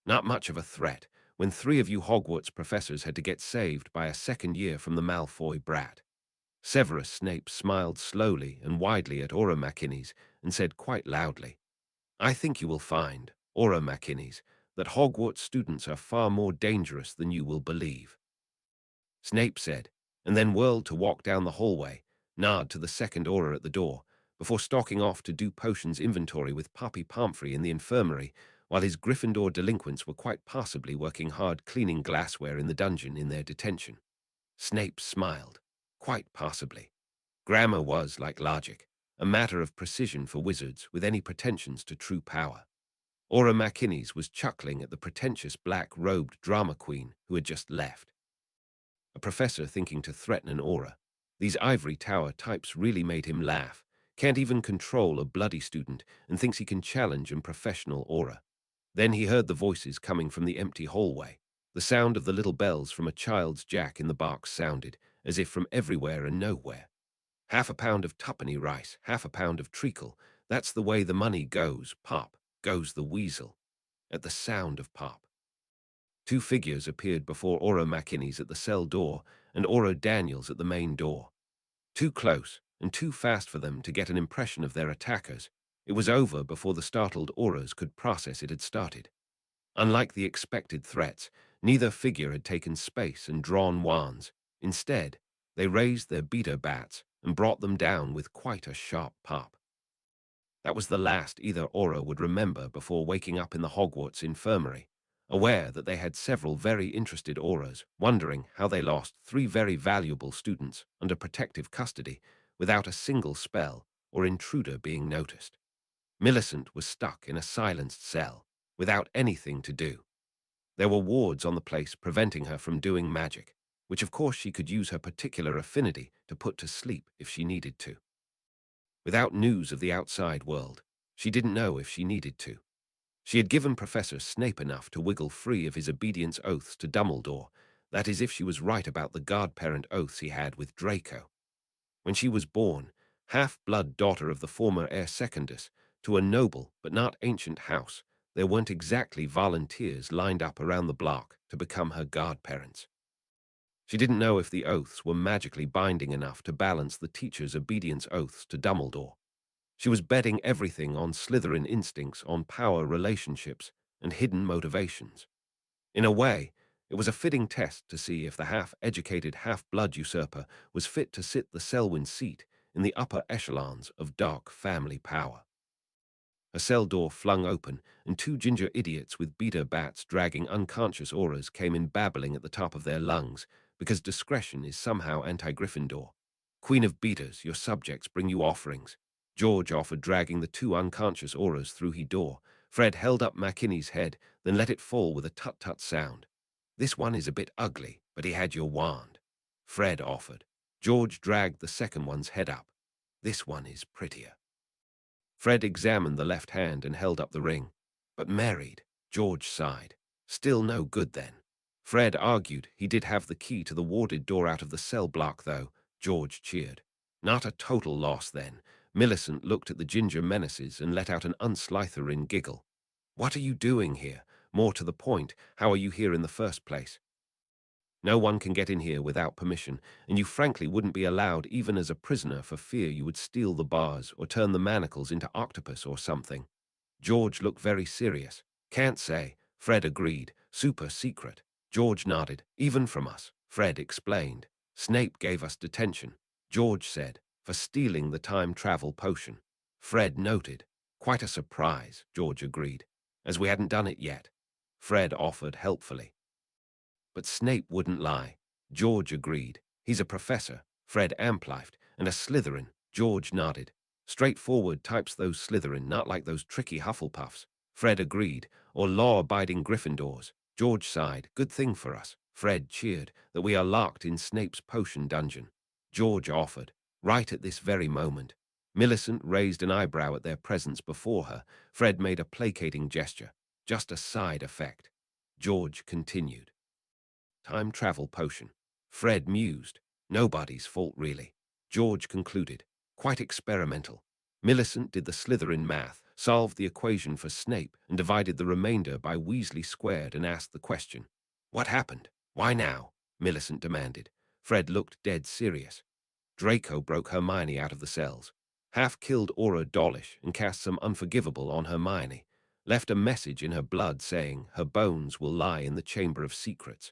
Speaker 1: Not much of a threat, when 3 of you Hogwarts professors had to get saved by a second year from the Malfoy brat. Severus Snape smiled slowly and widely at Aura Macinnes and said quite loudly, I think you will find, Aura Macinnes, that Hogwarts students are far more dangerous than you will believe. Snape said, and then whirled to walk down the hallway, nod to the second aura at the door, before stalking off to do potions inventory with Poppy Pomfrey in the infirmary, while his Gryffindor delinquents were quite possibly working hard cleaning glassware in the dungeon in their detention. Snape smiled. Quite possibly. Grammar was, like logic, a matter of precision for wizards with any pretensions to true power. Aura Macinnes was chuckling at the pretentious black-robed drama queen who had just left. A professor thinking to threaten an aura. These ivory tower types really made him laugh. Can't even control a bloody student and thinks he can challenge a professional aura. Then he heard the voices coming from the empty hallway. The sound of the little bells from a child's jack in the box sounded, as if from everywhere and nowhere. Half a pound of tuppenny rice, half a pound of treacle. That's the way the money goes, pop, goes the weasel. At the sound of pop. 2 figures appeared before Aura Macinnes at the cell door and Aura Daniels at the main door. Too close and too fast for them to get an impression of their attackers. It was over before the startled auras could process it had started. Unlike the expected threats, neither figure had taken space and drawn wands. Instead, They raised their beater bats and brought them down with quite a sharp pop. That was the last either Aura would remember before waking up in the Hogwarts infirmary, aware that they had several very interested Auras, wondering how they lost 3 very valuable students under protective custody without a single spell or intruder being noticed. Millicent was stuck in a silenced cell, without anything to do. There were wards on the place preventing her from doing magic, which of course she could use her particular affinity to put to sleep if she needed to. Without news of the outside world, she didn't know if she needed to. She had given Professor Snape enough to wiggle free of his obedience oaths to Dumbledore, that is if she was right about the guard-parent oaths he had with Draco. When she was born, half-blood daughter of the former heir secundus, to a noble but not ancient house, there weren't exactly volunteers lined up around the block to become her guard-parents. She didn't know if the oaths were magically binding enough to balance the teacher's obedience oaths to Dumbledore. She was betting everything on Slytherin instincts, on power relationships, and hidden motivations. In a way, it was a fitting test to see if the half-educated half-blood usurper was fit to sit the Selwyn seat in the upper echelons of dark family power. A cell door flung open, and 2 ginger idiots with beater bats dragging unconscious Auras came in babbling at the top of their lungs, because discretion is somehow anti-Gryffindor. Queen of Beaters, your subjects bring you offerings. George offered, dragging the 2 unconscious Auras through his door. Fred held up McKinney's head, then let it fall with a tut-tut sound. This one is a bit ugly, but he had your wand. Fred offered. George dragged the second one's head up. This one is prettier. Fred examined the left hand and held up the ring. But married, George sighed. Still no good then. Fred argued he did have the key to the warded door out of the cell block, though. George cheered. Not a total loss, then. Millicent looked at the ginger menaces and let out an unslytherin giggle. What are you doing here? More to the point, how are you here in the first place? No one can get in here without permission, and you frankly wouldn't be allowed even as a prisoner for fear you would steal the bars or turn the manacles into octopus or something. George looked very serious. Can't say. Fred agreed. Super secret. George nodded. Even from us. Fred explained. Snape gave us detention, George said, for stealing the time travel potion. Fred noted. Quite a surprise, George agreed, as we hadn't done it yet. Fred offered helpfully. But Snape wouldn't lie. George agreed. He's a professor, Fred amplified, and a Slytherin. George nodded. Straightforward types, those Slytherin, not like those tricky Hufflepuffs. Fred agreed. Or law-abiding Gryffindors. George sighed. Good thing for us. Fred cheered that we are locked in Snape's potion dungeon. George offered. Right at this very moment. Millicent raised an eyebrow at their presence before her. Fred made a placating gesture. Just a side effect. George continued. Time travel potion. Fred mused. Nobody's fault, really. George concluded. Quite experimental. Millicent did the Slytherin math, solved the equation for Snape, and divided the remainder by Weasley squared and asked the question. What happened? Why now? Millicent demanded. Fred looked dead serious. Draco broke Hermione out of the cells. Half-killed Aura Dawlish and cast some unforgivable on Hermione. Left a message in her blood saying her bones will lie in the Chamber of Secrets.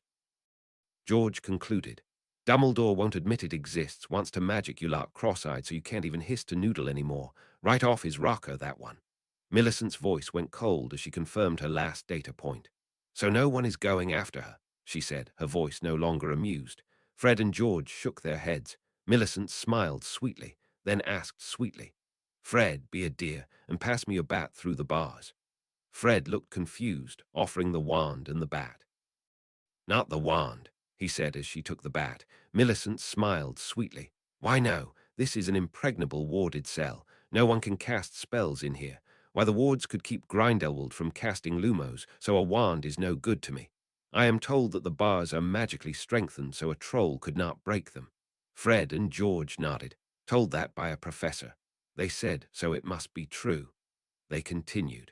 Speaker 1: George concluded. Dumbledore won't admit it exists, wants to magic you lot cross-eyed so you can't even hiss to Noodle anymore. Right off his rocker, that one. Millicent's voice went cold as she confirmed her last data point. So no one is going after her, she said, her voice no longer amused. Fred and George shook their heads. Millicent smiled sweetly, then asked sweetly, Fred, be a dear, and pass me your bat through the bars. Fred looked confused, offering the wand and the bat. Not the wand, he said as she took the bat. Millicent smiled sweetly. Why no, this is an impregnable warded cell. No one can cast spells in here. Why, the wards could keep Grindelwald from casting Lumos, so a wand is no good to me. I am told that the bars are magically strengthened so a troll could not break them. Fred and George nodded, told that by a professor. They said, so it must be true. They continued.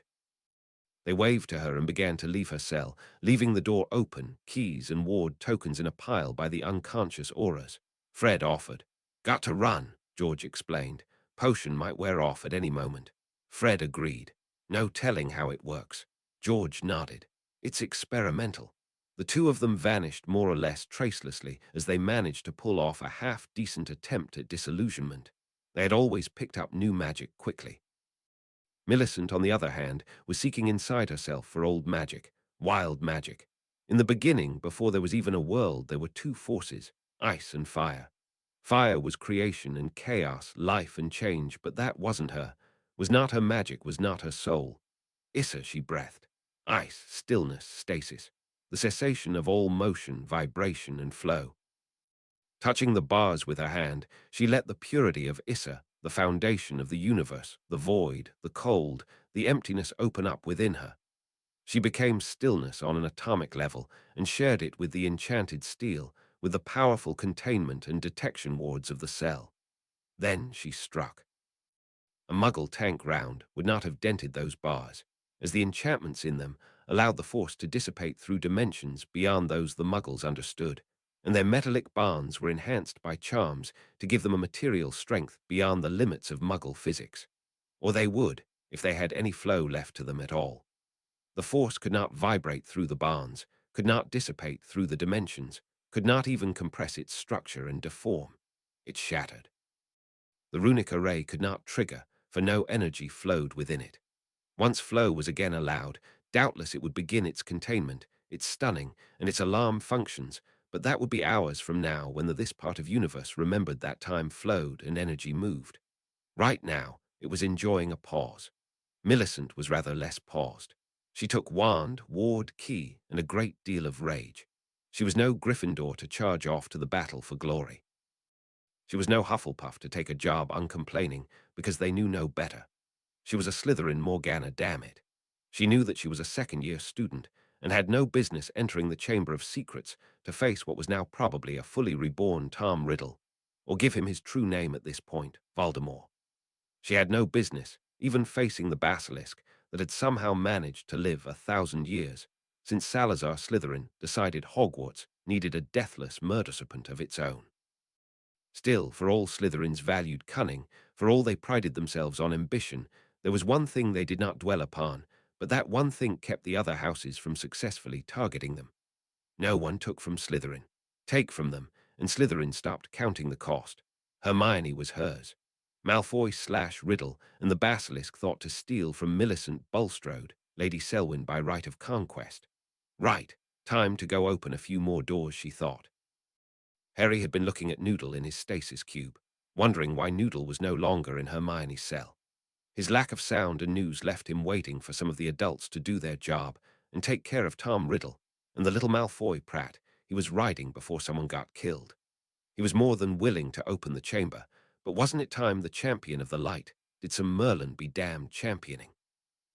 Speaker 1: They waved to her and began to leave her cell, leaving the door open, keys and ward tokens in a pile by the unconscious Auras. Fred offered. Got to run, George explained. Potion might wear off at any moment. Fred agreed. No telling how it works. George nodded. It's experimental. The two of them vanished more or less tracelessly as they managed to pull off a half-decent attempt at disillusionment. They had always picked up new magic quickly. Millicent, on the other hand, was seeking inside herself for old magic, wild magic. In the beginning, before there was even a world, there were two forces, ice and fire. Fire was creation and chaos, life and change, but that wasn't her, was not her magic, was not her soul. Issa, she breathed. Ice, stillness, stasis, the cessation of all motion, vibration, and flow. Touching the bars with her hand, she let the purity of Issa, the foundation of the universe, the void, the cold, the emptiness open up within her. She became stillness on an atomic level and shared it with the enchanted steel, with the powerful containment and detection wards of the cell. Then she struck. A Muggle tank round would not have dented those bars, as the enchantments in them allowed the force to dissipate through dimensions beyond those the Muggles understood, and their metallic bonds were enhanced by charms to give them a material strength beyond the limits of Muggle physics. Or they would, if they had any flow left to them at all. The force could not vibrate through the bonds, could not dissipate through the dimensions, could not even compress its structure and deform. It shattered. The runic array could not trigger, for no energy flowed within it. Once flow was again allowed, doubtless it would begin its containment, its stunning, and its alarm functions, but that would be hours from now when this part of universe remembered that time flowed and energy moved. Right now, it was enjoying a pause. Millicent was rather less paused. She took wand, ward, key, and a great deal of rage. She was no Gryffindor to charge off to the battle for glory. She was no Hufflepuff to take a job uncomplaining because they knew no better. She was a Slytherin Morgana, damn it. She knew that she was a second-year student and had no business entering the Chamber of Secrets to face what was now probably a fully reborn Tom Riddle, or give him his true name at this point, Voldemort. She had no business even facing the basilisk that had somehow managed to live 1,000 years, since Salazar Slytherin decided Hogwarts needed a deathless murder serpent of its own. Still, for all Slytherins valued cunning, for all they prided themselves on ambition, there was one thing they did not dwell upon, but that one thing kept the other houses from successfully targeting them. No one took from Slytherin. Take from them, and Slytherin stopped counting the cost. Hermione was hers. Malfoy/Riddle and the Basilisk thought to steal from Millicent Bulstrode, Lady Selwyn by right of conquest. Right, time to go open a few more doors, she thought. Harry had been looking at Noodle in his stasis cube, wondering why Noodle was no longer in Hermione's cell. His lack of sound and news left him waiting for some of the adults to do their job and take care of Tom Riddle and the little Malfoy prat he was riding before someone got killed. He was more than willing to open the chamber, but wasn't it time the champion of the light did some Merlin be damned championing?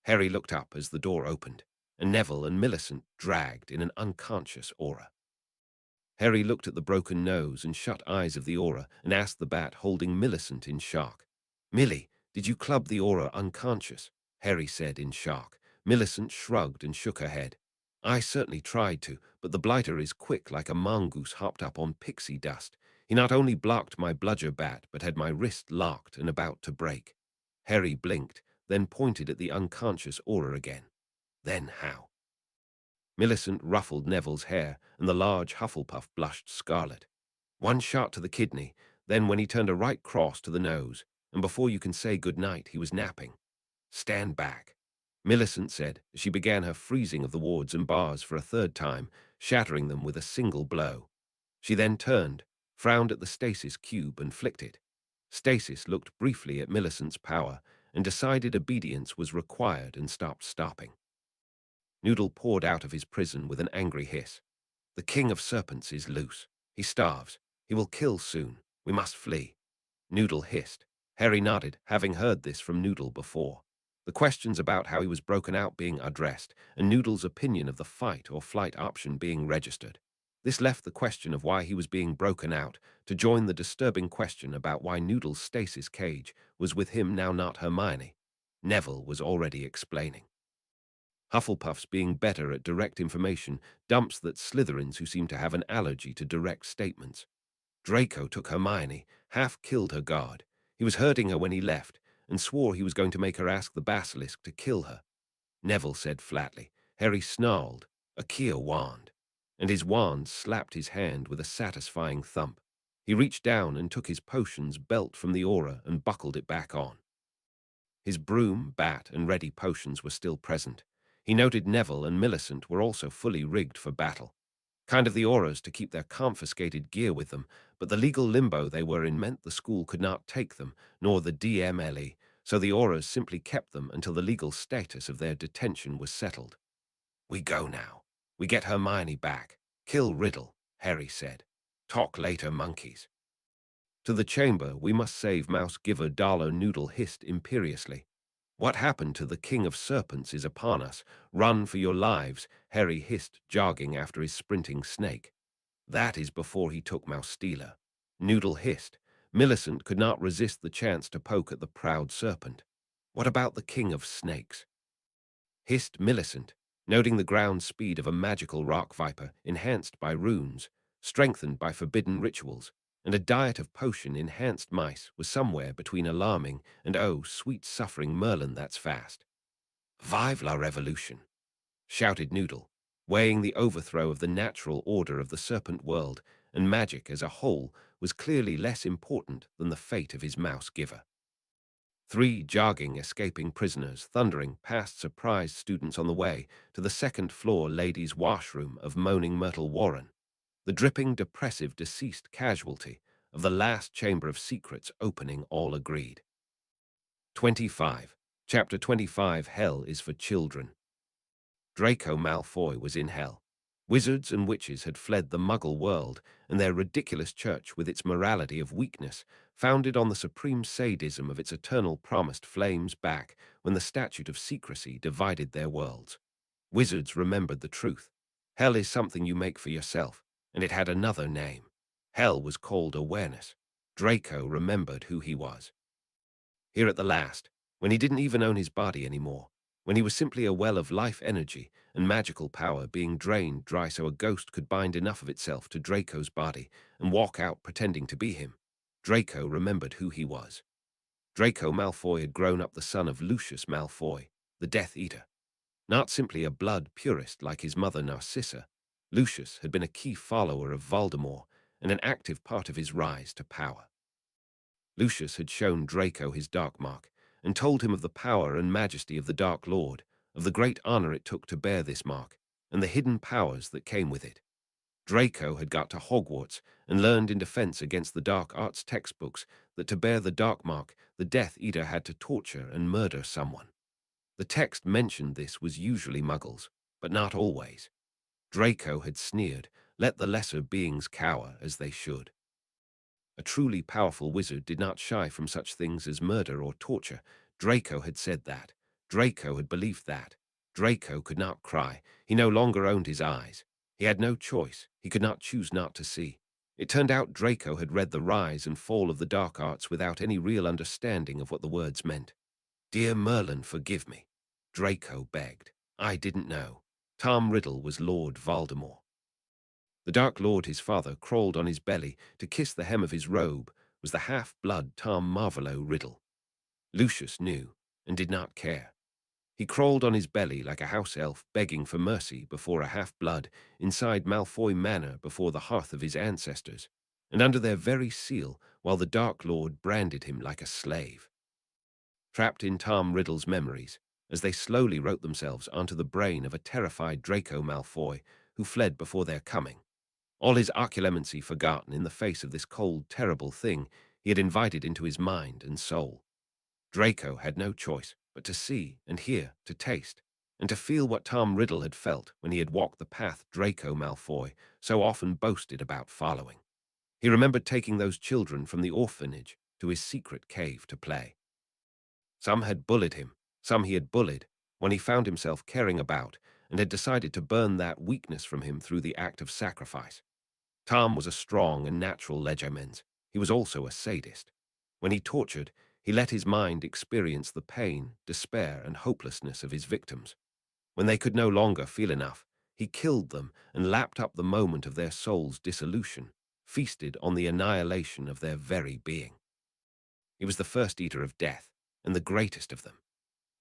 Speaker 1: Harry looked up as the door opened, and Neville and Millicent dragged in an unconscious aura. Harry looked at the broken nose and shut eyes of the aura and asked the bat holding Millicent in shock. "Millie, did you club the aura unconscious?" Harry said in shock. Millicent shrugged and shook her head. "I certainly tried to, but the blighter is quick like a mongoose hopped up on pixie dust. He not only blocked my bludger bat, but had my wrist locked and about to break." Harry blinked, then pointed at the unconscious aura again. "Then how?" Millicent ruffled Neville's hair, and the large Hufflepuff blushed scarlet. "One shot to the kidney, then when he turned a right cross to the nose, and before you can say good night, he was napping. Stand back," Millicent said as she began her freezing of the wards and bars for a third time, shattering them with a single blow. She then turned, frowned at the stasis cube and flicked it. Stasis looked briefly at Millicent's power and decided obedience was required and stopped stopping. Noodle poured out of his prison with an angry hiss. "The king of serpents is loose. He starves. He will kill soon. We must flee." Noodle hissed. Harry nodded, having heard this from Noodle before. The questions about how he was broken out being addressed, and Noodle's opinion of the fight or flight option being registered. This left the question of why he was being broken out to join the disturbing question about why Noodle's stasis cage was with him now, not Hermione. Neville was already explaining. Hufflepuffs being better at direct information dumps that Slytherins who seem to have an allergy to direct statements. Draco took Hermione, half-killed her guard. He was hurting her when he left, and swore he was going to make her ask the basilisk to kill her. Neville said flatly. Harry snarled, "A Kia wand." and his wand slapped his hand with a satisfying thump. He reached down and took his potions belt from the aura and buckled it back on. His broom, bat, and ready potions were still present. He noted Neville and Millicent were also fully rigged for battle. Kind of the auras to keep their confiscated gear with them, but the legal limbo they were in meant the school could not take them, nor the DMLE, so the auras simply kept them until the legal status of their detention was settled. "We go now. We get Hermione back. Kill Riddle," Harry said. "Talk later, monkeys." "To the chamber, we must save Mouse Giver," Darla Noodle hissed imperiously. "What happened to the King of Serpents is upon us. Run for your lives," Harry hissed, jogging after his sprinting snake. "That is before he took Mouse Stealer," Noodle hissed. Millicent could not resist the chance to poke at the proud serpent. "What about the King of Snakes?" hissed Millicent, noting the ground speed of a magical rock viper enhanced by runes, strengthened by forbidden rituals, and a diet of potion-enhanced mice was somewhere between alarming and oh, sweet suffering Merlin that's fast. "Vive la revolution!" shouted Noodle, weighing the overthrow of the natural order of the serpent world, and magic as a whole was clearly less important than the fate of his mouse giver. 3 jogging, escaping prisoners thundering past surprised students on the way to the second-floor ladies' washroom of Moaning Myrtle Warren, the dripping, depressive, deceased casualty of the last Chamber of Secrets opening, all agreed. 25. Chapter 25. Hell is for Children. Draco Malfoy was in hell. Wizards and witches had fled the Muggle world, and their ridiculous church, with its morality of weakness, founded on the supreme sadism of its eternal promised flames back when the statute of secrecy divided their worlds. Wizards remembered the truth. Hell is something you make for yourself, and it had another name. Hell was called awareness. Draco remembered who he was. Here at the last, when he didn't even own his body anymore, when he was simply a well of life energy and magical power being drained dry so a ghost could bind enough of itself to Draco's body and walk out pretending to be him, Draco remembered who he was. Draco Malfoy had grown up the son of Lucius Malfoy, the Death Eater. Not simply a blood purist like his mother Narcissa, Lucius had been a key follower of Voldemort and an active part of his rise to power. Lucius had shown Draco his dark mark, and told him of the power and majesty of the Dark Lord, of the great honor it took to bear this mark, and the hidden powers that came with it. Draco had got to Hogwarts and learned in defense against the dark arts textbooks that to bear the dark mark, the Death Eater had to torture and murder someone. The text mentioned this was usually Muggles, but not always. Draco had sneered, "Let the lesser beings cower as they should." A truly powerful wizard did not shy from such things as murder or torture. Draco had said that. Draco had believed that. Draco could not cry. He no longer owned his eyes. He had no choice. He could not choose not to see. It turned out Draco had read the rise and fall of the dark arts without any real understanding of what the words meant. "Dear Merlin, forgive me," Draco begged. "I didn't know. Tom Riddle was Lord Voldemort." The Dark Lord, his father, crawled on his belly to kiss the hem of his robe, was the half-blood Tom Marvolo Riddle. Lucius knew, and did not care. He crawled on his belly like a house elf begging for mercy before a half-blood inside Malfoy Manor before the hearth of his ancestors, and under their very seal while the Dark Lord branded him like a slave. Trapped in Tom Riddle's memories, as they slowly wrote themselves onto the brain of a terrified Draco Malfoy who fled before their coming. All his occlumency forgotten in the face of this cold, terrible thing he had invited into his mind and soul. Draco had no choice but to see and hear, to taste, and to feel what Tom Riddle had felt when he had walked the path Draco Malfoy so often boasted about following. He remembered taking those children from the orphanage to his secret cave to play. Some had bullied him, some he had bullied, when he found himself caring about and had decided to burn that weakness from him through the act of sacrifice. Tom was a strong and natural legerdemain. He was also a sadist. When he tortured, he let his mind experience the pain, despair, and hopelessness of his victims. When they could no longer feel enough, he killed them and lapped up the moment of their soul's dissolution, feasted on the annihilation of their very being. He was the first eater of death, and the greatest of them.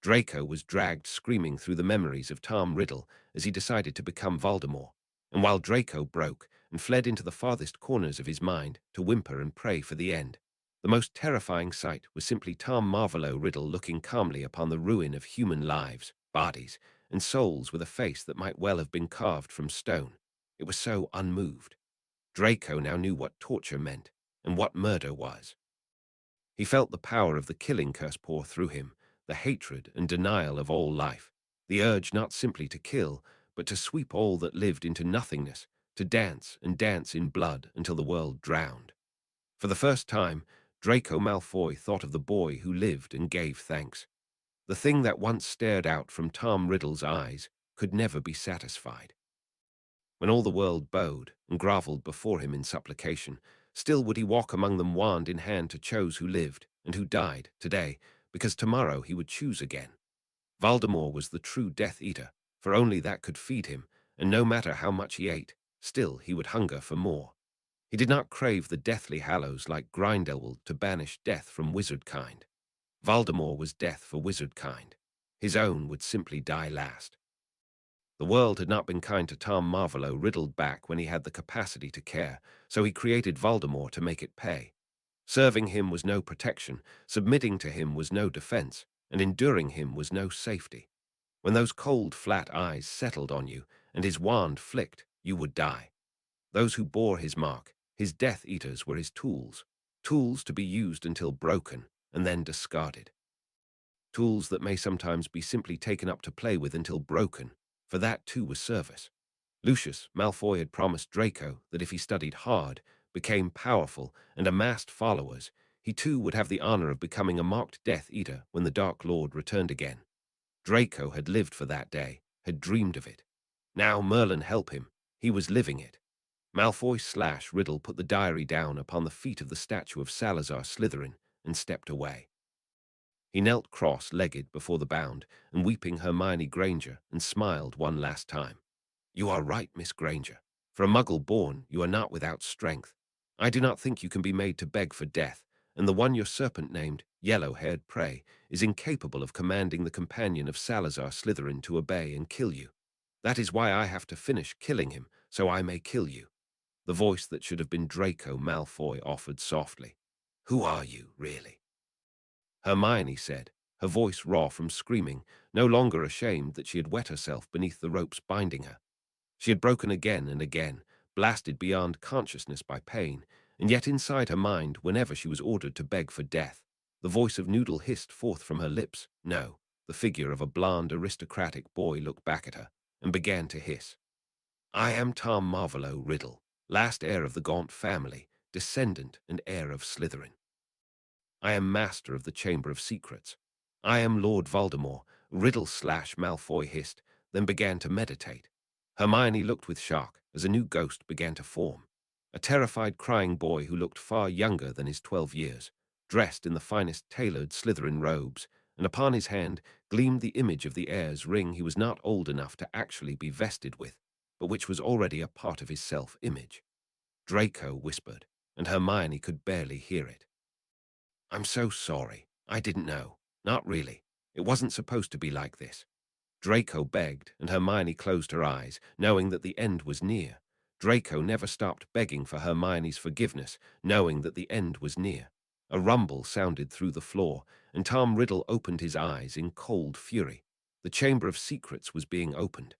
Speaker 1: Draco was dragged screaming through the memories of Tom Riddle as he decided to become Voldemort, and while Draco broke and fled into the farthest corners of his mind to whimper and pray for the end, the most terrifying sight was simply Tom Marvolo Riddle looking calmly upon the ruin of human lives, bodies, and souls with a face that might well have been carved from stone. It was so unmoved. Draco now knew what torture meant and what murder was. He felt the power of the killing curse pour through him, the hatred and denial of all life, the urge not simply to kill, but to sweep all that lived into nothingness, to dance and dance in blood until the world drowned. For the first time, Draco Malfoy thought of the boy who lived and gave thanks. The thing that once stared out from Tom Riddle's eyes could never be satisfied. When all the world bowed and grovelled before him in supplication, still would he walk among them wand in hand to choose who lived and who died today, because tomorrow he would choose again. Voldemort was the true Death Eater, for only that could feed him, and no matter how much he ate, still he would hunger for more. He did not crave the deathly hallows like Grindelwald to banish death from wizard kind. Voldemort was death for wizard kind. His own would simply die last. The world had not been kind to Tom Marvolo Riddle back when he had the capacity to care, so he created Voldemort to make it pay. Serving him was no protection, submitting to him was no defense, and enduring him was no safety. When those cold, flat eyes settled on you and his wand flicked, you would die. Those who bore his mark, his Death Eaters, were his tools, tools to be used until broken and then discarded. Tools that may sometimes be simply taken up to play with until broken, for that too was service. Lucius Malfoy had promised Draco that if he studied hard, became powerful, and amassed followers, he too would have the honor of becoming a marked Death Eater when the Dark Lord returned again. Draco had lived for that day, had dreamed of it. Now Merlin help him, he was living it. Malfoy/Riddle put the diary down upon the feet of the statue of Salazar Slytherin and stepped away. He knelt cross-legged before the bound and weeping Hermione Granger and smiled one last time. "You are right, Miss Granger. For a Muggle born, you are not without strength. I do not think you can be made to beg for death, and the one your serpent named Yellow-Haired Prey is incapable of commanding the companion of Salazar Slytherin to obey and kill you. That is why I have to finish killing him, so I may kill you." The voice that should have been Draco Malfoy offered softly. "Who are you, really?" Hermione said, her voice raw from screaming, no longer ashamed that she had wet herself beneath the ropes binding her. She had broken again and again, blasted beyond consciousness by pain, and yet inside her mind, whenever she was ordered to beg for death, the voice of Noodle hissed forth from her lips. No, the figure of a blond aristocratic boy looked back at her and began to hiss. "I am Tom Marvolo Riddle, last heir of the Gaunt family, descendant and heir of Slytherin. I am master of the Chamber of Secrets. I am Lord Voldemort," Riddle/Malfoy hissed, then began to meditate. Hermione looked with shock as a new ghost began to form. A terrified crying boy who looked far younger than his 12 years, dressed in the finest tailored Slytherin robes, and upon his hand gleamed the image of the heir's ring he was not old enough to actually be vested with, but which was already a part of his self-image. Draco whispered, and Hermione could barely hear it. "I'm so sorry. I didn't know. Not really. It wasn't supposed to be like this." Draco begged, and Hermione closed her eyes, knowing that the end was near. Draco never stopped begging for Hermione's forgiveness, knowing that the end was near. A rumble sounded through the floor, and Tom Riddle opened his eyes in cold fury. The Chamber of Secrets was being opened.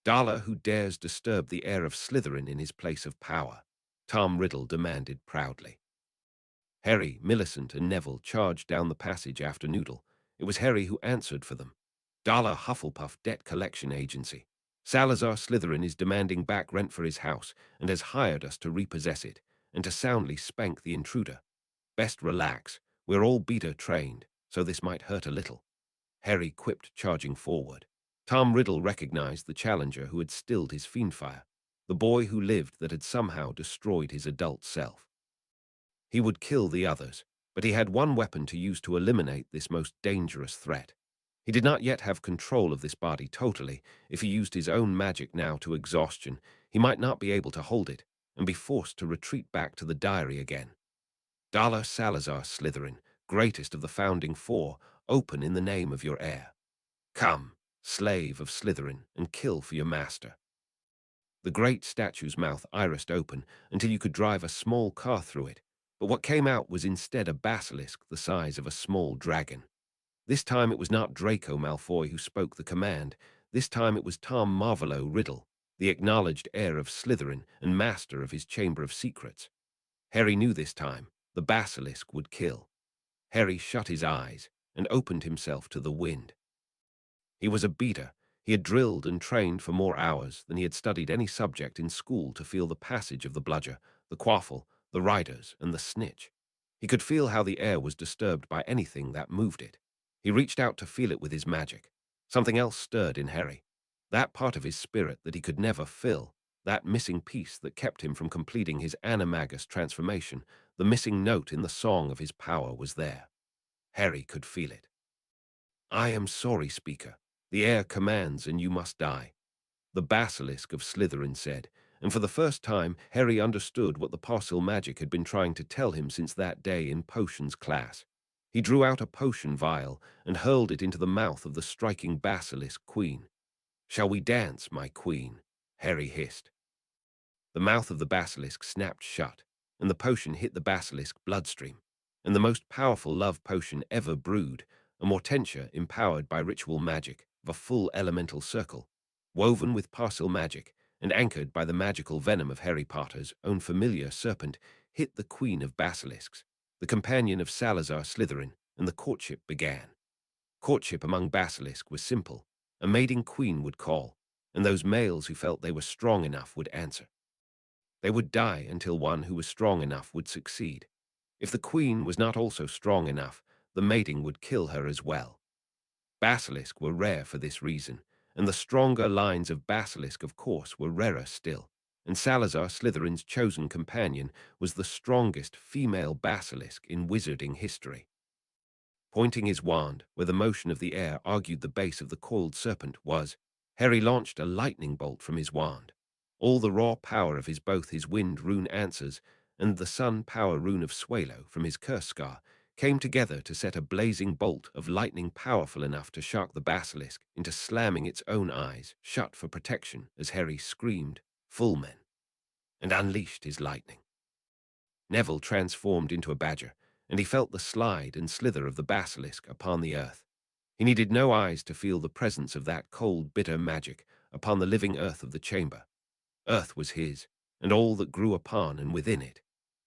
Speaker 1: "Dala, who dares disturb the heir of Slytherin in his place of power?" Tom Riddle demanded proudly. Harry, Millicent, and Neville charged down the passage after Noodle. It was Harry who answered for them. "Dala Hufflepuff Debt Collection Agency. Salazar Slytherin is demanding back rent for his house and has hired us to repossess it and to soundly spank the intruder. Best relax. We're all beta trained, so this might hurt a little." Harry quipped, charging forward. Tom Riddle recognized the challenger who had stilled his fiendfire, the boy who lived that had somehow destroyed his adult self. He would kill the others, but he had one weapon to use to eliminate this most dangerous threat. He did not yet have control of this body totally. If he used his own magic now to exhaustion, he might not be able to hold it and be forced to retreat back to the diary again. "Dala Salazar Slytherin, greatest of the founding four, open in the name of your heir. Come, slave of Slytherin, and kill for your master." The great statue's mouth irised open until you could drive a small car through it, but what came out was instead a basilisk the size of a small dragon. This time it was not Draco Malfoy who spoke the command. This time it was Tom Marvolo Riddle, the acknowledged heir of Slytherin and master of his Chamber of Secrets. Harry knew this time the basilisk would kill. Harry shut his eyes and opened himself to the wind. He was a beater. He had drilled and trained for more hours than he had studied any subject in school to feel the passage of the bludger, the quaffle, the riders, and the snitch. He could feel how the air was disturbed by anything that moved it. He reached out to feel it with his magic. Something else stirred in Harry. That part of his spirit that he could never fill, that missing piece that kept him from completing his animagus transformation, the missing note in the song of his power was there. Harry could feel it. I am sorry, Speaker. The heir commands and you must die, the basilisk of Slytherin said, and for the first time Harry understood what the parcel magic had been trying to tell him since that day in potions class. He drew out a potion vial and hurled it into the mouth of the striking basilisk queen. Shall we dance, my queen? Harry hissed. The mouth of the basilisk snapped shut, and the potion hit the basilisk bloodstream, and the most powerful love potion ever brewed, a Mortentia empowered by ritual magic of a full elemental circle, woven with parcel magic and anchored by the magical venom of Harry Potter's own familiar serpent, hit the queen of basilisks, the companion of Salazar Slytherin, and the courtship began. Courtship among basilisk was simple. A mating queen would call, and those males who felt they were strong enough would answer. They would die until one who was strong enough would succeed. If the queen was not also strong enough, the mating would kill her as well. Basilisk were rare for this reason, and the stronger lines of basilisk, of course, were rarer still, and Salazar Slytherin's chosen companion was the strongest female basilisk in wizarding history. Pointing his wand, where the motion of the air argued the base of the coiled serpent was, Harry launched a lightning bolt from his wand. All the raw power of both his wind rune answers and the sun power rune of Swalo from his curse scar came together to set a blazing bolt of lightning powerful enough to shock the basilisk into slamming its own eyes shut for protection as Harry screamed, "Full men," and unleashed his lightning. Neville transformed into a badger, and he felt the slide and slither of the basilisk upon the earth. He needed no eyes to feel the presence of that cold, bitter magic upon the living earth of the chamber. Earth was his, and all that grew upon and within it.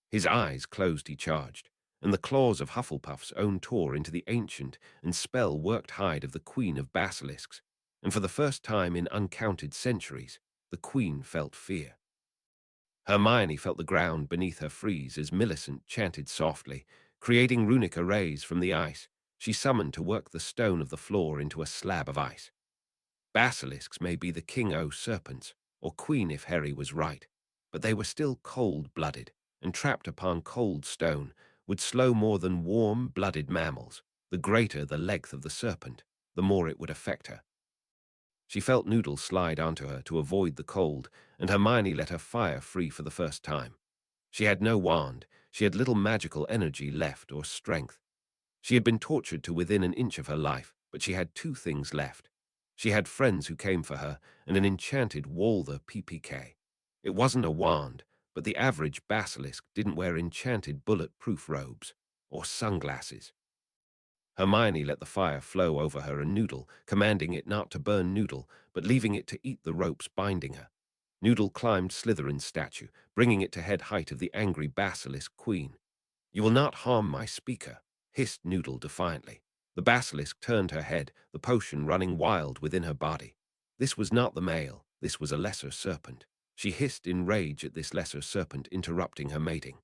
Speaker 1: His eyes closed, he charged, and the claws of Hufflepuff's own tore into the ancient and spell-worked hide of the Queen of Basilisks, and for the first time in uncounted centuries, the Queen felt fear. Hermione felt the ground beneath her freeze as Millicent chanted softly, creating runic arrays from the ice. She summoned to work the stone of the floor into a slab of ice. Basilisks may be the king-o serpents, or queen if Harry was right, but they were still cold-blooded, and trapped upon cold stone would slow more than warm-blooded mammals. The greater the length of the serpent, the more it would affect her. She felt Noodle slide onto her to avoid the cold, and Hermione let her fire free for the first time. She had no wand, she had little magical energy left or strength. She had been tortured to within an inch of her life, but she had two things left. She had friends who came for her, and an enchanted Walther PPK. It wasn't a wand, but the average basilisk didn't wear enchanted bullet-proof robes or sunglasses. Hermione let the fire flow over her and Noodle, commanding it not to burn Noodle, but leaving it to eat the ropes binding her. Noodle climbed Slytherin's statue, bringing it to head height of the angry basilisk queen. "You will not harm my speaker," hissed Noodle defiantly. The basilisk turned her head, the potion running wild within her body. This was not the male, this was a lesser serpent. She hissed in rage at this lesser serpent interrupting her mating.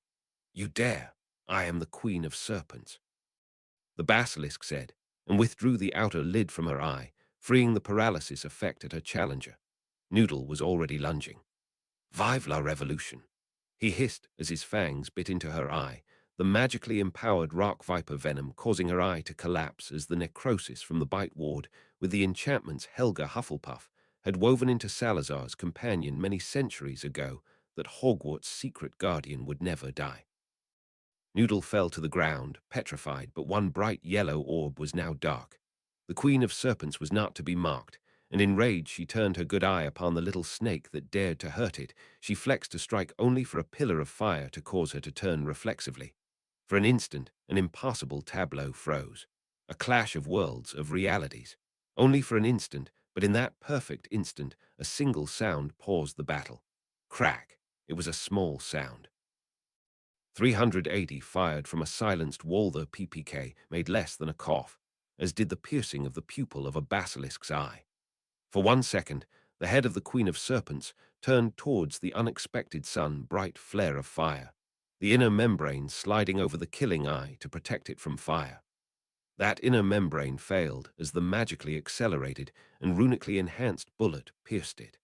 Speaker 1: "You dare! I am the queen of serpents," the basilisk said, and withdrew the outer lid from her eye, freeing the paralysis effect at her challenger. Noodle was already lunging. "Vive la revolution!" he hissed as his fangs bit into her eye, the magically empowered rock viper venom causing her eye to collapse as the necrosis from the bite ward with the enchantments Helga Hufflepuff had woven into Salazar's companion many centuries ago that Hogwarts' secret guardian would never die. Noodle fell to the ground, petrified, but one bright yellow orb was now dark. The Queen of Serpents was not to be mocked, and in rage she turned her good eye upon the little snake that dared to hurt it. She flexed to strike only for a pillar of fire to cause her to turn reflexively. For an instant, an impossible tableau froze. A clash of worlds, of realities. Only for an instant, but in that perfect instant, a single sound paused the battle. Crack. It was a small sound. 380 fired from a silenced Walther PPK made less than a cough, as did the piercing of the pupil of a basilisk's eye. For 1 second, the head of the Queen of Serpents turned towards the unexpected sun, bright flare of fire, the inner membrane sliding over the killing eye to protect it from fire. That inner membrane failed as the magically accelerated and runically enhanced bullet pierced it.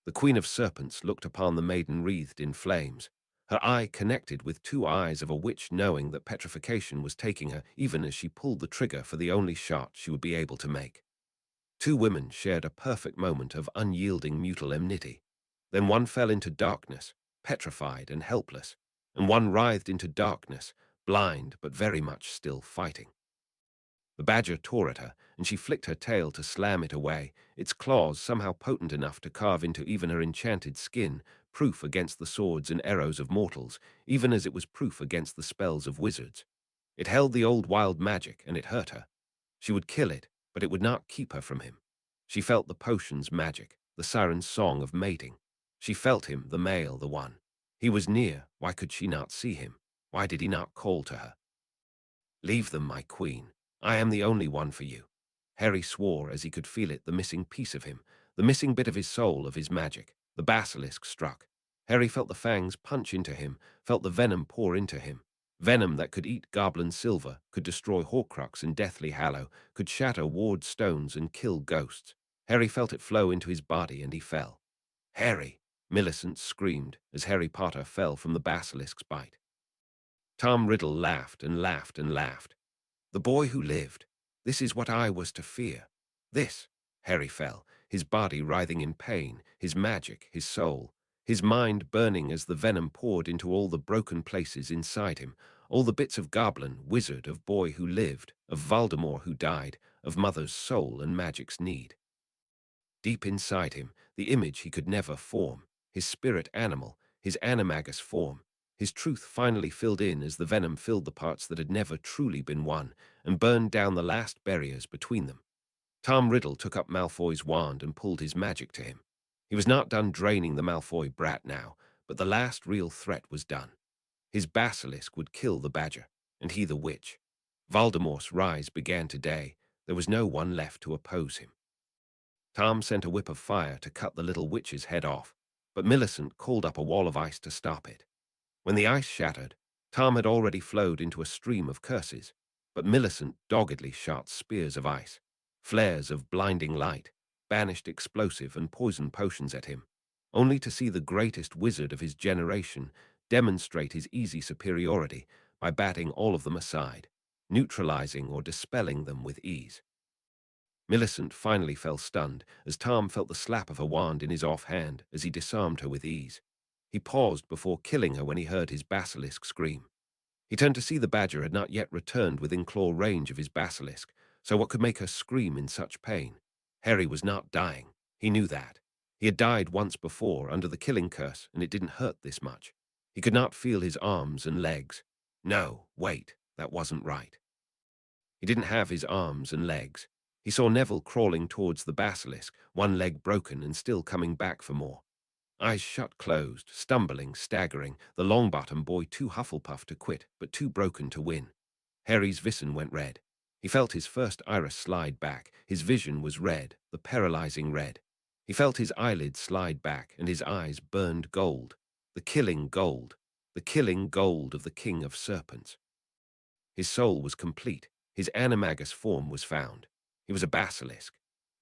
Speaker 1: The Queen of Serpents looked upon the maiden wreathed in flames, her eye connected with two eyes of a witch, knowing that petrification was taking her even as she pulled the trigger for the only shot she would be able to make. Two women shared a perfect moment of unyielding mutual enmity. Then one fell into darkness, petrified and helpless, and one writhed into darkness, blind but very much still fighting. The badger tore at her, and she flicked her tail to slam it away, its claws somehow potent enough to carve into even her enchanted skin, proof against the swords and arrows of mortals, even as it was proof against the spells of wizards. It held the old wild magic, and it hurt her. She would kill it, but it would not keep her from him. She felt the potion's magic, the siren's song of mating. She felt him, the male, the one. He was near. Why could she not see him? Why did he not call to her? "Leave them, my queen. I am the only one for you." Harry swore as he could feel it, the missing piece of him, the missing bit of his soul, of his magic. The basilisk struck. Harry felt the fangs punch into him, felt the venom pour into him. Venom that could eat goblin silver, could destroy Horcrux and Deathly Hallow, could shatter ward stones and kill ghosts. Harry felt it flow into his body, and he fell. "Harry!" Millicent screamed as Harry Potter fell from the basilisk's bite. Tom Riddle laughed and laughed and laughed. "The boy who lived. This is what I was to fear. This." Harry fell, his body writhing in pain, his magic, his soul, his mind burning as the venom poured into all the broken places inside him, all the bits of goblin, wizard, of boy who lived, of Voldemort who died, of mother's soul and magic's need. Deep inside him, the image he could never form, his spirit animal, his animagus form, his truth finally filled in as the venom filled the parts that had never truly been one and burned down the last barriers between them. Tom Riddle took up Malfoy's wand and pulled his magic to him. He was not done draining the Malfoy brat now, but the last real threat was done. His basilisk would kill the badger, and he the witch. Voldemort's rise began today. There was no one left to oppose him. Tom sent a whip of fire to cut the little witch's head off, but Millicent called up a wall of ice to stop it. When the ice shattered, Tom had already flowed into a stream of curses, but Millicent doggedly shot spears of ice, flares of blinding light, banished explosive and poison potions at him, only to see the greatest wizard of his generation demonstrate his easy superiority by batting all of them aside, neutralizing or dispelling them with ease. Millicent finally fell stunned as Tom felt the slap of her wand in his offhand as he disarmed her with ease. He paused before killing her when he heard his basilisk scream. He turned to see the badger had not yet returned within claw range of his basilisk, so what could make her scream in such pain? Harry was not dying. He knew that. He had died once before under the killing curse, and it didn't hurt this much. He could not feel his arms and legs. No, wait, that wasn't right. He didn't have his arms and legs. He saw Neville crawling towards the basilisk, one leg broken and still coming back for more. Eyes shut closed, stumbling, staggering, the Longbottom boy too Hufflepuff to quit, but too broken to win. Harry's vision went red. He felt his first iris slide back. His vision was red, the paralyzing red. He felt his eyelids slide back, and his eyes burned gold. The killing gold. The killing gold of the King of Serpents. His soul was complete. His animagus form was found. He was a basilisk.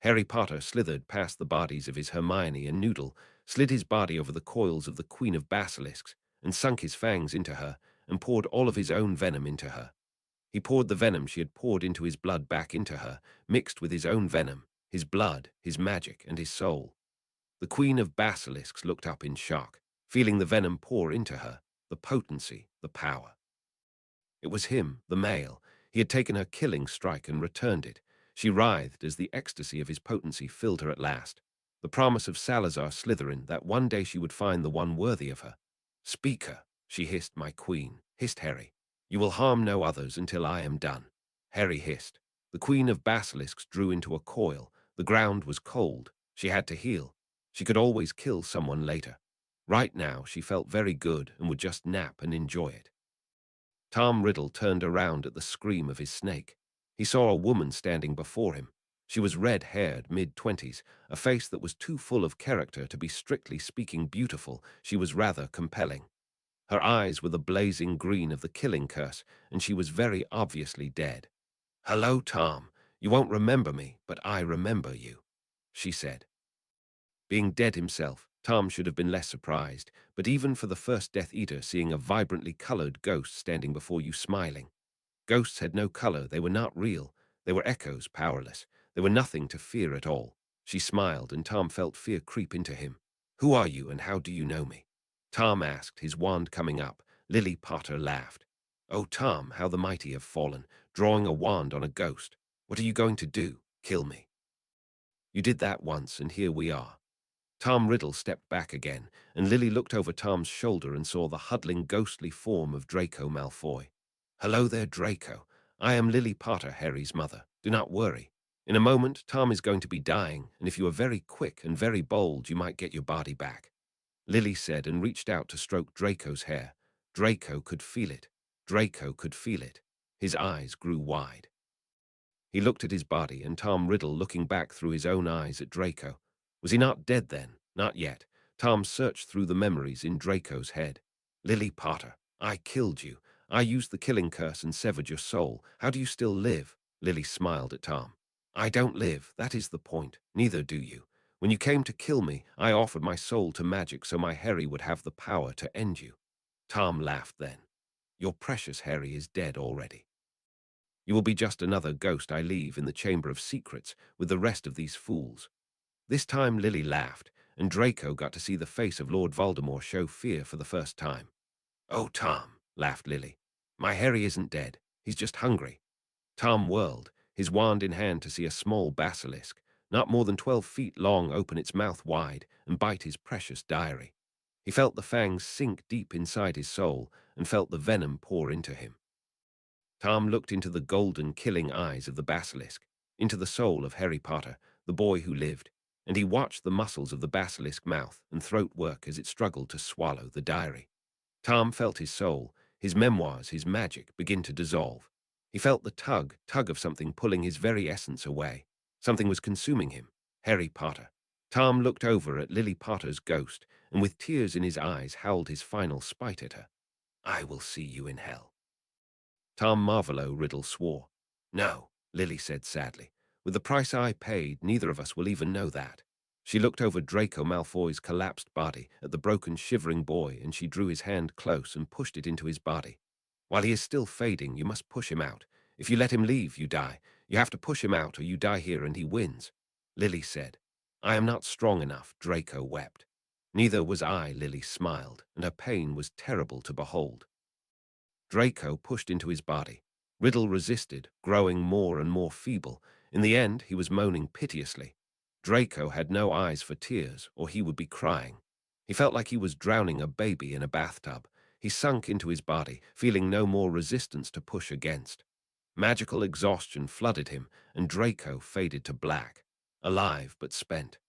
Speaker 1: Harry Potter slithered past the bodies of his Hermione and Noodle, slid his body over the coils of the Queen of Basilisks, and sunk his fangs into her, and poured all of his own venom into her. He poured the venom she had poured into his blood back into her, mixed with his own venom, his blood, his magic, and his soul. The Queen of Basilisks looked up in shock, feeling the venom pour into her, the potency, the power. It was him, the male. He had taken her killing strike and returned it. She writhed as the ecstasy of his potency filled her at last. The promise of Salazar Slytherin that one day she would find the one worthy of her. "Speaker," she hissed. "My queen," hissed Harry. "You will harm no others until I am done." Harry hissed. The queen of basilisks drew into a coil. The ground was cold. She had to heal. She could always kill someone later. Right now, she felt very good and would just nap and enjoy it. Tom Riddle turned around at the scream of his snake. He saw a woman standing before him. She was red-haired, mid-20s, a face that was too full of character to be strictly speaking beautiful. She was rather compelling. Her eyes were the blazing green of the killing curse, and she was very obviously dead. "Hello, Tom. You won't remember me, but I remember you," she said. Being dead himself, Tom should have been less surprised, but even for the first Death Eater, seeing a vibrantly colored ghost standing before you smiling. Ghosts had no color, they were not real, they were echoes, powerless, they were nothing to fear at all. She smiled, and Tom felt fear creep into him. "Who are you, and how do you know me?" Tom asked, his wand coming up. Lilly Potter laughed. "Oh, Tom, how the mighty have fallen, drawing a wand on a ghost. What are you going to do? Kill me?" "You did that once, and here we are." Tom Riddle stepped back again, and Lily looked over Tom's shoulder and saw the huddling, ghostly form of Draco Malfoy. "Hello there, Draco. I am Lilly Potter, Harry's mother. Do not worry. In a moment, Tom is going to be dying, and if you are very quick and very bold, you might get your body back," Lily said, and reached out to stroke Draco's hair. Draco could feel it. Draco could feel it. His eyes grew wide. He looked at his body, and Tom Riddle looking back through his own eyes at Draco. Was he not dead then? Not yet. Tom searched through the memories in Draco's head. "Lilly Potter, I killed you. I used the killing curse and severed your soul. How do you still live?" Lily smiled at Tom. "I don't live. That is the point. Neither do you. When you came to kill me, I offered my soul to magic so my Harry would have the power to end you." Tom laughed then. "Your precious Harry is dead already. You will be just another ghost I leave in the Chamber of Secrets with the rest of these fools." This time Lily laughed, and Draco got to see the face of Lord Voldemort show fear for the first time. "Oh, Tom," laughed Lily. "My Harry isn't dead. He's just hungry." Tom whirled, his wand in hand, to see a small basilisk, not more than 12 feet long, open its mouth wide and bite his precious diary. He felt the fangs sink deep inside his soul and felt the venom pour into him. Tom looked into the golden, killing eyes of the basilisk, into the soul of Harry Potter, the boy who lived, and he watched the muscles of the basilisk mouth and throat work as it struggled to swallow the diary. Tom felt his soul, his memoirs, his magic begin to dissolve. He felt the tug of something pulling his very essence away. Something was consuming him. Harry Potter. Tom looked over at Lily Potter's ghost, and with tears in his eyes howled his final spite at her. "I will see you in hell." Tom Marvolo Riddle swore. "No," Lily said sadly. "With the price I paid, neither of us will even know that." She looked over Draco Malfoy's collapsed body, at the broken, shivering boy, and she drew his hand close and pushed it into his body. "While he is still fading, you must push him out. If you let him leave, you die. You have to push him out, or you die here and he wins," Lily said. "I am not strong enough," Draco wept. "Neither was I," Lily smiled, and her pain was terrible to behold. Draco pushed into his body. Riddle resisted, growing more and more feeble. In the end, he was moaning piteously. Draco had no eyes for tears, or he would be crying. He felt like he was drowning a baby in a bathtub. He sunk into his body, feeling no more resistance to push against. Magical exhaustion flooded him, and Draco faded to black, alive but spent.